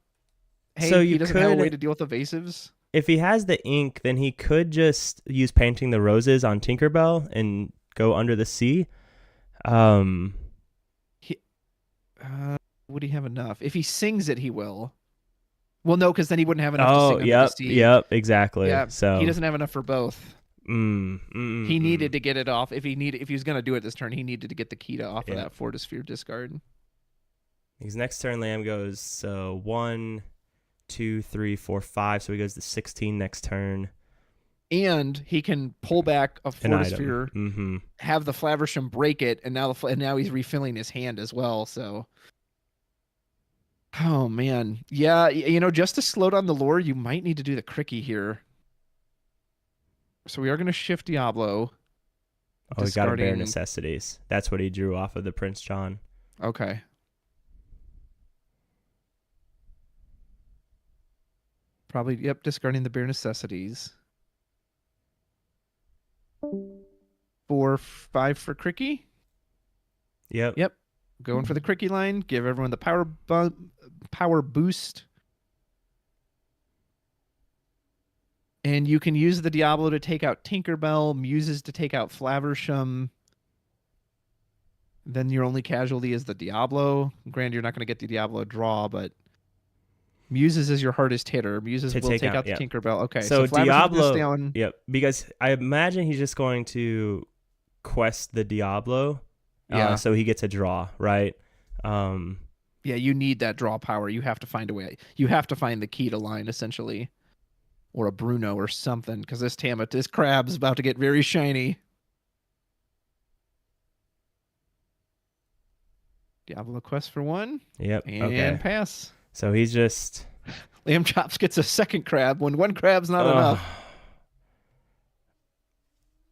Hey, so he doesn't have a way to deal with evasives. If he has the ink, then he could just use Painting the Roses on Tinkerbell and go Under the Sea. Would he have enough? If he sings it, he will. Well, no, because then he wouldn't have enough to sing Under the Sea. Yep, exactly. Yeah, so he doesn't have enough for both. He needed to get it off. If he was going to do it this turn, he needed to get the Kita off of that Fortisphere discard. His next turn, Lamb goes 1, 2, 3, 4, 5. So he goes to 16 next turn. And he can pull back a Fortisphere, have the Flaversham break it, and now he's refilling his hand as well. So, oh man, yeah, just to slow down the lore, you might need to do the Cricky here. So we are going to shift Diablo. Oh, he got to bear necessities. That's what he drew off of the Prince John. Okay. Probably, discarding the bare necessities. 4, 5 for Cricky. Yep. Going for the Cricky line. Give everyone the power boost. And you can use the Diablo to take out Tinkerbell, Muses to take out Flaversham. Then your only casualty is the Diablo. Granted, you're not going to get the Diablo draw, but Muses is your hardest hitter. Muses will take out the Tinkerbell. Okay, so Diablo. Yep, because I imagine he's just going to quest the Diablo. So he gets a draw, right? Yeah, you need that draw power. You have to find a way. You have to find the key to line, essentially. Or a Bruno or something, because this crab's about to get very shiny. Diablo quest for 1. Yep. And pass. So he's just... Lamchops gets a second crab when 1 crab's not enough.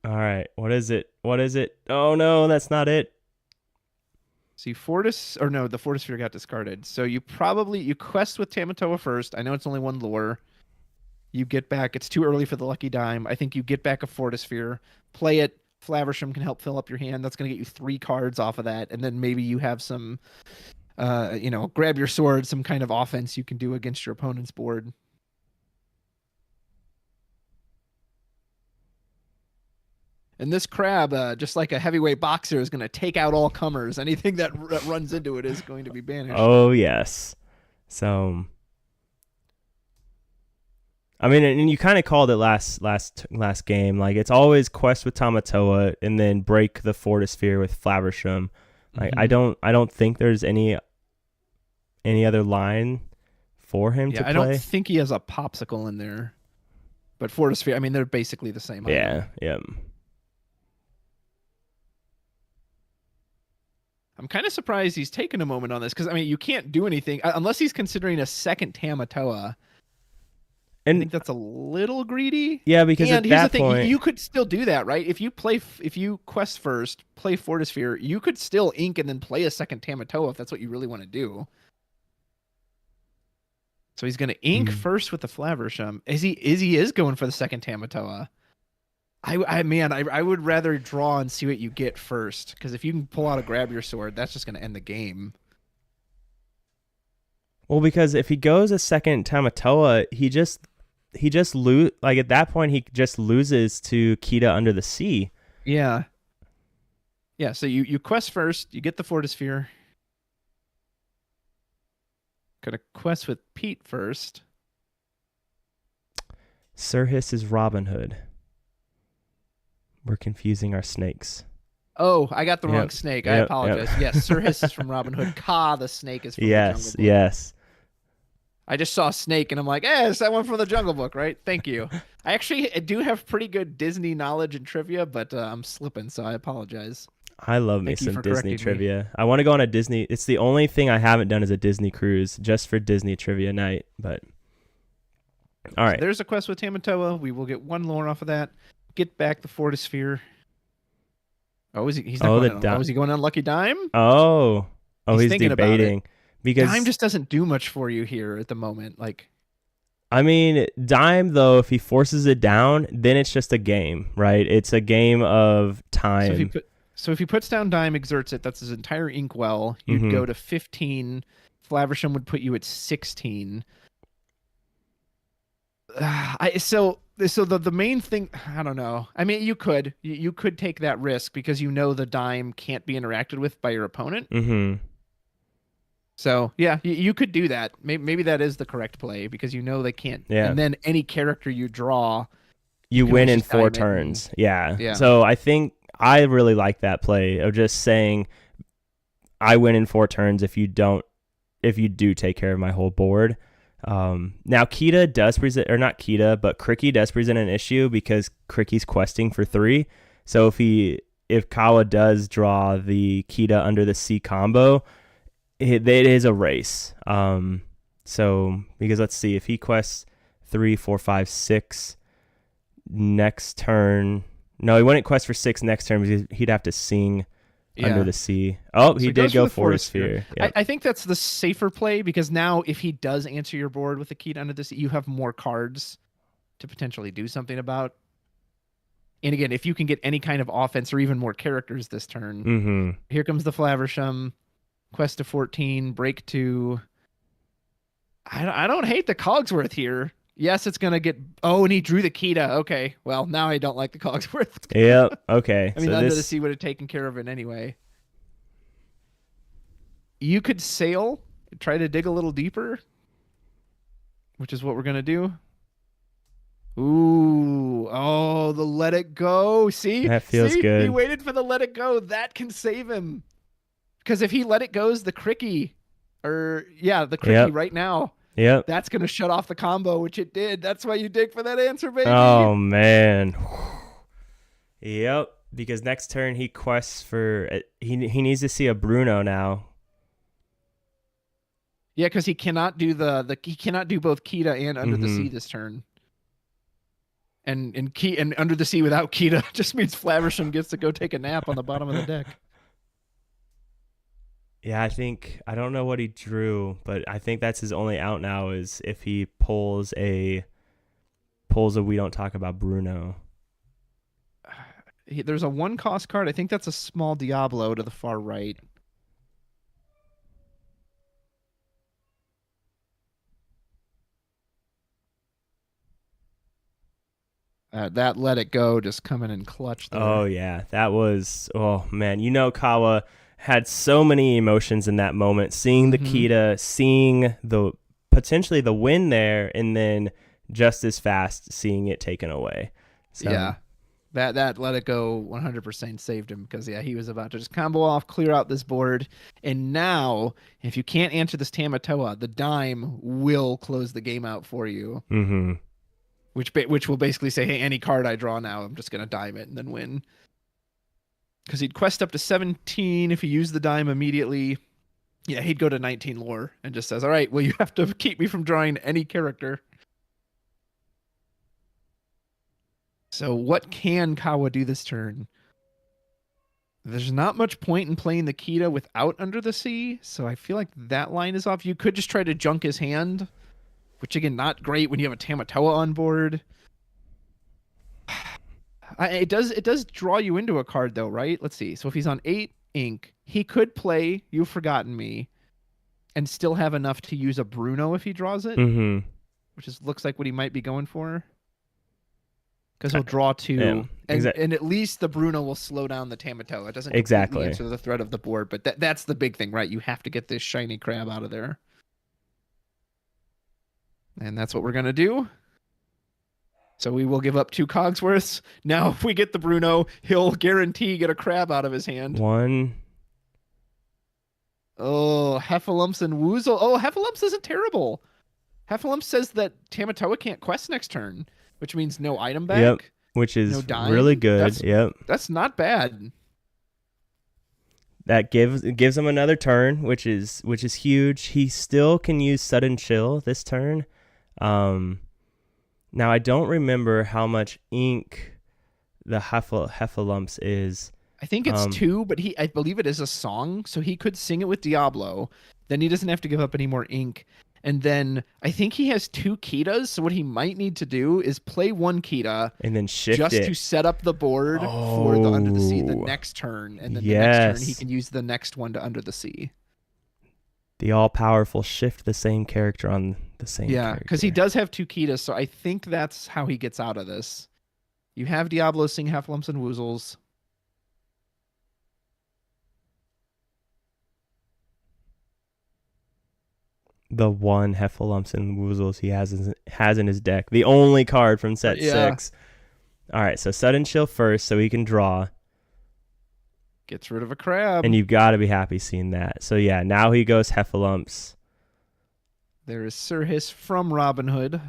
All right. What is it? Oh, no, that's not it. See, the Fortisphere got discarded. So you quest with Tamatoa first. I know it's only 1 lore. You get back. It's too early for the Lucky Dime. I think you get back a Fortisphere. Play it. Flaversham can help fill up your hand. That's going to get you 3 cards off of that. And then maybe you have some, grab your sword, some kind of offense you can do against your opponent's board. And this crab, just like a heavyweight boxer, is going to take out all comers. Anything that runs into it is going to be banished. Oh, yes. So, I mean, and you kind of called it last game. Like it's always quest with Tamatoa and then break the Fortisphere with Flaversham. Like I don't think there's any other line for him to Yeah, play. I don't think he has a popsicle in there. But Fortisphere, I mean, they're basically the same. Yeah, yeah. I'm kind of surprised he's taken a moment on this because, I mean, you can't do anything unless he's considering a second Tamatoa. And I think that's a little greedy. Yeah, because and at here's that the thing, point, you could still do that, right? If you quest first, play Fortisphere, you could still ink and then play a second Tamatoa if that's what you really want to do. So he's going to ink first with the Flaversham. He is going for the second Tamatoa. I would rather draw and see what you get first, because if you can pull out a grab your sword, that's just going to end the game. Well, because if he goes a second Tamatoa, he just like at that point he just loses to Kita Under the Sea. Yeah. Yeah, so you quest first, you get the Fortisphere. Gonna quest with Pete first. Sirhis is Robin Hood. We're confusing our snakes. Oh, I got the wrong snake. I apologize. Yes, Sirhis is from Robin Hood. Ka, the snake, is from the Jungle Book. Yes. I just saw snake and I'm like, it's that one from the Jungle Book, right? Thank you. I do have pretty good Disney knowledge and trivia, but I'm slipping, so I apologize. I love me some Disney trivia. I want to go on a Disney. It's the only thing I haven't done is a Disney cruise just for Disney trivia night. But all right, so there's a quest with Tamatoa. We will get one lore off of that. Get back the Fortisphere. Oh, he's not going on, is he going on Lucky Dime? He's debating because Dime just doesn't do much for you here at the moment. Like, I mean, Dime though, if he forces it down, then it's just a game, right? It's a game of time. So if he puts down Dime, exerts it, that's his entire inkwell. You'd go to 15. Flaversham would put you at 16. So the main thing, I don't know. I mean, you could take that risk because you know the Dime can't be interacted with by your opponent. So yeah, you could do that. Maybe that is the correct play because you know they can't. Yeah. And then any character you draw, you win in 4 turns. Yeah. So I think I really like that play of just saying I win in 4 turns if you do take care of my whole board. Now Kita does present, or not Kita, but Cricky does present an issue because Cricky's questing for 3. So if Kawa does draw the Kita Under the Sea combo, it is a race. So because let's see, if he quests 3, 4, 5, 6 next turn. No, he wouldn't quest for 6 next turn because he'd have to sing Under the Sea. Oh, he did go Fortisphere. Yep. I think that's the safer play because now if he does answer your board with the Kita Under the Sea, you have more cards to potentially do something about. And again, if you can get any kind of offense or even more characters this turn, here comes the Flaversham, quest to 14, break 2. I don't hate the Cogsworth here. Yes, it's going to get... Oh, and he drew the Kita. Okay, well, now I don't like the Cogsworth. Yep, okay. I mean, Under the Sea would have taken care of it anyway. You could sail, try to dig a little deeper, which is what we're going to do. Ooh, the let it go. See? That feels good. He waited for the let it go. That can save him. Because if he let it goes, the Cricky, right now. Yep. That's going to shut off the combo, which it did. That's why you dig for that answer, baby. Oh, man. Yep. Because next turn he quests for... He needs to see a Bruno now. Yeah, because he cannot do he cannot do both Kita and Under the Sea this turn. And Under the Sea without Kita just means Flaversham gets to go take a nap on the bottom of the deck. Yeah, I don't know what he drew, but I think that's his only out now is if he pulls a We Don't Talk About Bruno. There's a 1-cost card. I think that's a small Diablo to the far right. That let it go just coming in clutch there. Oh, yeah. That was... Oh, man. You know Kawa... had so many emotions in that moment, seeing the Kita, seeing the potentially the win there, and then just as fast seeing it taken away. So, yeah. That let it go 100% saved him because, yeah, he was about to just combo off, clear out this board. And now, if you can't answer this Tamatoa, the dime will close the game out for you. Mm-hmm. Which will basically say, hey, any card I draw now, I'm just going to dime it and then win. Because he'd quest up to 17 if he used the dime immediately. Yeah, he'd go to 19 lore and just says, all right, well, you have to keep me from drawing any character. So what can Kawa do this turn? There's not much point in playing the Kita without Under the Sea, so I feel like that line is off. You could just try to junk his hand, which, again, not great when you have a Tamatoa on board. It does draw you into a card, though, right? Let's see. So if he's on 8 ink, he could play You've Forgotten Me and still have enough to use a Bruno if he draws it, which looks like what he might be going for. Because he'll draw 2, and at least the Bruno will slow down the Tamatoa. It doesn't completely answer the threat of the board, but that's the big thing, right? You have to get this shiny crab out of there. And that's what we're going to do. So we will give up 2 Cogsworths. Now, if we get the Bruno, he'll guarantee get a crab out of his hand. 1. Oh, Heffalumps and Woozle. Oh, Heffalumps isn't terrible. Heffalumps says that Tamatoa can't quest next turn, which means no item back. Yep, which is really good. That's not bad. That gives him another turn, which is huge. He still can use Sudden Chill this turn. Now I don't remember how much ink the Heffalumps is. I think it's 2, but I believe it is a song, so he could sing it with Diablo. Then he doesn't have to give up any more ink. And then I think he has 2 Kitas, so what he might need to do is play 1 Kita and then shift just it to set up the board for the Under the Sea the next turn, and then the next turn he can use the next one to Under the Sea. The all-powerful shift the same character on the same character. Yeah, because he does have 2 Kitas, so I think that's how he gets out of this. You have Diablo sing Heffalumps and Woozles. The one Heffalumps and Woozles he has in his deck. The only card from set 6. All right, so Sudden Chill first so he can draw. Gets rid of a crab. And you've got to be happy seeing that. So yeah, now he goes Heffalumps. There is Sir Hiss from Robin Hood.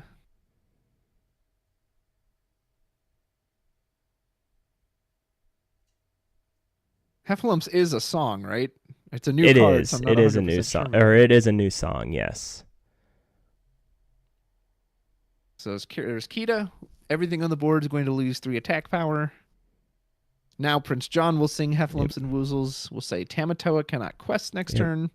Heffalumps is a song, right? It's a new card. It is a new song. Or it is a new song, yes. So there's Kita. Everything on the board is going to lose 3 attack power. Now Prince John will sing Heffalumps and Woozles. We'll say Tamatoa cannot quest next turn.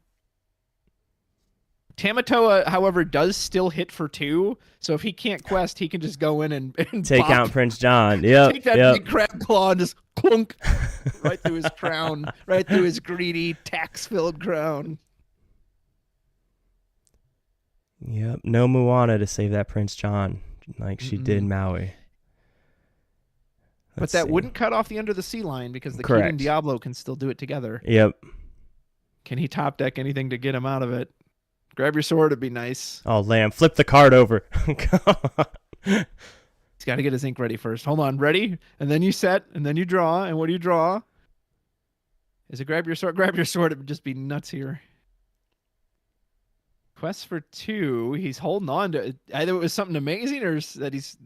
Tamatoa, however, does still hit for 2. So if he can't quest, he can just go in and take out Prince John. Yep. Take that big crab claw and just clunk right through his crown, right through his greedy, tax-filled crown. Yep. No Moana to save that Prince John like she did Maui. But that wouldn't cut off the Under the Sea line because the Kita and Diablo can still do it together. Yep. Can he top deck anything to get him out of it? Grab your sword, it'd be nice. Oh, Lamb, flip the card over. He's got to get his ink ready first. Hold on, ready? And then you set, and then you draw. And what do you draw? Is it grab your sword? Grab your sword. It would just be nuts here. Quest for 2. He's holding on to it. Either it was something amazing or that he's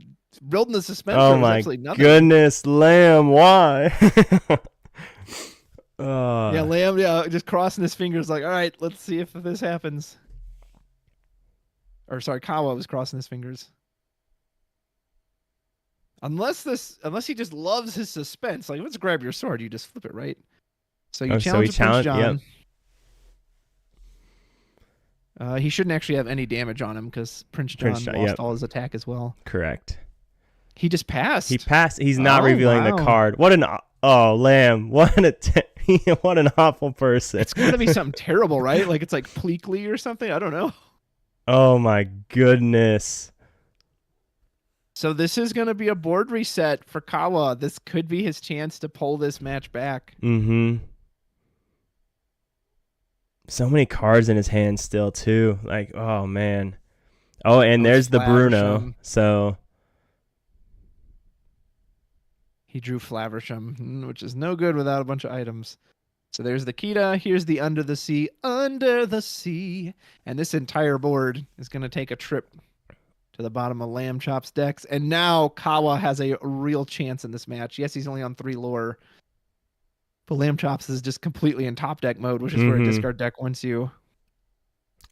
building the suspense. Oh my goodness, Lamb, why? Yeah, Lamb, just crossing his fingers like, all right, let's see if this happens. Or sorry, Kawa was crossing his fingers. Unless he just loves his suspense. Like, let's grab your sword. You just flip it, right? So you challenge Prince John. Yep. He shouldn't actually have any damage on him because Prince John lost all his attack as well. Correct. He just passed. He passed. He's not revealing the card. Lamb. What an awful person. It's got to be something terrible, right? Like it's like Pleakley or something. I don't know. Oh my goodness. So this is going to be a board reset for Kawa. This could be his chance to pull this match back. Mm-hmm. So many cards in his hand still too. Like, oh man. Oh, and there's the Bruno. So he drew Flaversham, which is no good without a bunch of items. So there's the Kita. Here's the Under the Sea. Under the Sea. And this entire board is going to take a trip to the bottom of Lamchops decks. And now Kawa has a real chance in this match. Yes, he's only on 3 lore. But Lamchops is just completely in top deck mode, which is where a discard deck wants you.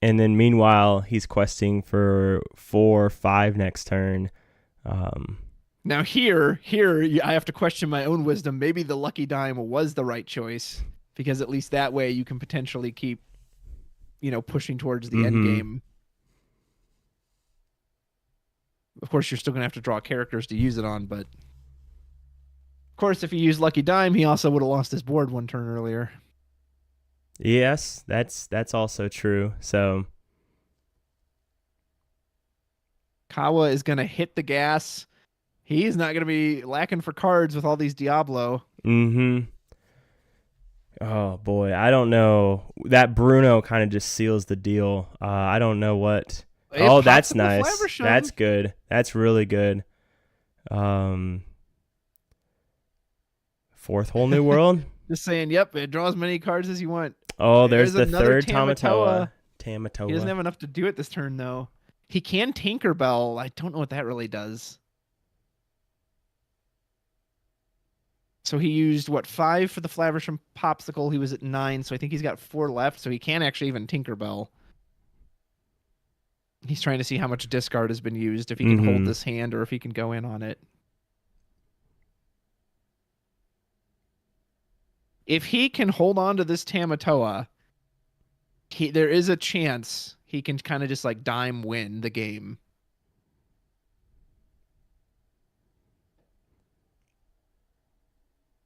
And then meanwhile, he's questing for 4 or 5 next turn. Now here, I have to question my own wisdom. Maybe the Lucky Dime was the right choice, because at least that way you can potentially keep, pushing towards the end game. Of course, you're still going to have to draw characters to use it on, but of course, if he used Lucky Dime, he also would have lost his board 1 turn earlier. Yes, that's also true. So Kawa is going to hit the gas. He's not going to be lacking for cards with all these Diablo. Oh boy, I don't know. That Bruno kind of just seals the deal. I don't know what. Oh, that's nice. That's good. That's really good. 4th whole new world. Just saying, yep, it draws as many cards as you want. Oh, there's the 3rd Tamatoa. He doesn't have enough to do it this turn, though. He can Tinkerbell. I don't know what that really does. So he used, 5 for the Flaversham Popsicle. He was at 9, so I think he's got 4 left, so he can actually even Tinkerbell. He's trying to see how much discard has been used, if he can hold this hand or if he can go in on it. If he can hold on to this Tamatoa, there is a chance he can kind of just like dime win the game.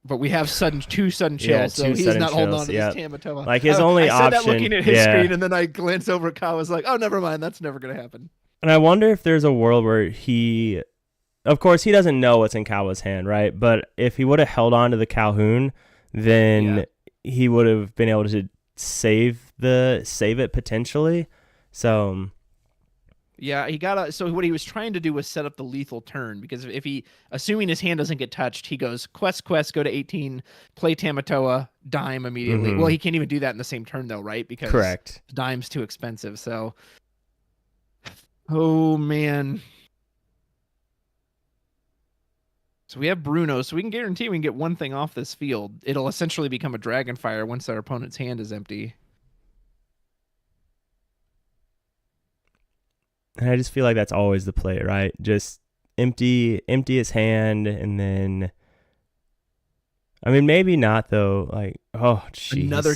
But we have two sudden chills, so he's not holding on to this Tamatoa. Like his only option. I said that looking at his screen, and then I glanced over at Kawa. I was like, oh, never mind. That's never going to happen. And I wonder if there's a world where of course, he doesn't know what's in Kawa's hand, right? But if he would have held on to the Calhoun, then he would have been able to save it potentially. So yeah, so what he was trying to do was set up the lethal turn, because if he, assuming his hand doesn't get touched, he goes quest, go to 18, play Tamatoa, dime immediately. Well, he can't even do that in the same turn though, right? Because correct, dime's too expensive. So, oh man. So we have Bruno, so we can guarantee we can get 1 thing off this field. It'll essentially become a Dragonfire once our opponent's hand is empty. And I just feel like that's always the play, right? Just empty his hand, and then, I mean, maybe not though. Like, oh, jeez, another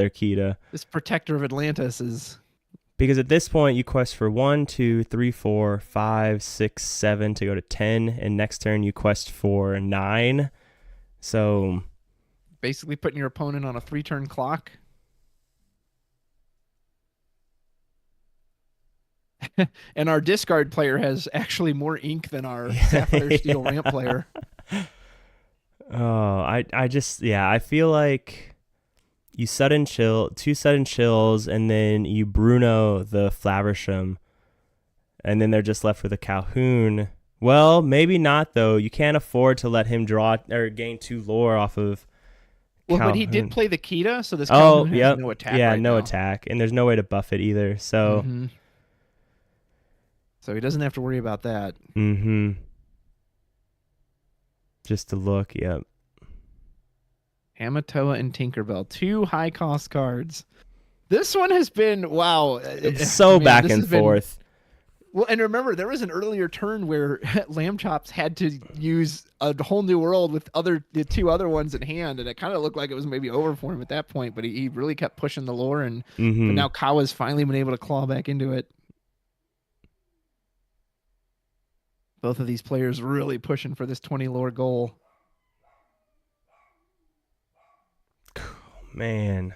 Kita. This Protector of Atlantis is, because at this point you quest for 1, 2, 3, 4, 5, 6, 7 to go to 10, and next turn you quest for 9. So basically putting your opponent on a 3-turn clock. And our discard player has actually more ink than our Sapphire Steel Ramp player. Oh, I feel like you 2 sudden chills, and then you Bruno the Flaversham, and then they're just left with a Calhoun. Well, maybe not though. You can't afford to let him draw or gain 2 lore off of. Well, but he did play the Kita, so this Calhoun has no attack. Yeah, right no now. Attack, and there's no way to buff it either. So. So he doesn't have to worry about that. Just to look, yep. Tamatoa and Tinkerbell, 2 high-cost cards. This one has been, wow. It's so back and forth. Well, and remember, there was an earlier turn where Lamchops had to use a whole new world with the 2 other ones in hand, and it kind of looked like it was maybe over for him at that point, but he really kept pushing the lore, and but now Kawa's finally been able to claw back into it. Both of these players really pushing for this 20 lore goal. Man.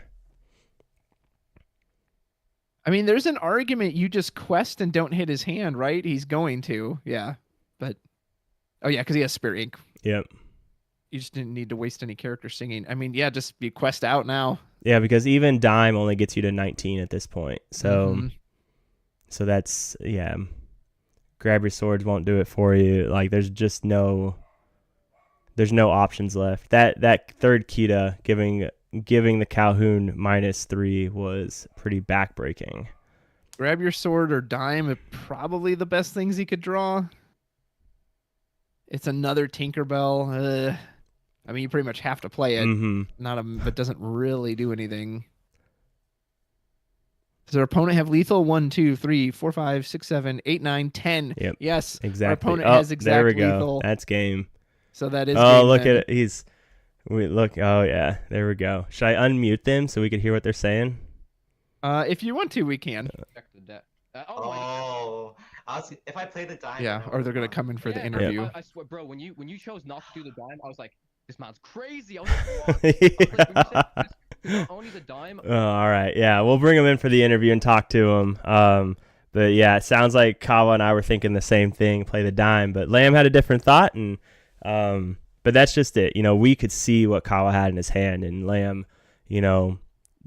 I mean, there's an argument you just quest and don't hit his hand, right? He's going to, yeah. But, oh yeah, because he has Spirit Ink. Yep. you just didn't need to waste any character singing. I mean, yeah, just be quest out now. Yeah, because even dime only gets you to 19 at this point. So so that's grab your swords won't do it for you. Like there's no options left. That third Kita giving the Calhoun -3 was pretty backbreaking. Grab your sword or dime are probably the best things he could draw. It's another Tinkerbell. I mean, you pretty much have to play it. But doesn't really do anything. Does our opponent have lethal? 1, 2, 3, 4, 5, 6, 7, 8, 9, 10. Yep. Yes. Exactly. Our opponent has exact there we go. lethal. That's game. So that is. Oh, game look then. at it. Oh yeah. There we go. Should I unmute them so we could hear what they're saying? If you want to, we can. Check the deck. If I play the dime. Yeah, or they're gonna come in for the interview. I swear, bro, when you chose not to do the dime, I was like, this man's crazy. I was like, what? Only the dime. Oh, all right. Yeah, we'll bring him in for the interview and talk to him. But yeah, it sounds like Kawa and I were thinking the same thing. Play the dime, but Lamb had a different thought, and but that's just it. We could see what Kawa had in his hand, and Lamb,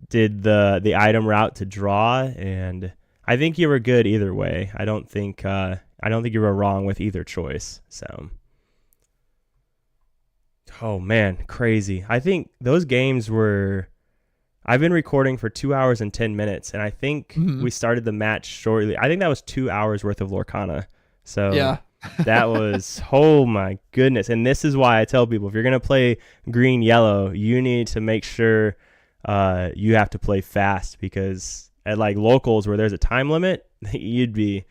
did the item route to draw, and I think you were good either way. I don't think you were wrong with either choice. So, oh man, crazy. I think those games were. I've been recording for 2 hours and 10 minutes, and I think we started the match shortly. I think that was 2 hours worth of Lorcana. So yeah. That was, oh my goodness. And this is why I tell people, if you're going to play green, yellow, you need to make sure you have to play fast, because at like locals where there's a time limit, you'd be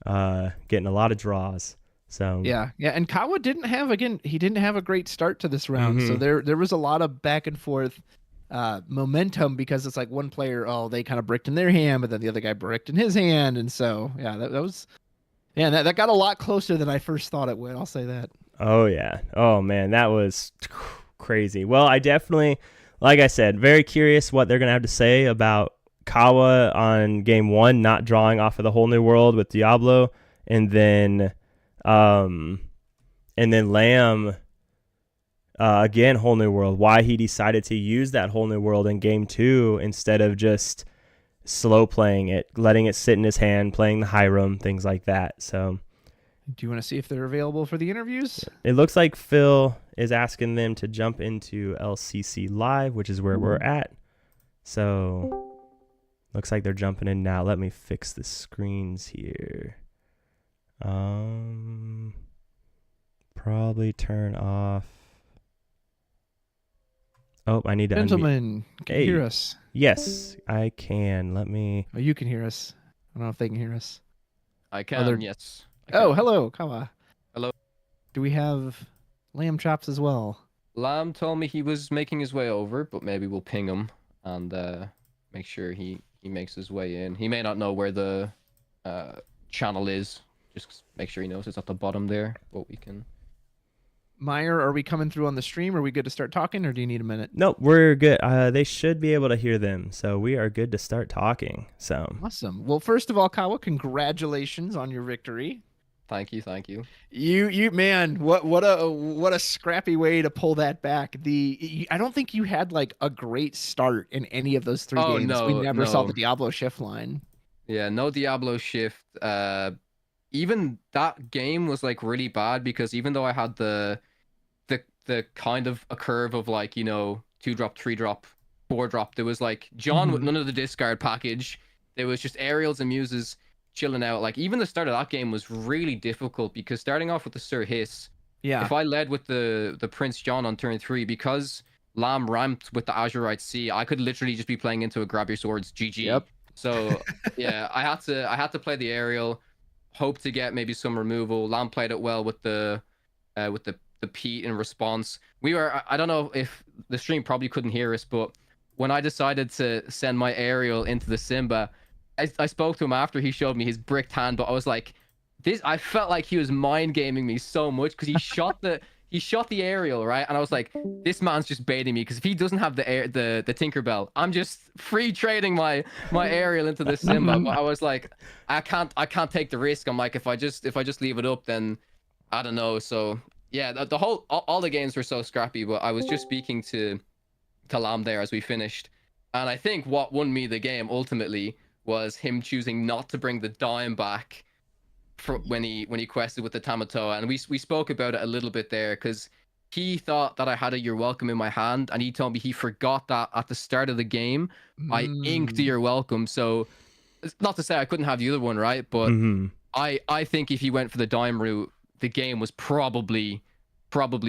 getting a lot of draws. So yeah. And Kawa didn't have a great start to this round. So there was a lot of back and forth momentum, because it's like one player, they kind of bricked in their hand, but then the other guy bricked in his hand, and so that got a lot closer than I first thought it would. I'll say that. Oh yeah. Oh man, that was crazy. Well, I definitely, like I said, very curious what they're gonna have to say about Kawa on game 1 not drawing off of the whole new world with Diablo, and then Lamb. Again, whole new world. Why he decided to use that whole new world in game 2 instead of just slow playing it, letting it sit in his hand, playing the Hiram, things like that. So, do you want to see if they're available for the interviews? It looks like Phil is asking them to jump into LCC Live, which is where we're at. So, looks like they're jumping in now. Let me fix the screens here. Probably turn off. Oh, I need to Gentlemen, can you hear us? Yes, I can. Let me... Oh, you can hear us. I don't know if they can hear us. I can, yes. Hello, Kawa. Hello. Do we have Lamchops as well? Lamb told me he was making his way over, but maybe we'll ping him and make sure he makes his way in. He may not know where the channel is. Just make sure he knows it's at the bottom there, but we can... Meyer, are we coming through on the stream? Are we good to start talking, or do you need a minute? No, we're good. They should be able to hear them, so we are good to start talking. So awesome. Well, first of all, Kawa, congratulations on your victory. Thank you. You man, what a scrappy way to pull that back. I don't think you had like a great start in any of those 3 games. No, we never saw the Diablo shift line. Yeah, no Diablo shift. Even that game was like really bad, because even though I had the kind of a curve of like, 2-drop, 3-drop, 4-drop, there was like John with none of the discard package. There was just Aerials and Muses chilling out. Like even the start of that game was really difficult, because starting off with the Sir Hiss, if I led with the Prince John on turn 3, because Lamb ramped with the Azurite Sea, I could literally just be playing into a Grab Your Swords GG. Yep. So yeah, I had to play the Aerial, hope to get maybe some removal. Lamb played it well with the Pete in response. I don't know if the stream probably couldn't hear us, but when I decided to send my Aerial into the Simba, I spoke to him after he showed me his bricked hand, but I was like, I felt like he was mind gaming me so much, because he shot the Aerial, right? And I was like, this man's just baiting me, because if he doesn't have the Tinkerbell, I'm just free trading my Aerial into the Simba. But I was like, I can't take the risk. I'm like, if I just leave it up, then I don't know. So Yeah, the whole all the games were so scrappy. But I was just speaking to Lam there as we finished, and I think what won me the game ultimately was him choosing not to bring the dime back when he quested with the Tamatoa, and we spoke about it a little bit there because he thought that I had a "You're welcome" in my hand, and he told me he forgot that at the start of the game I inked the "You're welcome." So it's not to say I couldn't have the other one, right? But I think if he went for the dime route, the game was probably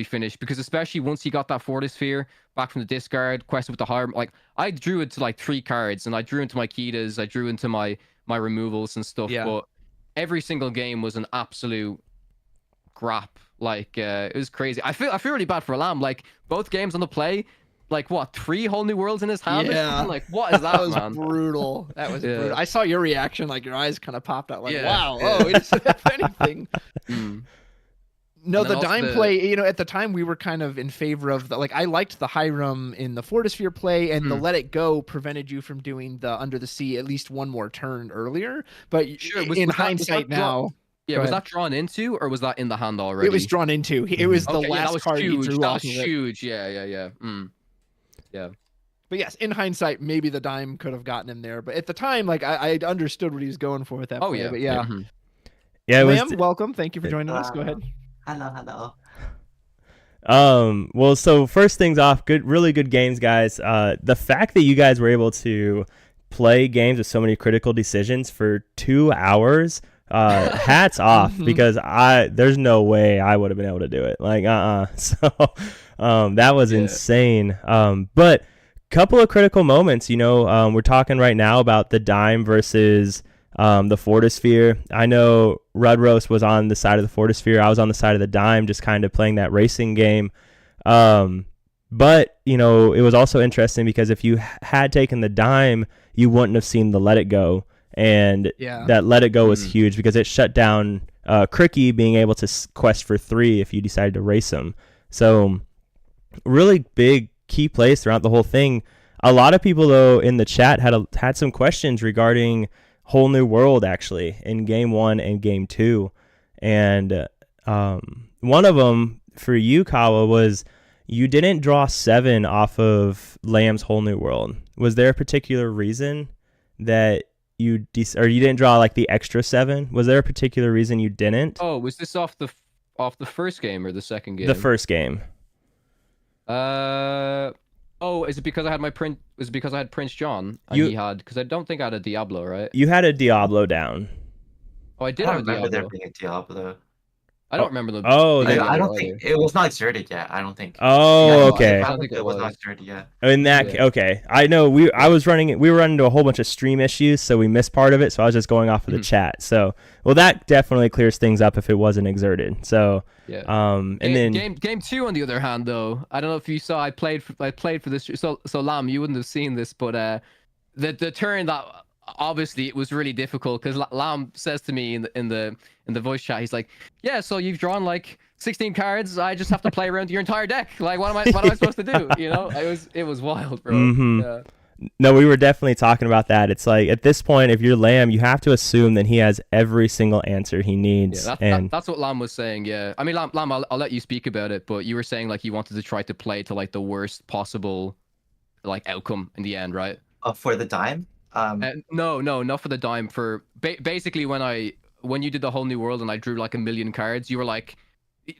finished, because especially once he got that Fortisphere back from the discard, quested with the higher, like I drew into like 3 cards, and I drew into my Kitas, I drew into my removals and stuff, but every single game was an absolute grap. Like it was crazy. I feel really bad for Lam. Like both games on the play, like what, 3 whole new worlds in his hand? Yeah. Like what is that? That was man? brutal. That was Yeah. brutal. I saw your reaction, like your eyes kind of popped out, like Yeah. wow, Yeah. oh, we didn't have anything. No, And then the dime also play, you know, at the time we were kind of in favor of the, like, I liked the Hiram in the Fortisphere play, and the Let It Go prevented you from doing the Under the Sea at least one more turn earlier. But Sure, in hindsight now. Yeah, was that drawn into, or was that in the hand already? It was drawn into. It was the Okay, yeah, last that was card huge. he drew That off was of it. huge. Yeah. Yeah. But yes, in hindsight, maybe the dime could have gotten him there. But at the time, like I understood what he was going for with that play. Yeah. But yeah. Yeah, it was Ma'am, welcome. Thank you for joining us. Go ahead. Hello. Well, so first things off, really good games, guys. The fact that you guys were able to play games with so many critical decisions for 2 hours, hats off, because there's no way I would have been able to do it. Like, so, that was insane. But couple of critical moments, we're talking right now about the dime versus, the Fortisphere. I know Rudros was on the side of the Fortisphere. I was on the side of the dime, just kind of playing that racing game. But, it was also interesting because if you had taken the dime, you wouldn't have seen the Let It Go. And that Let It Go was huge because it shut down Cricky being able to quest for 3 if you decided to race him. So really big key plays throughout the whole thing. A lot of people, though, in the chat had some questions regarding Whole New World, actually, in Game 1 and Game 2. And one of them for you, Kawa, was you didn't draw 7 off of Lamb's Whole New World. Was there a particular reason that you didn't draw like the extra 7? Was there a particular reason you didn't? Oh, was this off the first game or the second game? The first game. Oh, is it because I had Was it because I had Prince John and he had? Because I don't think I had a Diablo, right? You had a Diablo down. Oh, I did I have a don't remember Diablo. there being a Diablo. I don't remember the. Oh, I don't think it was not exerted yet. I don't think. Oh, okay. I don't think it was not exerted yet. In that, okay. I know we were running into a whole bunch of stream issues, so we missed part of it. So I was just going off of the chat. So, well, that definitely clears things up if it wasn't exerted. So, yeah. And then game 2, on the other hand, though, I don't know if you saw. I played for this. So Lam, you wouldn't have seen this, but the turn that. Obviously, it was really difficult because Lam says to me in the voice chat, he's like, "Yeah, so you've drawn like 16 cards. I just have to play around your entire deck. Like, what am I supposed to do? It was wild, bro." Yeah. No, we were definitely talking about that. It's like at this point, if you're Lam, you have to assume that he has every single answer he needs. Yeah, that's what Lam was saying. Yeah, I mean, Lam, I'll let you speak about it, but you were saying like you wanted to try to play to like the worst possible like outcome in the end, right? For the dime. No, not for the dime. For basically, when you did the Whole New World and I drew like 1 million cards, you were like,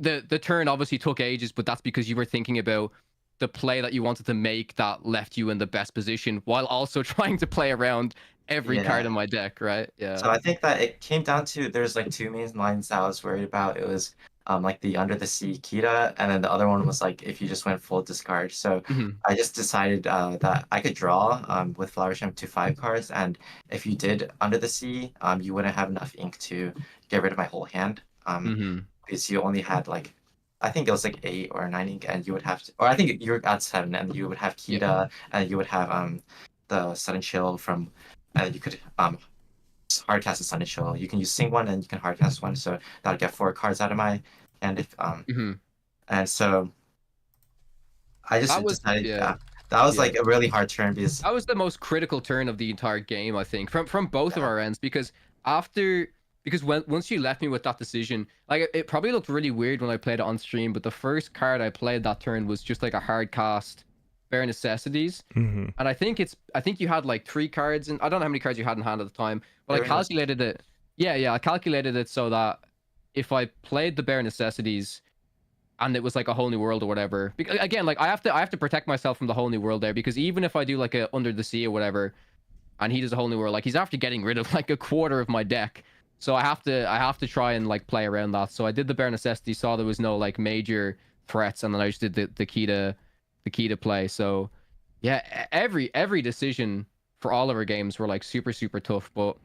the turn obviously took ages, but that's because you were thinking about the play that you wanted to make that left you in the best position, while also trying to play around every card in my deck, right? Yeah. So I think that it came down to there's like 2 main lines that I was worried about. It was like the Under the Sea Kita, and then the other one was like if you just went full discard. So I just decided that I could draw with Flower Sham to 5 cards, and if you did Under the Sea, you wouldn't have enough ink to get rid of my whole hand. Because you only had like, I think it was like 8 or 9 ink, and you would have to, or I think you were at 7, and you would have Kita, and you would have the Sudden Chill from, and you could hardcast a Sudden Chill. You can use Sing one and you can hardcast one, so that would get 4 cards out of my hand. If and so I just decided that was like a really hard turn because that was the most critical turn of the entire game, I think, from both of our ends, because because once you left me with that decision, like it probably looked really weird when I played it on stream, but the first card I played that turn was just like a hard cast Bare Necessities. Mm-hmm. And I think you had like 3 cards, and I don't know how many cards you had in hand at the time, but I calculated it. Yeah, I calculated it so that if I played the Bare Necessities and it was like a whole new world or whatever, because again, like I have to protect myself from the whole new world there, because even if I do like a Under the Sea or whatever, and he does a whole new world, like he's after getting rid of like a quarter of my deck. So I have to try and like play around that. So I did the Bare Necessity, saw there was no like major threats, and then I just did the key to play. So yeah, every decision for all of our games were like super tough, but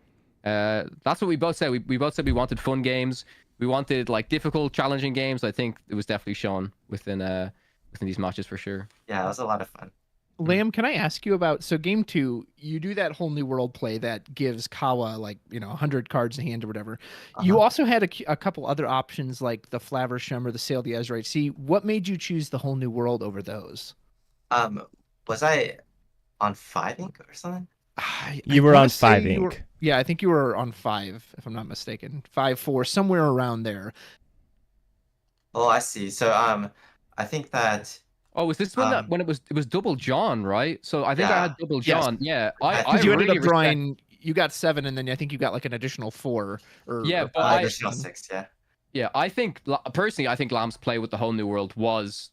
that's what we both said. We both said we wanted fun games, we wanted like difficult, challenging games. I think it was definitely shown within these matches for sure. Yeah, it was a lot of fun. Lamb, can I ask you about, so game 2, you do that whole new world play that gives Kawa like 100 cards in hand or whatever. You also had a couple other options like the Flaversham or the Sail the Azurite Sea. What made you choose the whole new world over those? Was I on 5 ink or something? You were on 5 ink. Yeah, I think you were on 5, if I'm not mistaken. 5-4, somewhere around there. Oh, I see. So I think that. Oh, was this when when it was double John, right? So I think I had double John. Yes. Yeah, because you ended up drawing. You got 7, and then I think you got like an additional 4. But additional 6. Yeah. Yeah, I think personally, I think Lamb's play with the whole new world was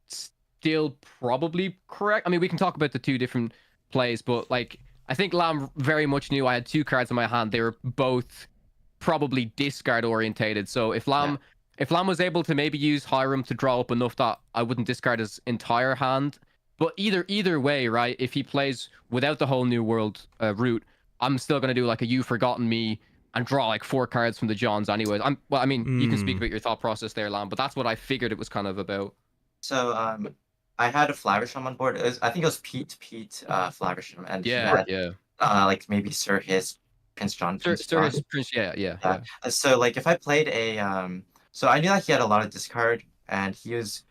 still probably correct. I mean, we can talk about the 2 different plays, but like I think Lamb very much knew I had 2 cards in my hand. They were both probably discard orientated. So if Lamb was able to maybe use Hiram to draw up enough that I wouldn't discard his entire hand, but either way, right? If he plays without the whole new world route, I'm still gonna do like a You Forgotten Me and draw like 4 cards from the Johns anyways. Well, I mean, you can speak about your thought process there, Lamb, but that's what I figured it was kind of about. So I had a Flaversham on board. I think it was Pete Flaversham, and like maybe Sir His Prince John. Yeah. So like if I played so I knew that he had a lot of discard, and he was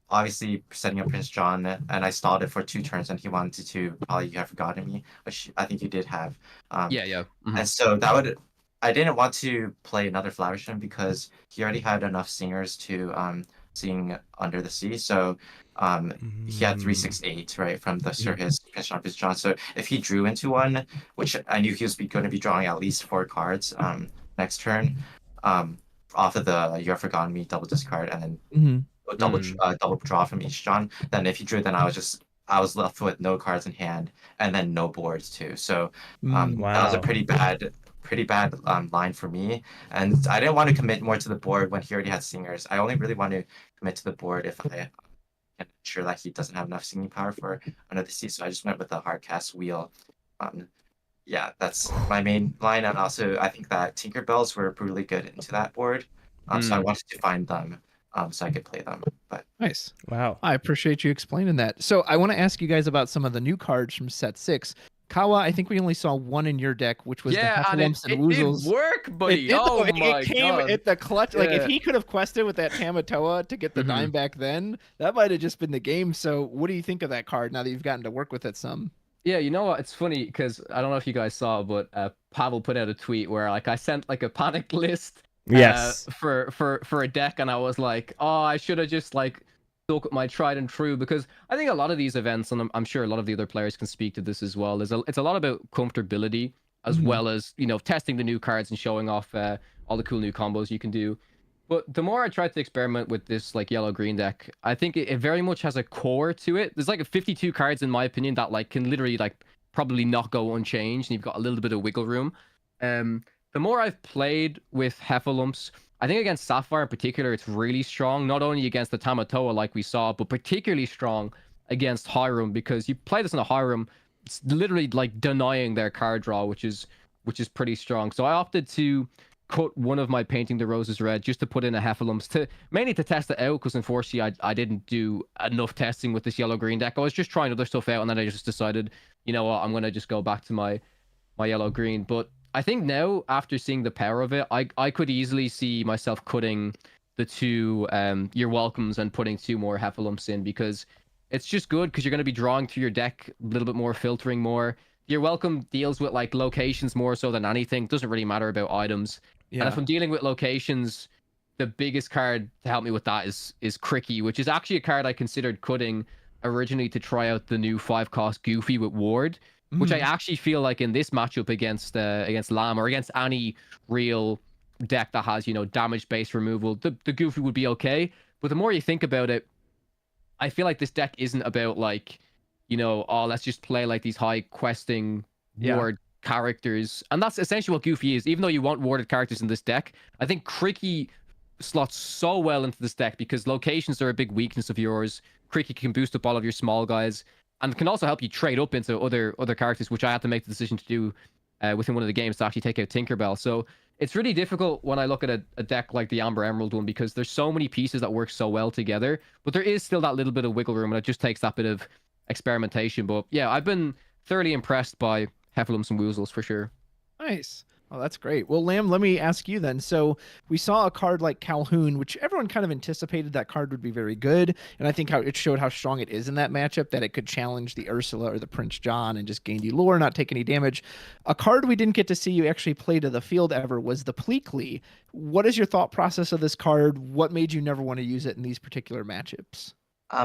obviously setting up Prince John, and I stalled it for 2 turns, and he wanted to probably You Have Forgotten Me, which I think you did have. And so I didn't want to play another Flaversham because he already had enough singers to sing Under the Sea. So he had 3-6-8, right, from the Sir His Prince John. So if he drew into one, which I knew he was going to be drawing at least 4 cards next turn, off of the You Have Forgotten Me double discard, and then double draw from each John. Then if he drew, then I was left with no cards in hand, and then no boards too. So that was a pretty bad line for me, and I didn't want to commit more to the board when he already had singers. I only really want to commit to the board if I am sure that he doesn't have enough singing power for Under the Sea. So I just went with the hard cast wheel. Yeah, that's my main line, and also I think that Tinkerbells were brutally good into that board, so I wanted to find them so I could play them. But nice, wow, I appreciate you explaining that. So I want to ask you guys about some of the new cards from set 6. Kawa, I think we only saw 1 in your deck, which was the Heffalumps and Woozles. It did work, buddy. It came God. at the clutch. Like if he could have quested with that Tamatoa to get the dime back then, that might have just been the game. So what do you think of that card now that you've gotten to work with it some? Yeah, you know what? It's funny because I don't know if you guys saw, but Pavel put out a tweet where like I sent like a panic list for a deck, and I was like, oh, I should have just like stuck with my tried and true, because I think a lot of these events, and I'm sure a lot of the other players can speak to this as well, it's a lot about comfortability as well as, you know, testing the new cards and showing off all the cool new combos you can do. But the more I tried to experiment with this like yellow-green deck, I think it very much has a core to it. There's like 52 cards in my opinion that like can literally like probably not go unchanged, and you've got a little bit of wiggle room. The more I've played with Heffalumps, I think against Sapphire in particular, it's really strong. Not only against the Tamatoa like we saw, but particularly strong against Hiram, because you play this in a Hiram, it's literally like denying their card draw, which is pretty strong. So I opted to cut one of my Painting the Roses red just to put in a Heffalumps, mainly to test it out, because unfortunately I didn't do enough testing with this yellow-green deck. I was just trying other stuff out, and then I just decided, you know what, I'm going to just go back to my yellow-green. But I think now, after seeing the power of it, I could easily see myself cutting the 2 You're Welcomes and putting 2 more Heffalumps in, because it's just good, because you're going to be drawing through your deck a little bit more, filtering more. your welcome deals with like locations more so than anything. Doesn't really matter about items. Yeah. And if I'm dealing with locations, the biggest card to help me with that is Cricky, which is actually a card I considered cutting originally to try out the new 5-cost Goofy with Ward, which I actually feel like in this matchup against Lamb or against any real deck that has, you know, damage based removal, the Goofy would be okay. But the more you think about it, I feel like this deck isn't about like, you know, oh, let's just play like these high questing ward characters. And that's essentially what Goofy is. Even though you want warded characters in this deck, I think Cricky slots so well into this deck because locations are a big weakness of yours. Cricky can boost up all of your small guys and can also help you trade up into other characters, which I had to make the decision to do within one of the games to actually take out Tinkerbell. So it's really difficult when I look at a deck like the Amber Emerald one because there's so many pieces that work so well together, but there is still that little bit of wiggle room and it just takes that bit of experimentation. But yeah, I've been thoroughly impressed by Heffalumps and Woozles for sure. Nice. Oh, that's great. Well, Lamb, let me ask you then. So we saw a card like Calhoun, which everyone kind of anticipated that card would be very good. And I think how it showed how strong it is in that matchup, that it could challenge the Ursula or the Prince John and just gain you lore, not take any damage. A card we didn't get to see you actually play to the field ever was the Pleakley. What is your thought process of this card? What made you never want to use it in these particular matchups?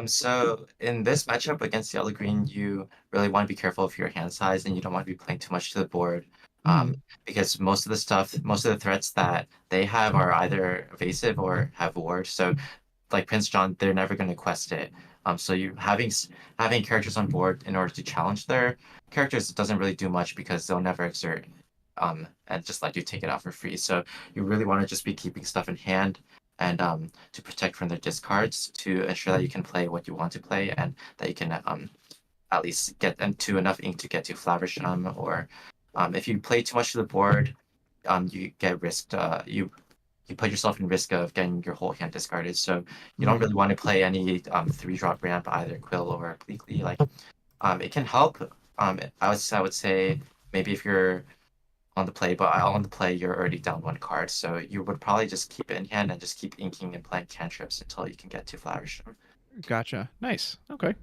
So in this matchup against Yellow Green, you really want to be careful of your hand size and you don't want to be playing too much to the board. Because most of the threats that they have are either evasive or have ward. So like Prince John, they're never going to quest it. So you having characters on board in order to challenge their characters doesn't really do much because they'll never exert and just let you take it out for free. So you really want to just be keeping stuff in hand and to protect from their discards to ensure that you can play what you want to play and that you can at least get into enough ink to get to Flaversham or if you play too much to the board, you get risked. You put yourself in risk of getting your whole hand discarded. So you don't really want to play any 3-drop ramp, either Quill or Pleakley. Like, it can help. I would say maybe if you're on the play, but on the play you're already down 1 card, so you would probably just keep it in hand and just keep inking and playing cantrips until you can get to Flaversham. Gotcha. Nice. Okay.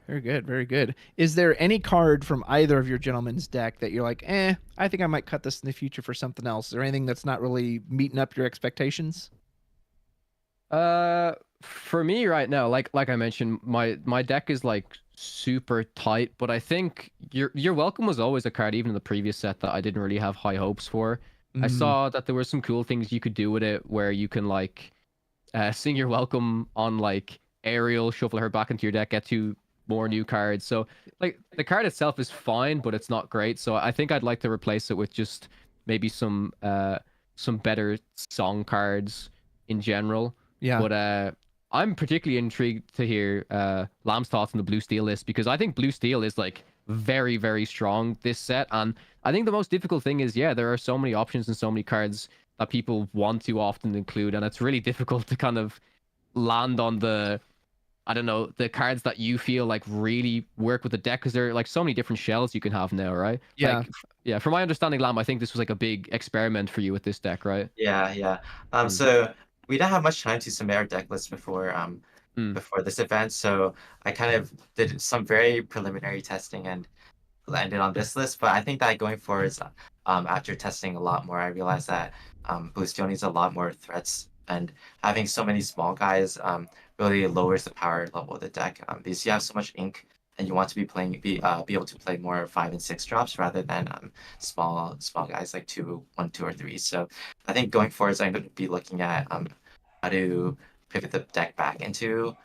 Very good, very good. Is there any card from either of your gentlemen's deck that you're like, I think I might cut this in the future for something else? Is there anything that's not really meeting up your expectations? For me right now, like I mentioned, my deck is like super tight, but I think your welcome was always a card, even in the previous set, that I didn't really have high hopes for. I saw that there were some cool things you could do with it, where you can like sing your welcome on like Ariel, shuffle her back into your deck, get 2 more new cards. So like the card itself is fine, but it's not great. So I think I'd like to replace it with just maybe some better song cards in general. Yeah. But I'm particularly intrigued to hear Lamb's thoughts on the Blue Steel list, because I think Blue Steel is like very, very strong this set. And I think the most difficult thing is, there are so many options and so many cards that people want to often include, and it's really difficult to kind of land on the cards that you feel like really work with the deck, because there are like so many different shells you can have now, right? Yeah. Like, yeah. From my understanding, Lamb, I think this was like a big experiment for you with this deck, right? Yeah. So we didn't have much time to submit our deck list before this event, so I kind of did some very preliminary testing and landed on this list. But I think that going forward, after testing a lot more, I realized that Blue Steel needs a lot more threats, and having so many small guys really lowers the power level of the deck. Because you have so much ink, and you want to be able to play more 5 and 6 drops rather than small guys like 1, 2, or 3. So I think going forward, I'm going to be looking at how to pivot the deck back into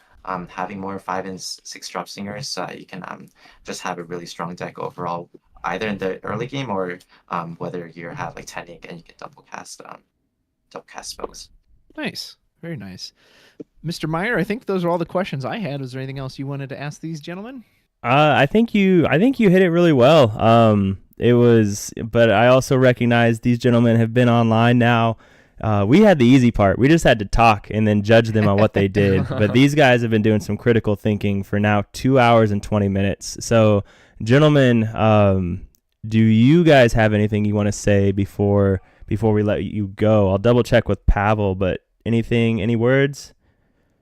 having more 5 and 6 drop singers, so that you can just have a really strong deck overall, either in the early game or whether you have like 10 ink and you can double cast spells. Nice. Very nice. Mr. Meyer, I think those are all the questions I had. Was there anything else you wanted to ask these gentlemen? I think you hit it really well. But I also recognize these gentlemen have been online now. We had the easy part. We just had to talk and then judge them on what they did. But these guys have been doing some critical thinking for now 2 hours and 20 minutes. So, gentlemen, do you guys have anything you want to say before we let you go? I'll double check with Pavel, but any words?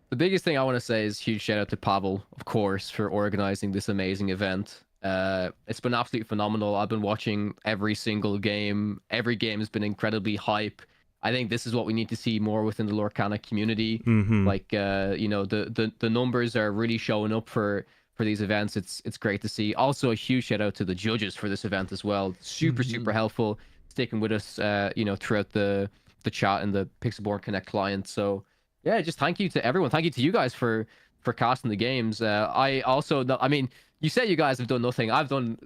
The biggest thing I want to say is huge shout out to Pavel, of course, for organizing this amazing event. It's been absolutely phenomenal. I've been watching every single game. Every game has been incredibly hype. I think this is what we need to see more within the Lorcana community. Like, the numbers are really showing up for these events. It's great to see. Also, a huge shout out to the judges for this event as well. Super helpful, sticking with us, throughout the chat and the Pixelborn Connect client. So yeah, just thank you to everyone. Thank you to you guys for casting the games. I also, I mean, you say you guys have done nothing. I've done,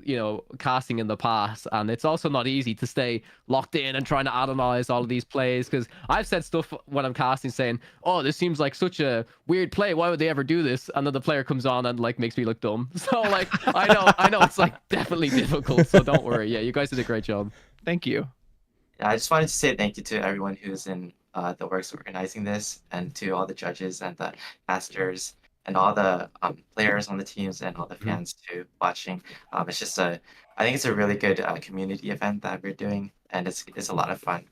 casting in the past, and it's also not easy to stay locked in and trying to analyze all of these plays, because I've said stuff when I'm casting saying, oh, this seems like such a weird play. Why would they ever do this? And then the player comes on and like makes me look dumb. So like, I know it's like definitely difficult. So don't worry. Yeah, you guys did a great job. Thank you. Yeah, I just wanted to say thank you to everyone who's in the works of organizing this, and to all the judges and the casters and all the players on the teams and all the fans too watching. It's just I think it's a really good community event that we're doing, and it's a lot of fun.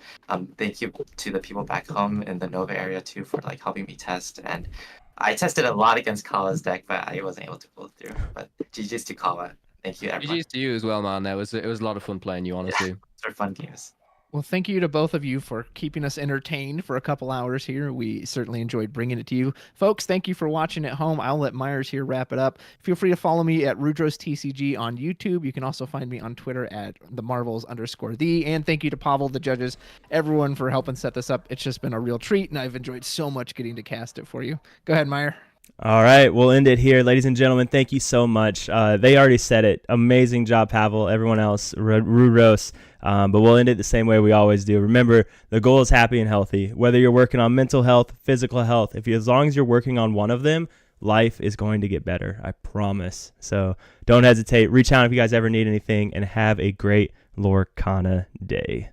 Thank you to the people back home in the Nova area too for like helping me test. And I tested a lot against Kawa's deck, but I wasn't able to pull through. But GG's to Kawa. Thank you, everyone. GG's to you as well, man. It was a lot of fun playing you, honestly. Yeah, those are fun games. Well, thank you to both of you for keeping us entertained for a couple hours here. We certainly enjoyed bringing it to you. Folks, thank you for watching at home. I'll let Myers here wrap it up. Feel free to follow me at RudrosTCG on YouTube. You can also find me on Twitter at @themarvels_the. And thank you to Pavel, the judges, everyone for helping set this up. It's just been a real treat, and I've enjoyed so much getting to cast it for you. Go ahead, Meyer. All right, we'll end it here. Ladies and gentlemen, thank you so much. They already said it. Amazing job, Pavel. Everyone else, Rudros. But we'll end it the same way we always do. Remember, the goal is happy and healthy. Whether you're working on mental health, physical health, as long as you're working on one of them, life is going to get better. I promise. So don't hesitate. Reach out if you guys ever need anything, and have a great Lorcana day.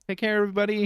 Take care, everybody.